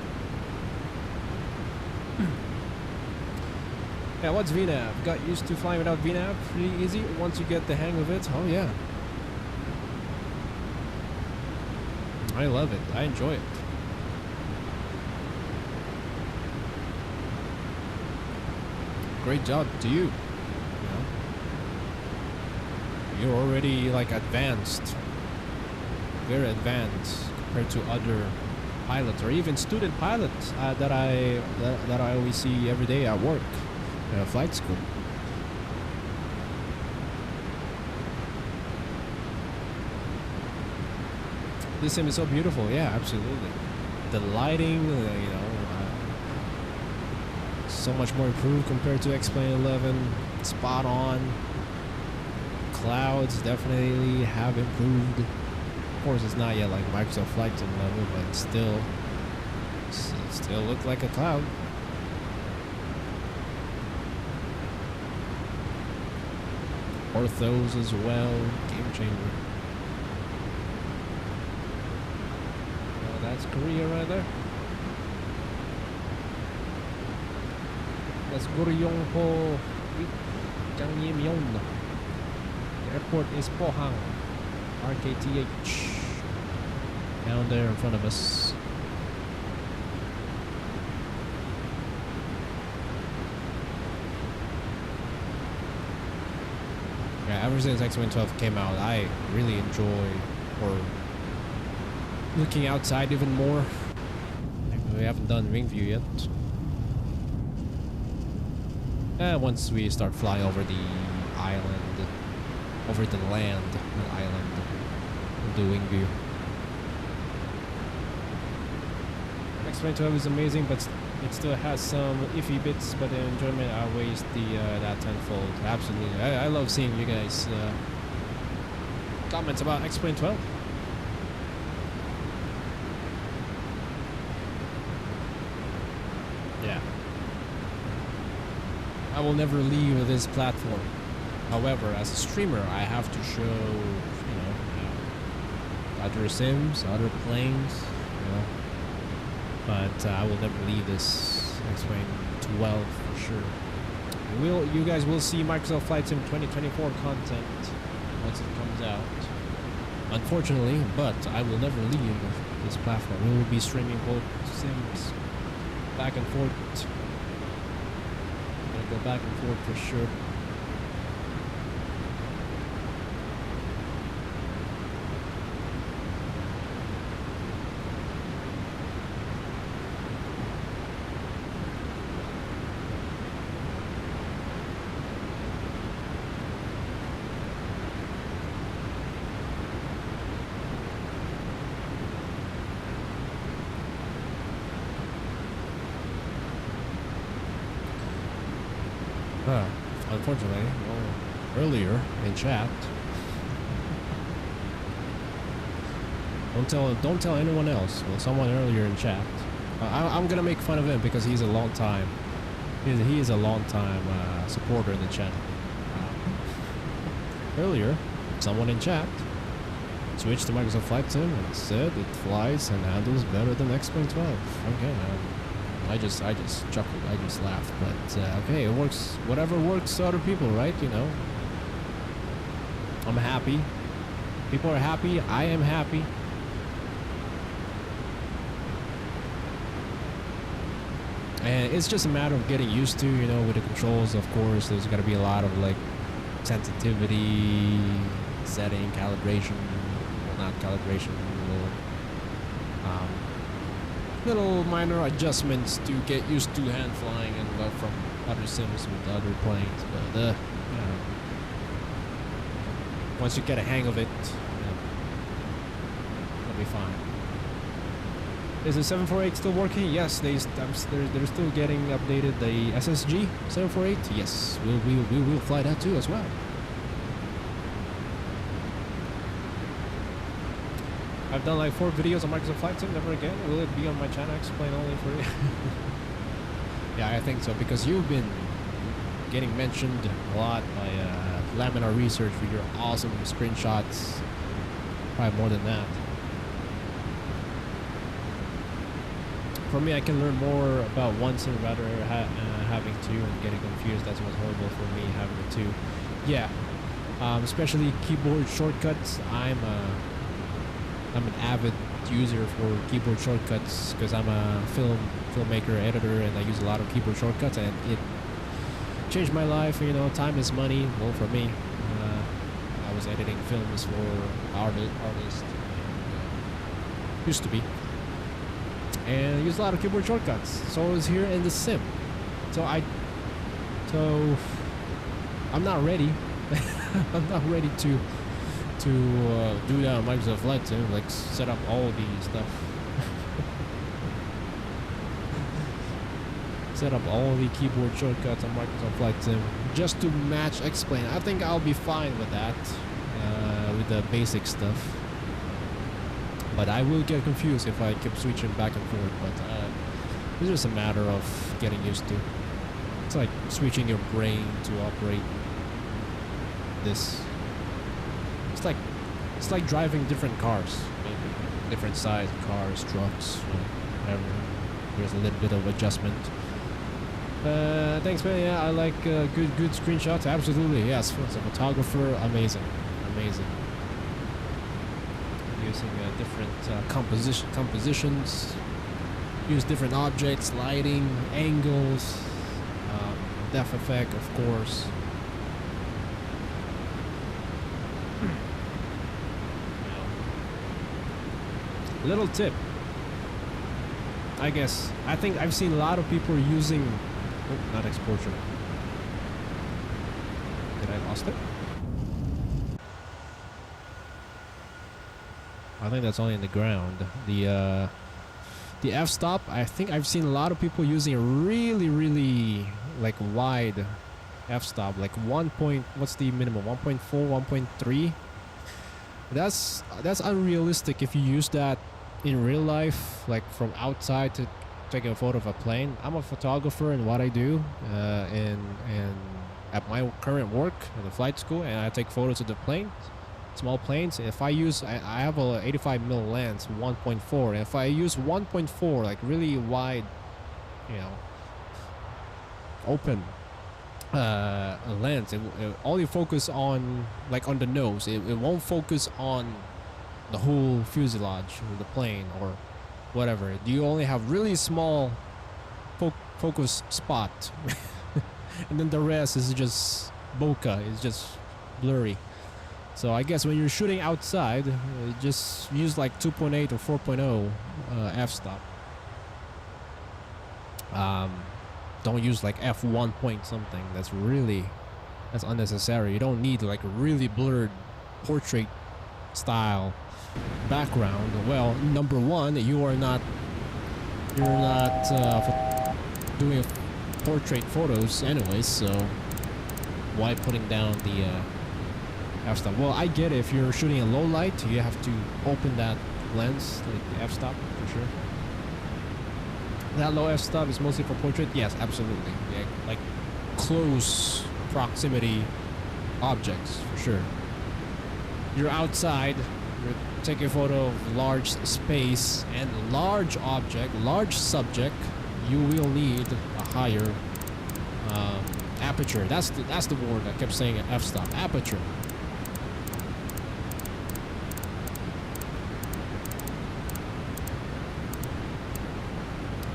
Yeah, what's VNAV? Got used to flying without VNAV? Pretty easy once you get the hang of it. Oh yeah. I love it. I enjoy it. Great job to you. You're already like advanced, very advanced compared to other pilots or even student pilots that I always see every day at work, flight school. This sim is so beautiful. Yeah, absolutely. The lighting, So much more improved compared to X-Plane 11. Spot on. Clouds definitely have improved. Of course, it's not yet like Microsoft Flight Sim level, but it still looks like a cloud. Orthos as well, game changer. Oh, that's Korea right there. That's Goryongpo Jangyemyeon. The airport is Pohang. RKTH. Down there in front of us. Yeah, ever since X-Wing 12 came out, I really enjoy looking outside even more. We haven't done wing view yet. Once we start flying over the island, over the land, not island, we'll do wing view. X-Wing 12 is amazing, but it still has some iffy bits, but the enjoyment outweighs that tenfold. Absolutely. I love seeing you guys comments about X-Plane 12. Yeah. I will never leave this platform. However, as a streamer, I have to show, other sims, other planes, But I will never leave this X-Plane 12 for sure. You guys will see Microsoft Flight Sim 2024 content once it comes out. Unfortunately, but I will never leave this platform. We will be streaming both sims back and forth. Go back and forth for sure. Unfortunately, earlier in chat, don't tell anyone else. Well, someone earlier in chat, I'm gonna make fun of him because he's a long time. He is a long time supporter in the channel. Earlier, someone in chat switched to Microsoft Flight Sim and said it flies and handles better than X-Plane 12. Okay. I just chuckled, I just laughed, but okay, it works, whatever works to other people, right, I'm happy, people are happy, I am happy. And it's just a matter of getting used to, with the controls, of course, there's gotta be a lot of, sensitivity, setting, calibration, well, not calibration, little minor adjustments to get used to hand flying and from other sims with other planes, but once you get a hang of it, it'll be fine. Is the 748 still working? Yes, they're still getting updated. The SSG 748, yes, we will fly that too as well. I've done 4 videos on Microsoft Flight Sim, never again. Will it be on my channel? Explain only for you. Yeah, I think so, because you've been getting mentioned a lot by Laminar Research with your awesome screenshots. Probably more than that. For me, I can learn more about one sim rather having two and getting confused. That's what's horrible for me, having the two. Yeah, especially keyboard shortcuts. I'm an avid user for keyboard shortcuts because I'm a filmmaker, editor, and I use a lot of keyboard shortcuts, and it changed my life. Time is money. Well, for me, I was editing films for artists, used to be, and I use a lot of keyboard shortcuts. So I was here in the sim. So I'm not ready. I'm not ready to do that on Microsoft Flight Sim, set up all the stuff. Set up all the keyboard shortcuts on Microsoft Flight Sim just to match X-Plane. I think I'll be fine with that, with the basic stuff. But I will get confused if I keep switching back and forth. But it's just a matter of getting used to. It's like switching your brain to operate this. It's like driving different cars, maybe different size cars, trucks, whatever. There's a little bit of adjustment. Thanks, man. Yeah, I like good screenshots. Absolutely, yes. As a photographer, amazing. Using different compositions. Use different objects, lighting, angles, depth effect, of course. Little tip. I think I've seen a lot of people using. Oh, not exposure. Did I lost it? I think that's only in the ground. The f-stop, I think I've seen a lot of people using a really like wide f-stop, like 1 point, what's the minimum, 1.4, 1.3. That's unrealistic if you use that in real life, like from outside to taking a photo of a plane. I'm a photographer, and what I do and at my current work at the flight school, and I take photos of the planes, small planes. If I use, I have a 85mm lens, 1.4, and if I use 1.4, like really wide, open lens, it only focus on like on the nose. It won't focus on the whole fuselage of the plane or whatever. You only have really small focus spot and then the rest is just bokeh, it's just blurry. So I guess when you're shooting outside, just use like 2.8 or 4.0 f-stop. Don't use like f1 point something. That's unnecessary. You don't need like a really blurred portrait style background. Well, number one, you're not doing portrait photos anyways, so why putting down the f-stop? Well, I get it. If you're shooting a low light, you have to open that lens, like the f-stop, for sure. That low f-stop is mostly for portrait. Yes, absolutely. Yeah, like close proximity objects, for sure. You're outside, you're taking a photo of large space and large object, large subject, you will need a higher aperture. That's the word I kept saying at f-stop, aperture.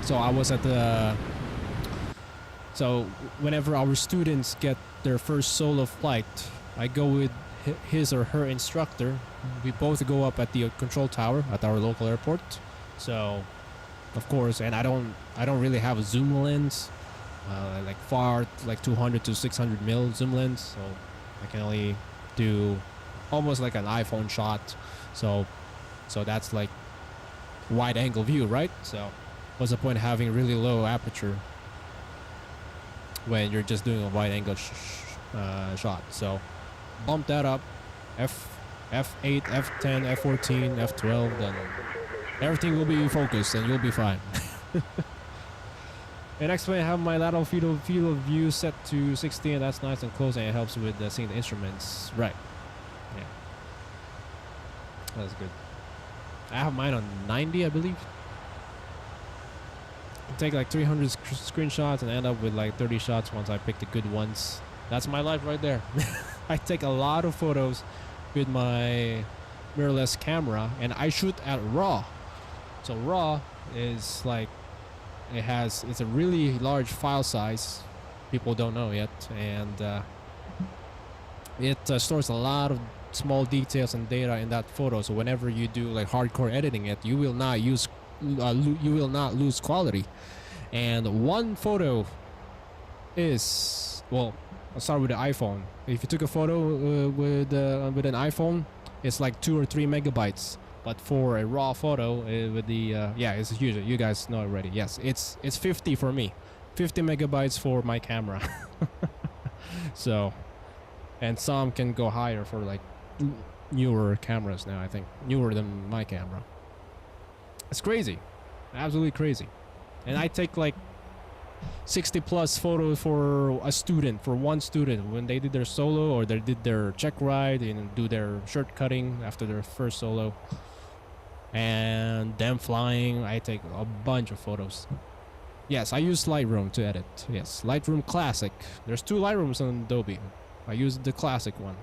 So I was at so whenever our students get their first solo flight, I go with his or her instructor. We both go up at the control tower at our local airport. So, of course, and I don't really have a zoom lens, like far, like 200 to 600 mil zoom lens. So I can only do almost like an iPhone shot. So that's like wide angle view, right? So what's the point of having really low aperture when you're just doing a wide angle shot? So bump that up, F8, F10, F14, F12, then everything will be focused and you'll be fine. And next way I have my lateral field of view set to 60, and that's nice and close, and it helps with seeing the instruments. Right. Yeah. That's good. I have mine on 90, I believe. Take like 300 screenshots and end up with like 30 shots once I pick the good ones. That's my life right there. I take a lot of photos with my mirrorless camera, and I shoot at RAW. So RAW is like, it's a really large file size. People don't know yet, and it stores a lot of small details and data in that photo. So whenever you do like hardcore editing it, you will not lose quality. And one photo is, well, I'll start with the iPhone. If you took a photo with an iPhone, it's like 2 or 3 megabytes. But for a raw photo with the yeah, it's huge. You guys know already. Yes, it's 50 for me. 50 megabytes for my camera. So, and some can go higher for like newer cameras now, I think. Newer than my camera. It's crazy. Absolutely crazy. And I take like 60 plus photos for a student, for one student, when they did their solo or they did their check ride and do their shirt cutting after their first solo. And them flying, I take a bunch of photos. Yes, I use Lightroom to edit. Yes, Lightroom Classic. There's 2 Lightrooms on Adobe. I use the classic one.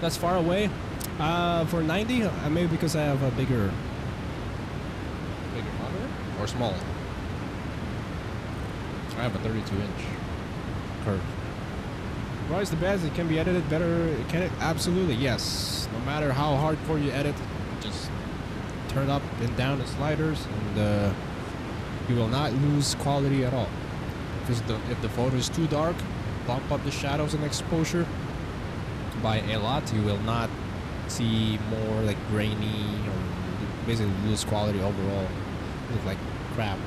That's far away. For 90, maybe because I have a bigger monitor or smaller. I have a 32-inch curve. RAW is the best. It can be edited better. Can it? Absolutely, yes. No matter how hardcore you edit, just turn up and down the sliders, and you will not lose quality at all. Because if the photo is too dark, bump up the shadows and exposure by a lot. You will not see more like grainy or basically lose quality overall. Look like crap.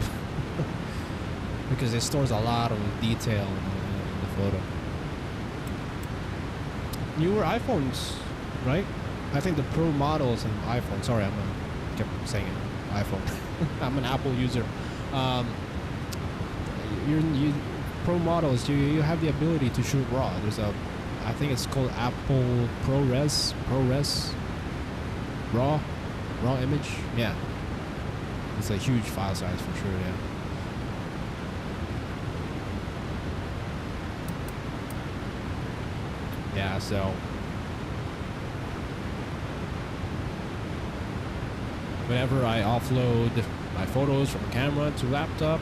Because it stores a lot of detail in the photo. Newer iPhones, right? I think the Pro models and iPhone. Sorry, kept saying it. iPhone. I'm an Apple user. Pro models, you have the ability to shoot RAW. There's I think it's called Apple ProRes raw image. Yeah, it's a huge file size for sure. Yeah. Yeah, so whenever I offload my photos from camera to laptop,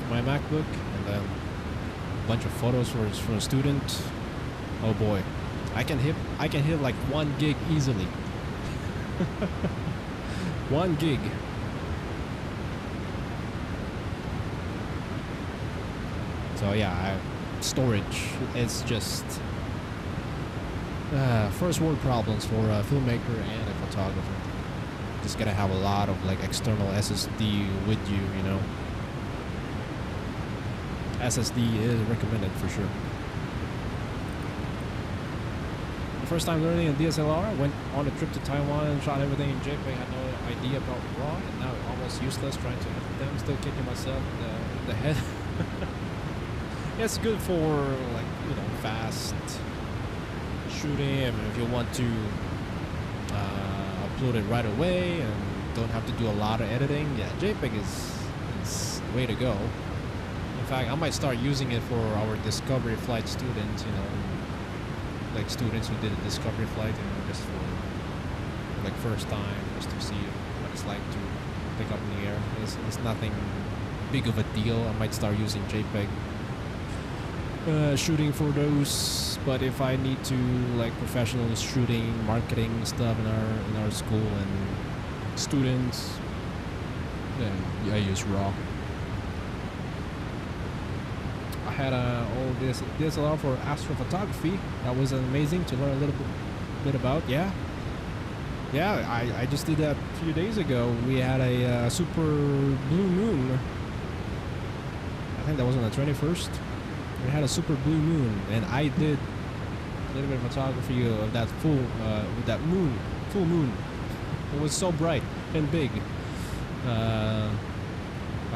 my MacBook, and then a bunch of photos for a student, oh boy, I can hit like 1 gig easily. 1 gig. So yeah, storage is just first world problems for a filmmaker and a photographer. Just gotta have a lot of like external SSD with you, you know. SSD is recommended for sure. The first time learning a DSLR, went on a trip to Taiwan and shot everything in JPEG. Had no idea about RAW, and now almost useless trying to edit them. Still kicking myself in the head. It's good for like, you know, fast shooting. I mean, if you want to upload it right away and don't have to do a lot of editing, yeah, JPEG is the way to go. In fact, I might start using it for our discovery flight students, you know, like students who did a discovery flight, you know, just for like first time, just to see what it's like to pick up in the air. It's nothing big of a deal. I might start using JPEG shooting for those, but if I need to like professional shooting, marketing stuff in our school and students, then I use RAW. I had all this DSLR for astrophotography. That was amazing to learn a little bit about. Yeah, I just did that a few days ago. We had a super blue moon. I think that was on the 21st. We had a super blue moon, and I did a little bit of photography of that full moon. It was so bright and big. I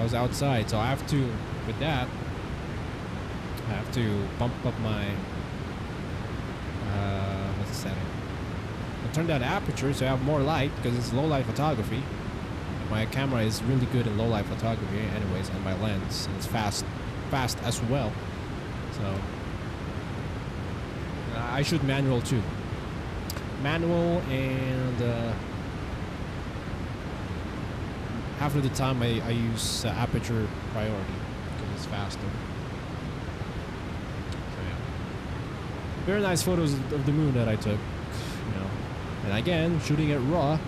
was outside, so I have to bump up my what's the setting? I turned down the aperture so I have more light because it's low light photography. My camera is really good in low light photography, anyways, and my lens is fast as well. So I shoot manual too. Manual, and half of the time I use aperture priority because it's faster. So yeah, very nice photos of the moon that I took, you know. And again, shooting it RAW.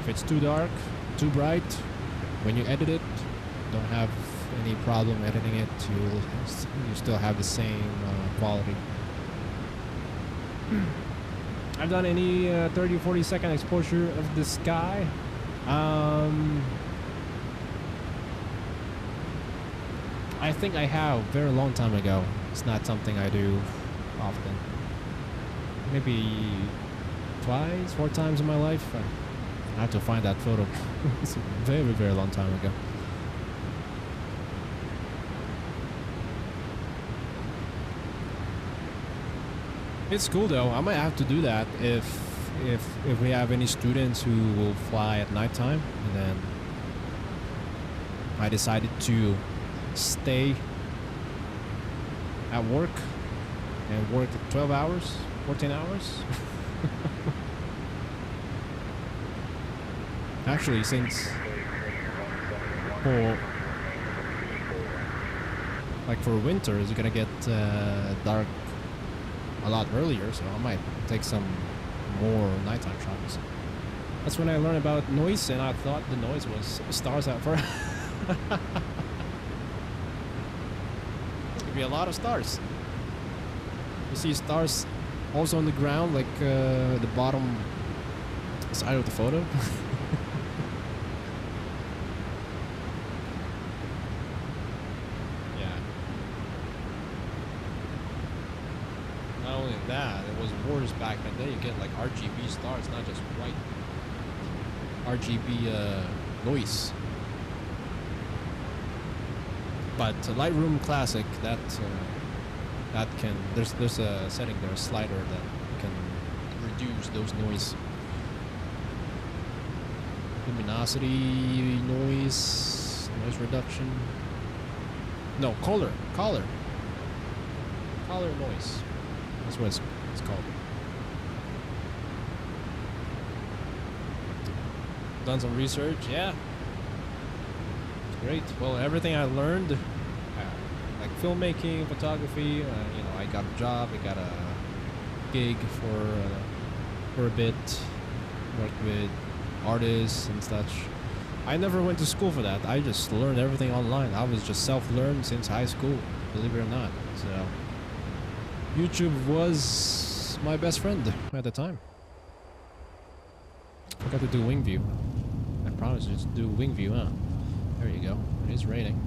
If it's too dark, too bright, when you edit it, don't have any problem editing it. You still have the same quality. I've done any 30-40 second exposure of the sky. I think I have a very long time ago. It's not something I do often. Maybe twice, 4 times in my life. I have to find that photo. It's a very, very long time ago. It's cool though. I might have to do that if we have any students who will fly at nighttime, and then I decided to stay at work and work 12 hours, 14 hours. Actually, since for winters, you're gonna get dark a lot earlier, so I might take some more nighttime shots. That's when I learned about noise, and I thought the noise was stars at first. Could be a lot of stars. You see stars also on the ground, like the bottom side of the photo. That it was worse back in the day. You get like RGB stars, not just white. RGB noise. But Lightroom Classic, that can there's a setting there, a slider that can reduce those noise. Luminosity, noise reduction. No, color noise. That's what it's called. Done some research, yeah. It's great. Well, everything I learned, like filmmaking, photography, you know, I got a job, I got a gig for a bit, worked with artists and such. I never went to school for that. I just learned everything online. I was just self-learned since high school, believe it or not. So YouTube was my best friend at the time. Forgot to do wing view. I promised you to do wing view, huh? There you go. It is raining.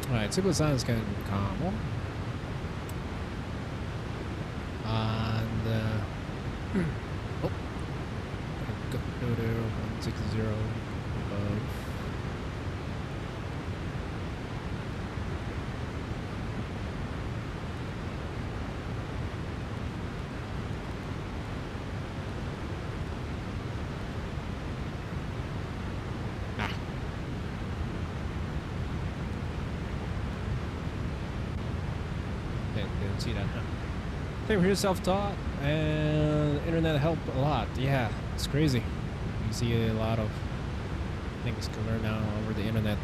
Alright, typical signs can calm. And oh, go there 160 above. See that, huh? Same here, self-taught, and internet helped a lot. Yeah, it's crazy. You see a lot of things can learn now over the internet.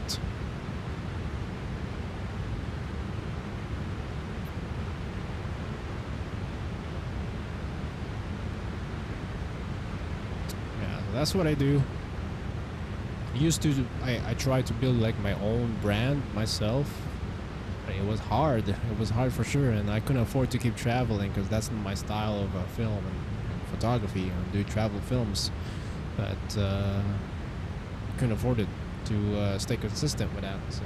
Yeah, so that's what I do. I tried to build like my own brand myself. It was hard. It was hard for sure, and I couldn't afford to keep traveling because that's my style of film and photography. I do travel films, but couldn't afford it to stay consistent with that. So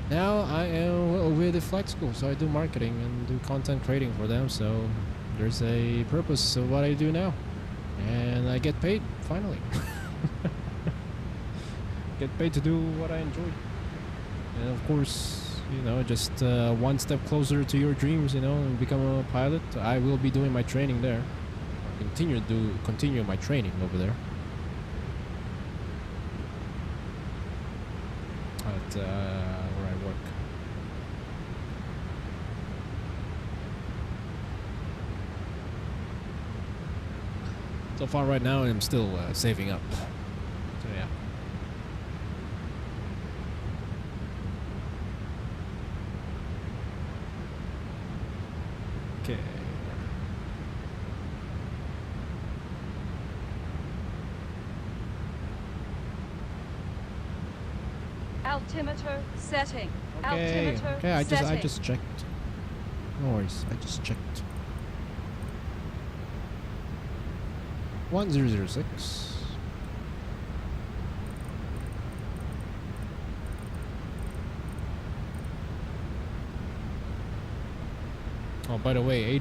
now I am with the flight school, so I do marketing and do content creating for them. So there's a purpose of what I do now, and I get paid finally. Get paid to do what I enjoy, and of course, you know, just one step closer to your dreams, you know, and become a pilot. I will be doing my training there. I'll continue my training over there. where I work. So far right now I'm still saving up. So yeah. Okay. Altimeter setting. Okay, Altimeter okay, I setting. just checked. No worries, I just checked. 1006. Oh, by the way,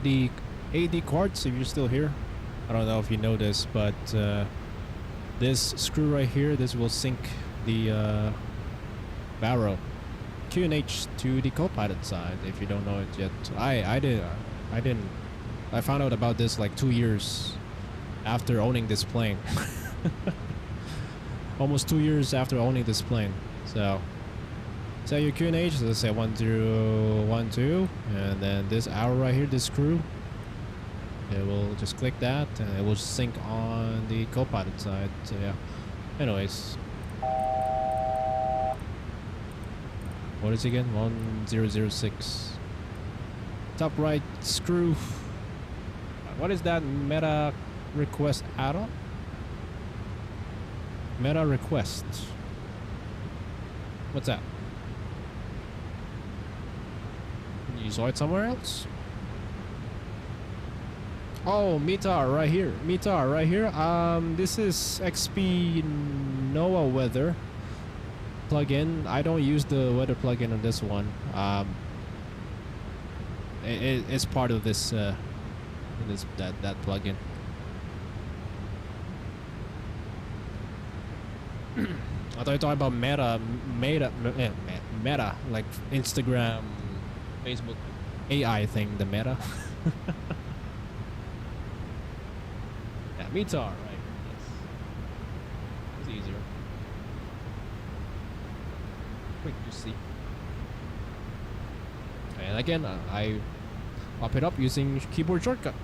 AD quartz, if you're still here, I don't know if you know this, but this screw right here, this will sink the barrel QNH to the co-pilot side. If you don't know it yet, I didn't. I found out about this like 2 years after owning this plane. Almost 2 years after owning this plane. So set your QNH, let's say 1012, and then this arrow right here, this screw, it will just click that and it will sync on the co-pilot side. So yeah, anyways, what is it again? 1006. Top right screw. What is that? Meta request add-on? Meta request. What's that? You saw it somewhere else? Oh, METAR right here. METAR right here. This is XP NOAA weather plugin. I don't use the weather plugin on this one. It's part of this that plugin. I thought you were talking about Meta, like Instagram, Facebook, AI thing, the Meta. Yeah, METAR, right? Yes, it's easier, quick to see. And again, I pop it up using keyboard shortcut.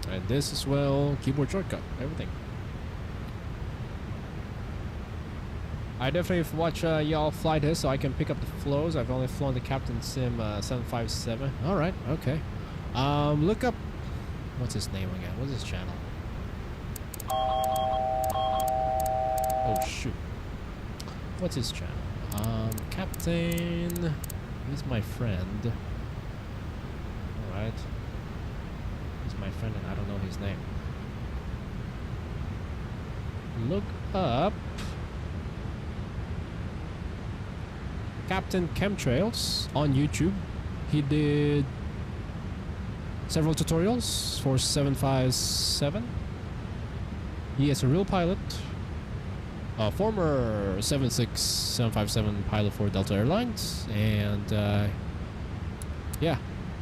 And this as well, keyboard shortcut, everything. I definitely watch y'all fly this so I can pick up the flows. I've only flown the Captain Sim 757. Alright, okay. Look up, what's his name again? What's his channel? Oh shoot. What's his channel? Captain, he's my friend. Alright. He's my friend and I don't know his name. Look up Captain Chemtrails on YouTube. He did several tutorials for 757. He is a real pilot, a former 757 pilot for Delta Airlines, and yeah,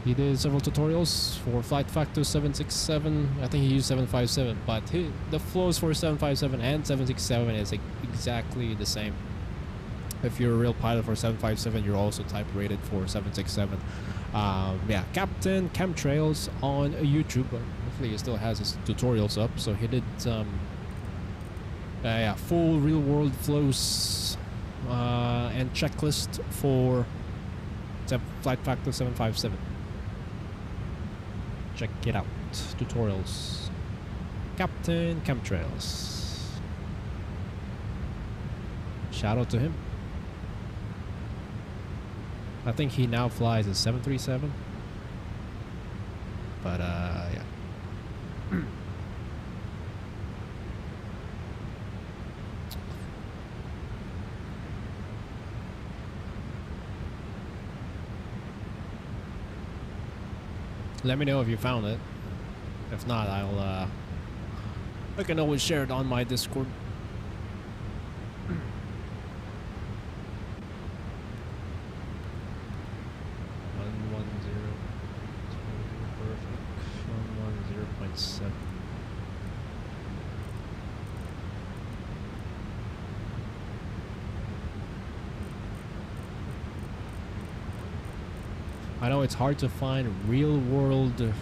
he did several tutorials for Flight Factor 767. I think he used 757, but the flows for 757 and 767 is exactly the same. If you're a real pilot for 757, you're also type rated for 767. Yeah, Captain Chemtrails on YouTube. Hopefully he still has his tutorials up. So he did yeah, full real world flows and checklist for Flight Factor 757. Check it out. Tutorials. Captain Chemtrails. Shout out to him. I think he now flies a 737. But yeah. Let me know if you found it. If not, I can always share it on my Discord. 7. I know it's hard to find real world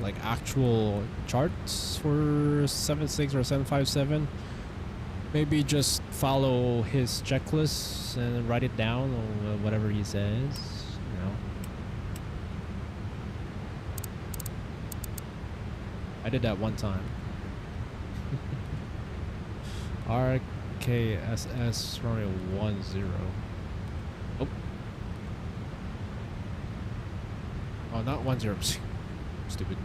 like actual charts for 76 or 757. Maybe just follow his checklists and write it down or whatever he says, you know. I did that one time. RKSS runway 10. Oh. Oh, not 10. Stupid.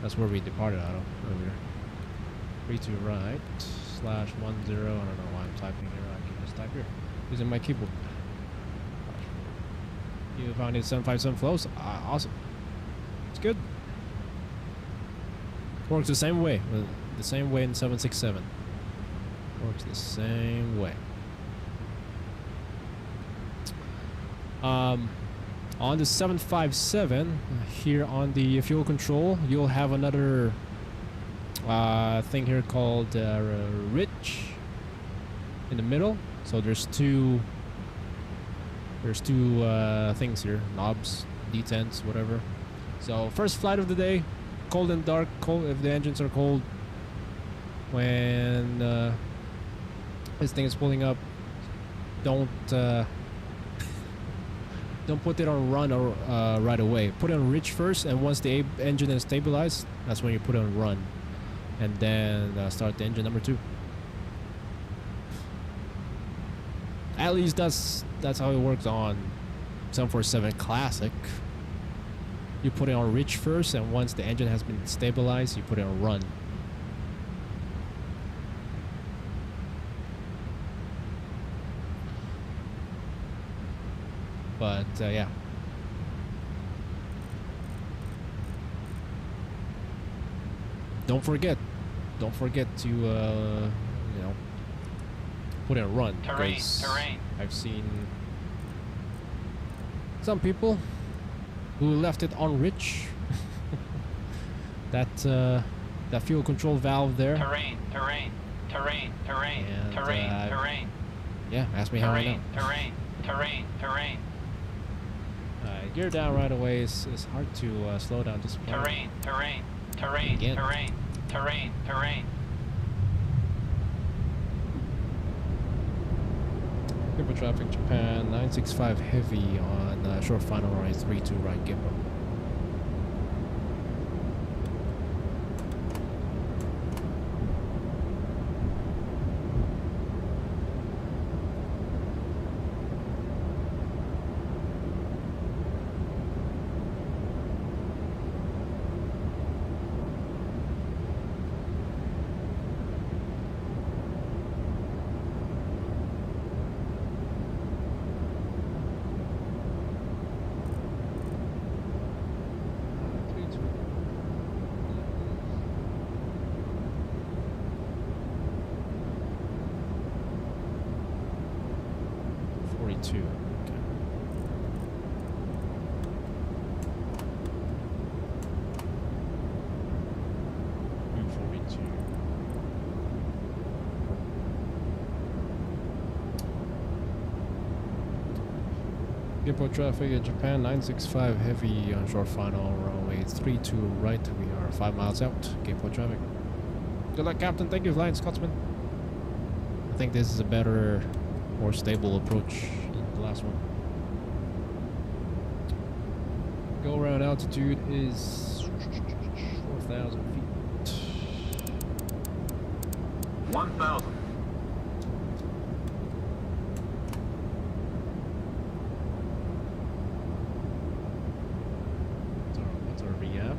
That's where we departed out of earlier. 32 right /10. I don't know why I'm typing here. I can just type here using my keyboard. You found it 757 flows? Awesome. It's good. Works the same way. The same way in 767. Works the same way. On the 757, here on the fuel control, you'll have another thing here called rich in the middle. So there's two things here, knobs, detents, whatever. So first flight of the day, cold and dark. Cold if the engines are cold. When this thing is pulling up, don't put it on run or right away. Put it on rich first, and once the engine is stabilized, that's when you put it on run, and then start the engine number 2. At least that's how it works on 747 Classic. You put it on rich first, and once the engine has been stabilized, you put it on run. But yeah. Don't forget to you know, put it on run. Terrain. I've seen some people who left it on rich. that fuel control valve there. Terrain. Yeah, ask me how I know. Terrain. Gear down right away is hard to slow down this plane. Terrain. Gimpo traffic, Japan 965 heavy on short final runway 32 right Gimpo. Gimpo traffic at Japan 965 heavy on short final runway 32 right. We are 5 miles out. Gimpo traffic. Good luck, Captain. Thank you, Flying Scotsman. I think this is a better, more stable approach than the last one. Go around altitude is 4,000 feet. 1,000. What's our re-app?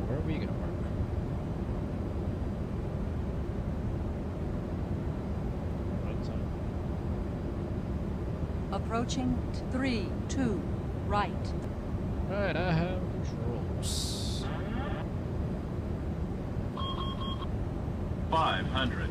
Where are we gonna park? Approaching 3, 2, right. Right, I have controls. 500.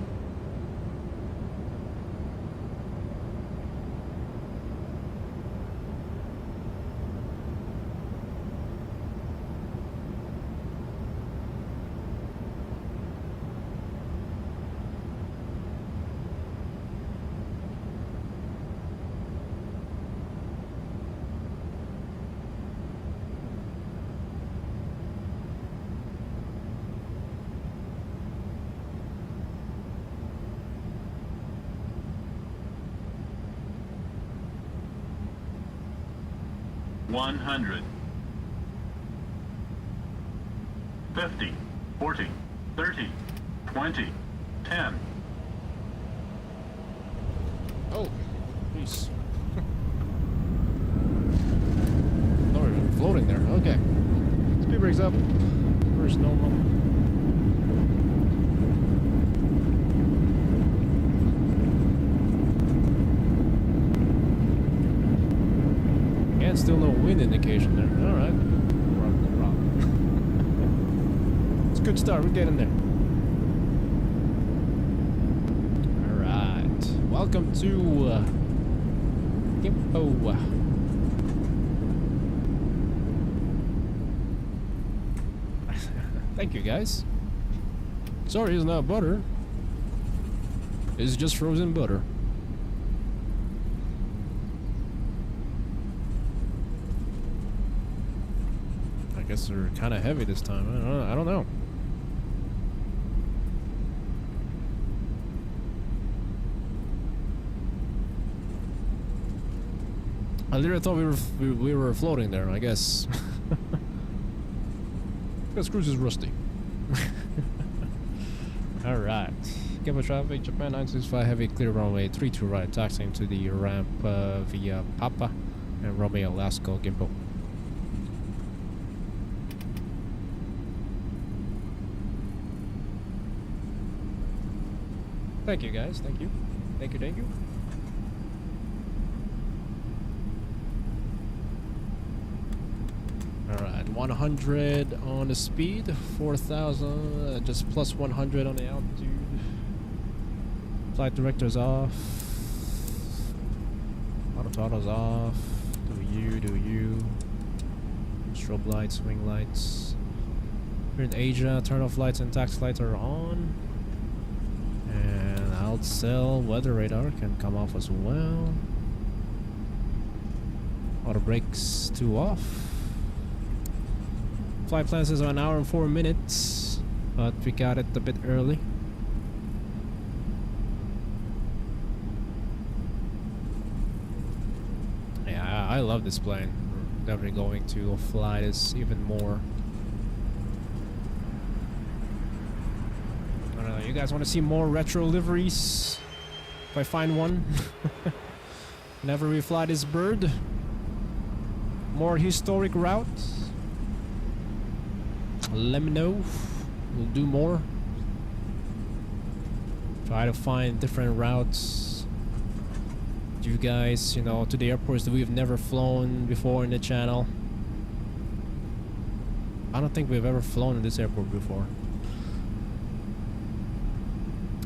100. 50, 40, 30, 20, 10. Oh, jeez. Oh, we're floating there. Okay. Speed brakes up. Where's normal? And still no wind indication there. All right. No problem. It's a good start. We're getting there. All right. Welcome to Gimpo. Thank you, guys. Sorry, it's not butter. It's just frozen butter. I guess they're kind of heavy this time. I don't know. I literally thought we were floating there. I guess. Because Cruz is rusty. Alright. Gimpo traffic, Japan 965 heavy, clear runway 32 right, taxiing to the ramp via Papa and Romeo Lasco Gimpo. Thank you, guys. Thank you. Thank you, thank you. Alright, 100 on the speed, 4,000, just plus 100 on the altitude. Flight director's off. Auto throttle's off. Do you. Strobe lights, wing lights. We're in Asia, turn off lights and taxi lights are on. And outsell weather radar can come off as well. Auto brakes 2 off. Flight plan says 1 hour and 4 minutes, but we got it a bit early. Yeah, I love this plane. We're definitely going to fly this even more. I don't know, you guys want to see more retro liveries? If I find one. Whenever we fly this bird. More historic routes. Let me know. We'll do more. Try to find different routes. You guys, you know, to the airports that we've never flown before in the channel. I don't think we've ever flown in this airport before.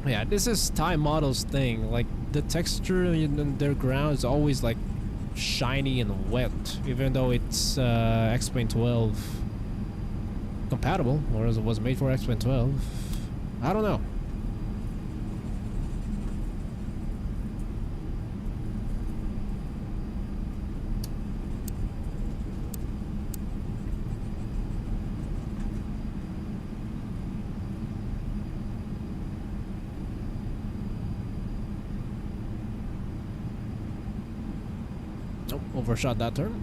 Yeah, this is Thai models thing. Like the texture in their ground is always like shiny and wet, even though it's X-Plane 12 compatible, or as it was made for X-Plane 12. I don't know. Nope, overshot that turn.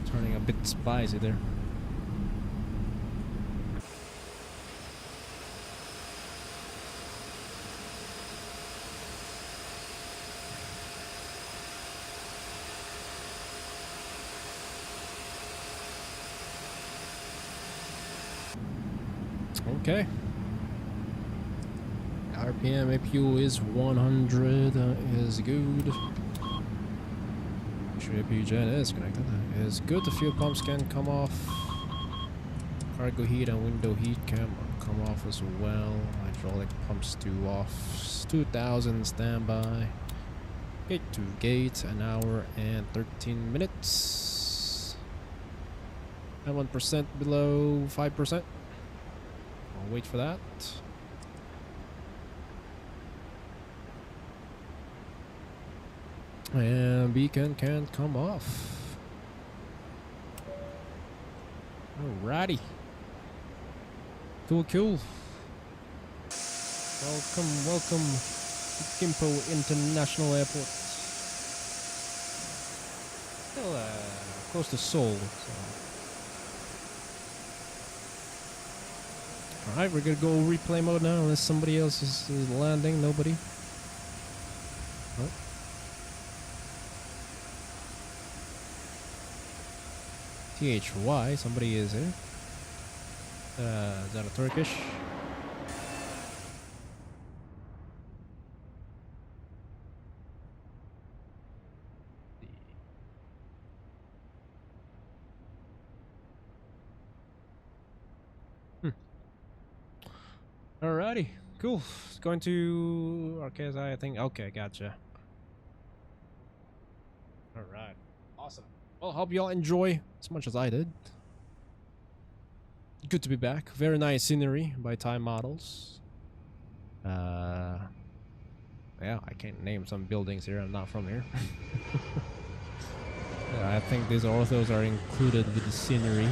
Turning a bit spicy there. Okay. RPM APU is 100. Is good. Make sure APU jet is connected. Is good. The fuel pumps can come off. Cargo heat and window heat can come off as well. Hydraulic pumps 2 off. 2000 standby. Gate to gate, 1 hour and 13 minutes. And 1% below 5%. I'll wait for that. And beacon can't come off. Alrighty. Cool. Welcome Gimpo International Airport. Still close to Seoul. So. Alright, we're gonna go replay mode now unless somebody else is landing. Nobody. Oh. THY, somebody is here. Is that a Turkish? Alrighty, cool. It's going to RKSS, I think. Okay, gotcha. Alright, awesome. Well, hope y'all enjoy as much as I did. Good to be back. Very nice scenery by Thai models. Yeah, I can't name some buildings here. I'm not from here. I think these orthos are included with the scenery.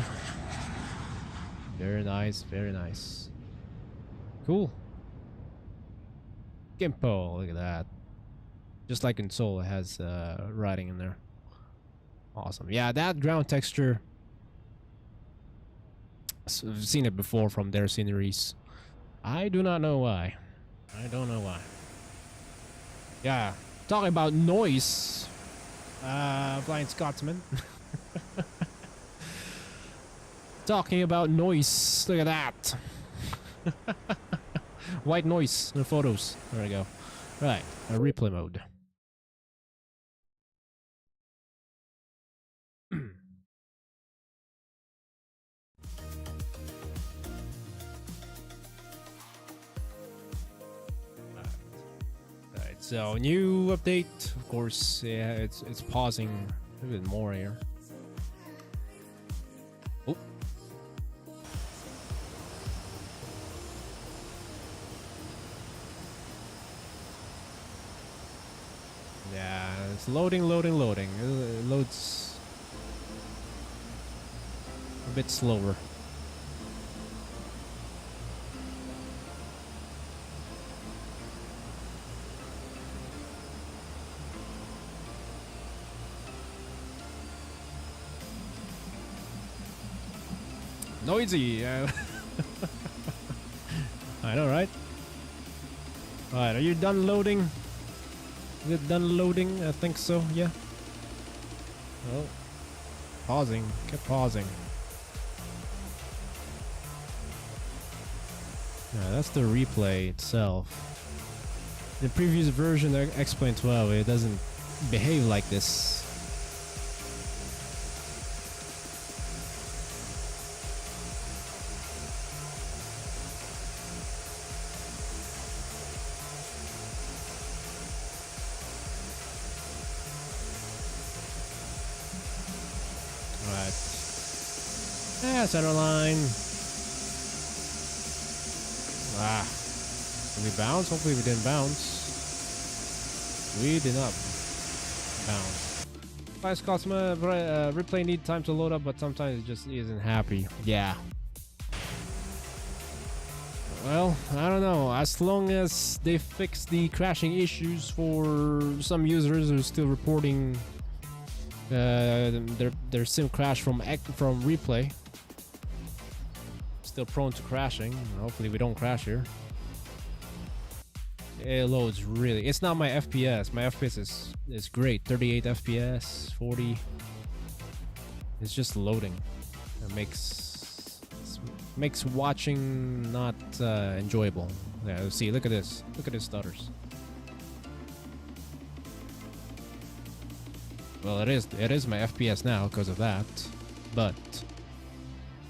Very nice, very nice. Cool. Gimpo, look at that. Just like in Seoul, it has writing in there. Awesome. Yeah, that ground texture. I've seen it before from their sceneries. I do not know why. I don't know why. Yeah, talking about noise. Flying Scotsman. Talking about noise. Look at that. White noise in the photos. There we go. Right, replay mode. Alright, so new update. Of course, yeah, it's pausing a bit more here. Oh. Yeah, it's loading. It loads a bit slower. Noisy. I know, right? Alright, are you done loading? Is it done loading? I think so, yeah. Oh. Pausing. Kept pausing. Yeah, that's the replay itself. The previous version of X-Plane 12, it doesn't behave like this. Yeah, center line. Ah. Did we bounce? Hopefully we didn't bounce. We did not bounce. Fly Scotsman, replay need time to load up, but sometimes it just isn't happy. Yeah. Well, I don't know. As long as they fix the crashing issues for some users who are still reporting their sim crash from replay. Still prone to crashing. Hopefully we don't crash here. It loads really. It's not my FPS. My FPS is great. 38 FPS, 40. It's just loading. It makes watching not enjoyable. Yeah, see, look at this. Look at his stutters. Well, it is my FPS now because of that, but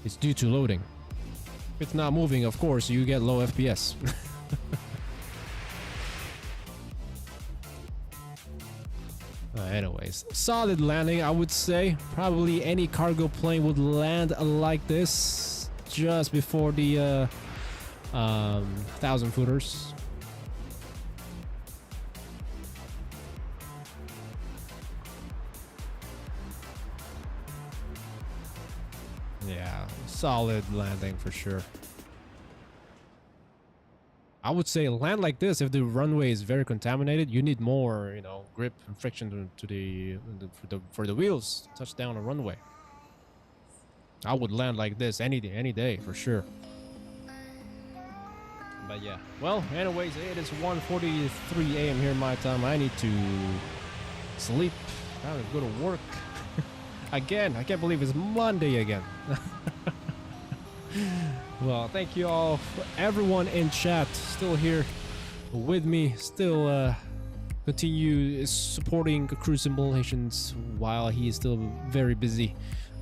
it's due to loading. If it's not moving, of course, you get low FPS. Anyways, solid landing, I would say. Probably any cargo plane would land like this just before the 1,000-footers. Yeah, solid landing for sure. I would say land like this. If the runway is very contaminated, you need more, you know, grip and friction for the wheels to touch down a runway. I would land like this any day for sure. But yeah, well, anyways, it is 1:43 a.m. here my time. I need to sleep. I have to go to work again. I can't believe it's Monday again. Well, thank you all, everyone in chat, still here with me, still continue supporting Cruise Simulations while he is still very busy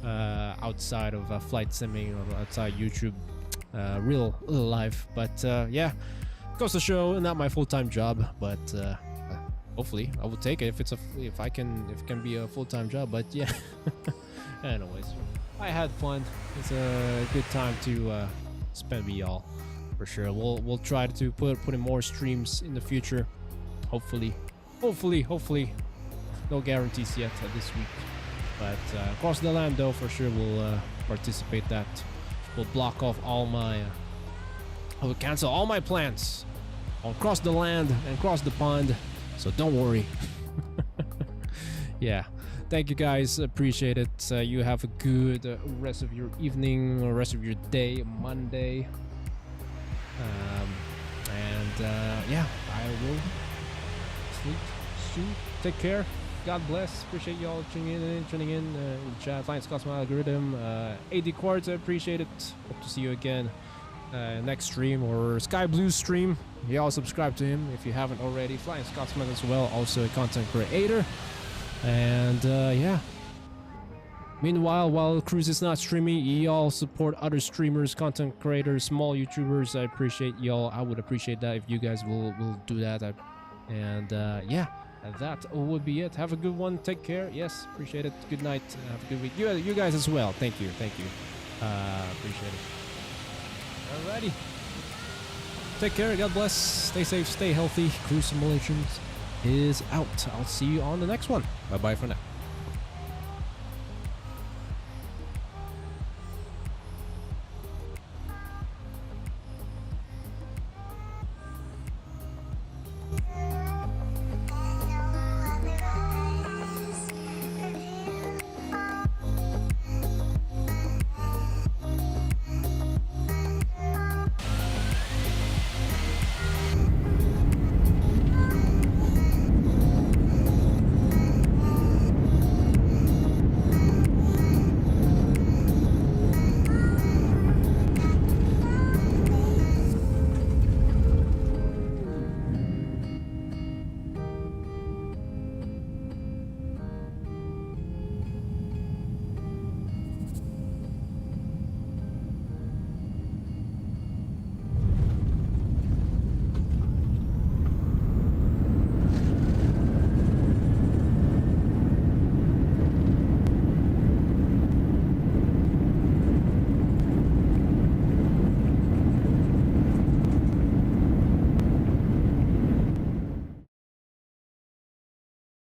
outside of flight simming or outside YouTube, real life. But yeah, goes to show, not my full-time job, but hopefully I will take it if it can be a full-time job. But yeah, anyways, I had fun. It's a good time to spend with y'all for sure. We'll try to put in more streams in the future. Hopefully. No guarantees yet this week. But across the land though, for sure we'll participate. That will block off all my. I will cancel all my plans on cross the land and cross the pond. So don't worry. Yeah. Thank you guys, appreciate it. You have a good rest of your evening or rest of your day, Monday. Yeah, I will sleep soon. Take care. God bless. Appreciate y'all tuning in chat. Flying Scots My Algorithm. AD Quartz, I appreciate it. Hope to see you again next stream or Sky Blue's stream. Y'all subscribe to him if you haven't already. Flying Scotsman as well, also a content creator. And yeah, meanwhile, while Cruz is not streaming, y'all support other streamers, content creators, small YouTubers. I appreciate y'all. I would appreciate that if you guys will do that. Yeah, that would be it. Have a good one. Take care. Yes, appreciate it. Good night. Have a good week. You guys as well. Thank you. Appreciate it. Alrighty. Take care. God bless. Stay safe. Stay healthy. Cruise Simulations is out. I'll see you on the next one. Bye bye for now.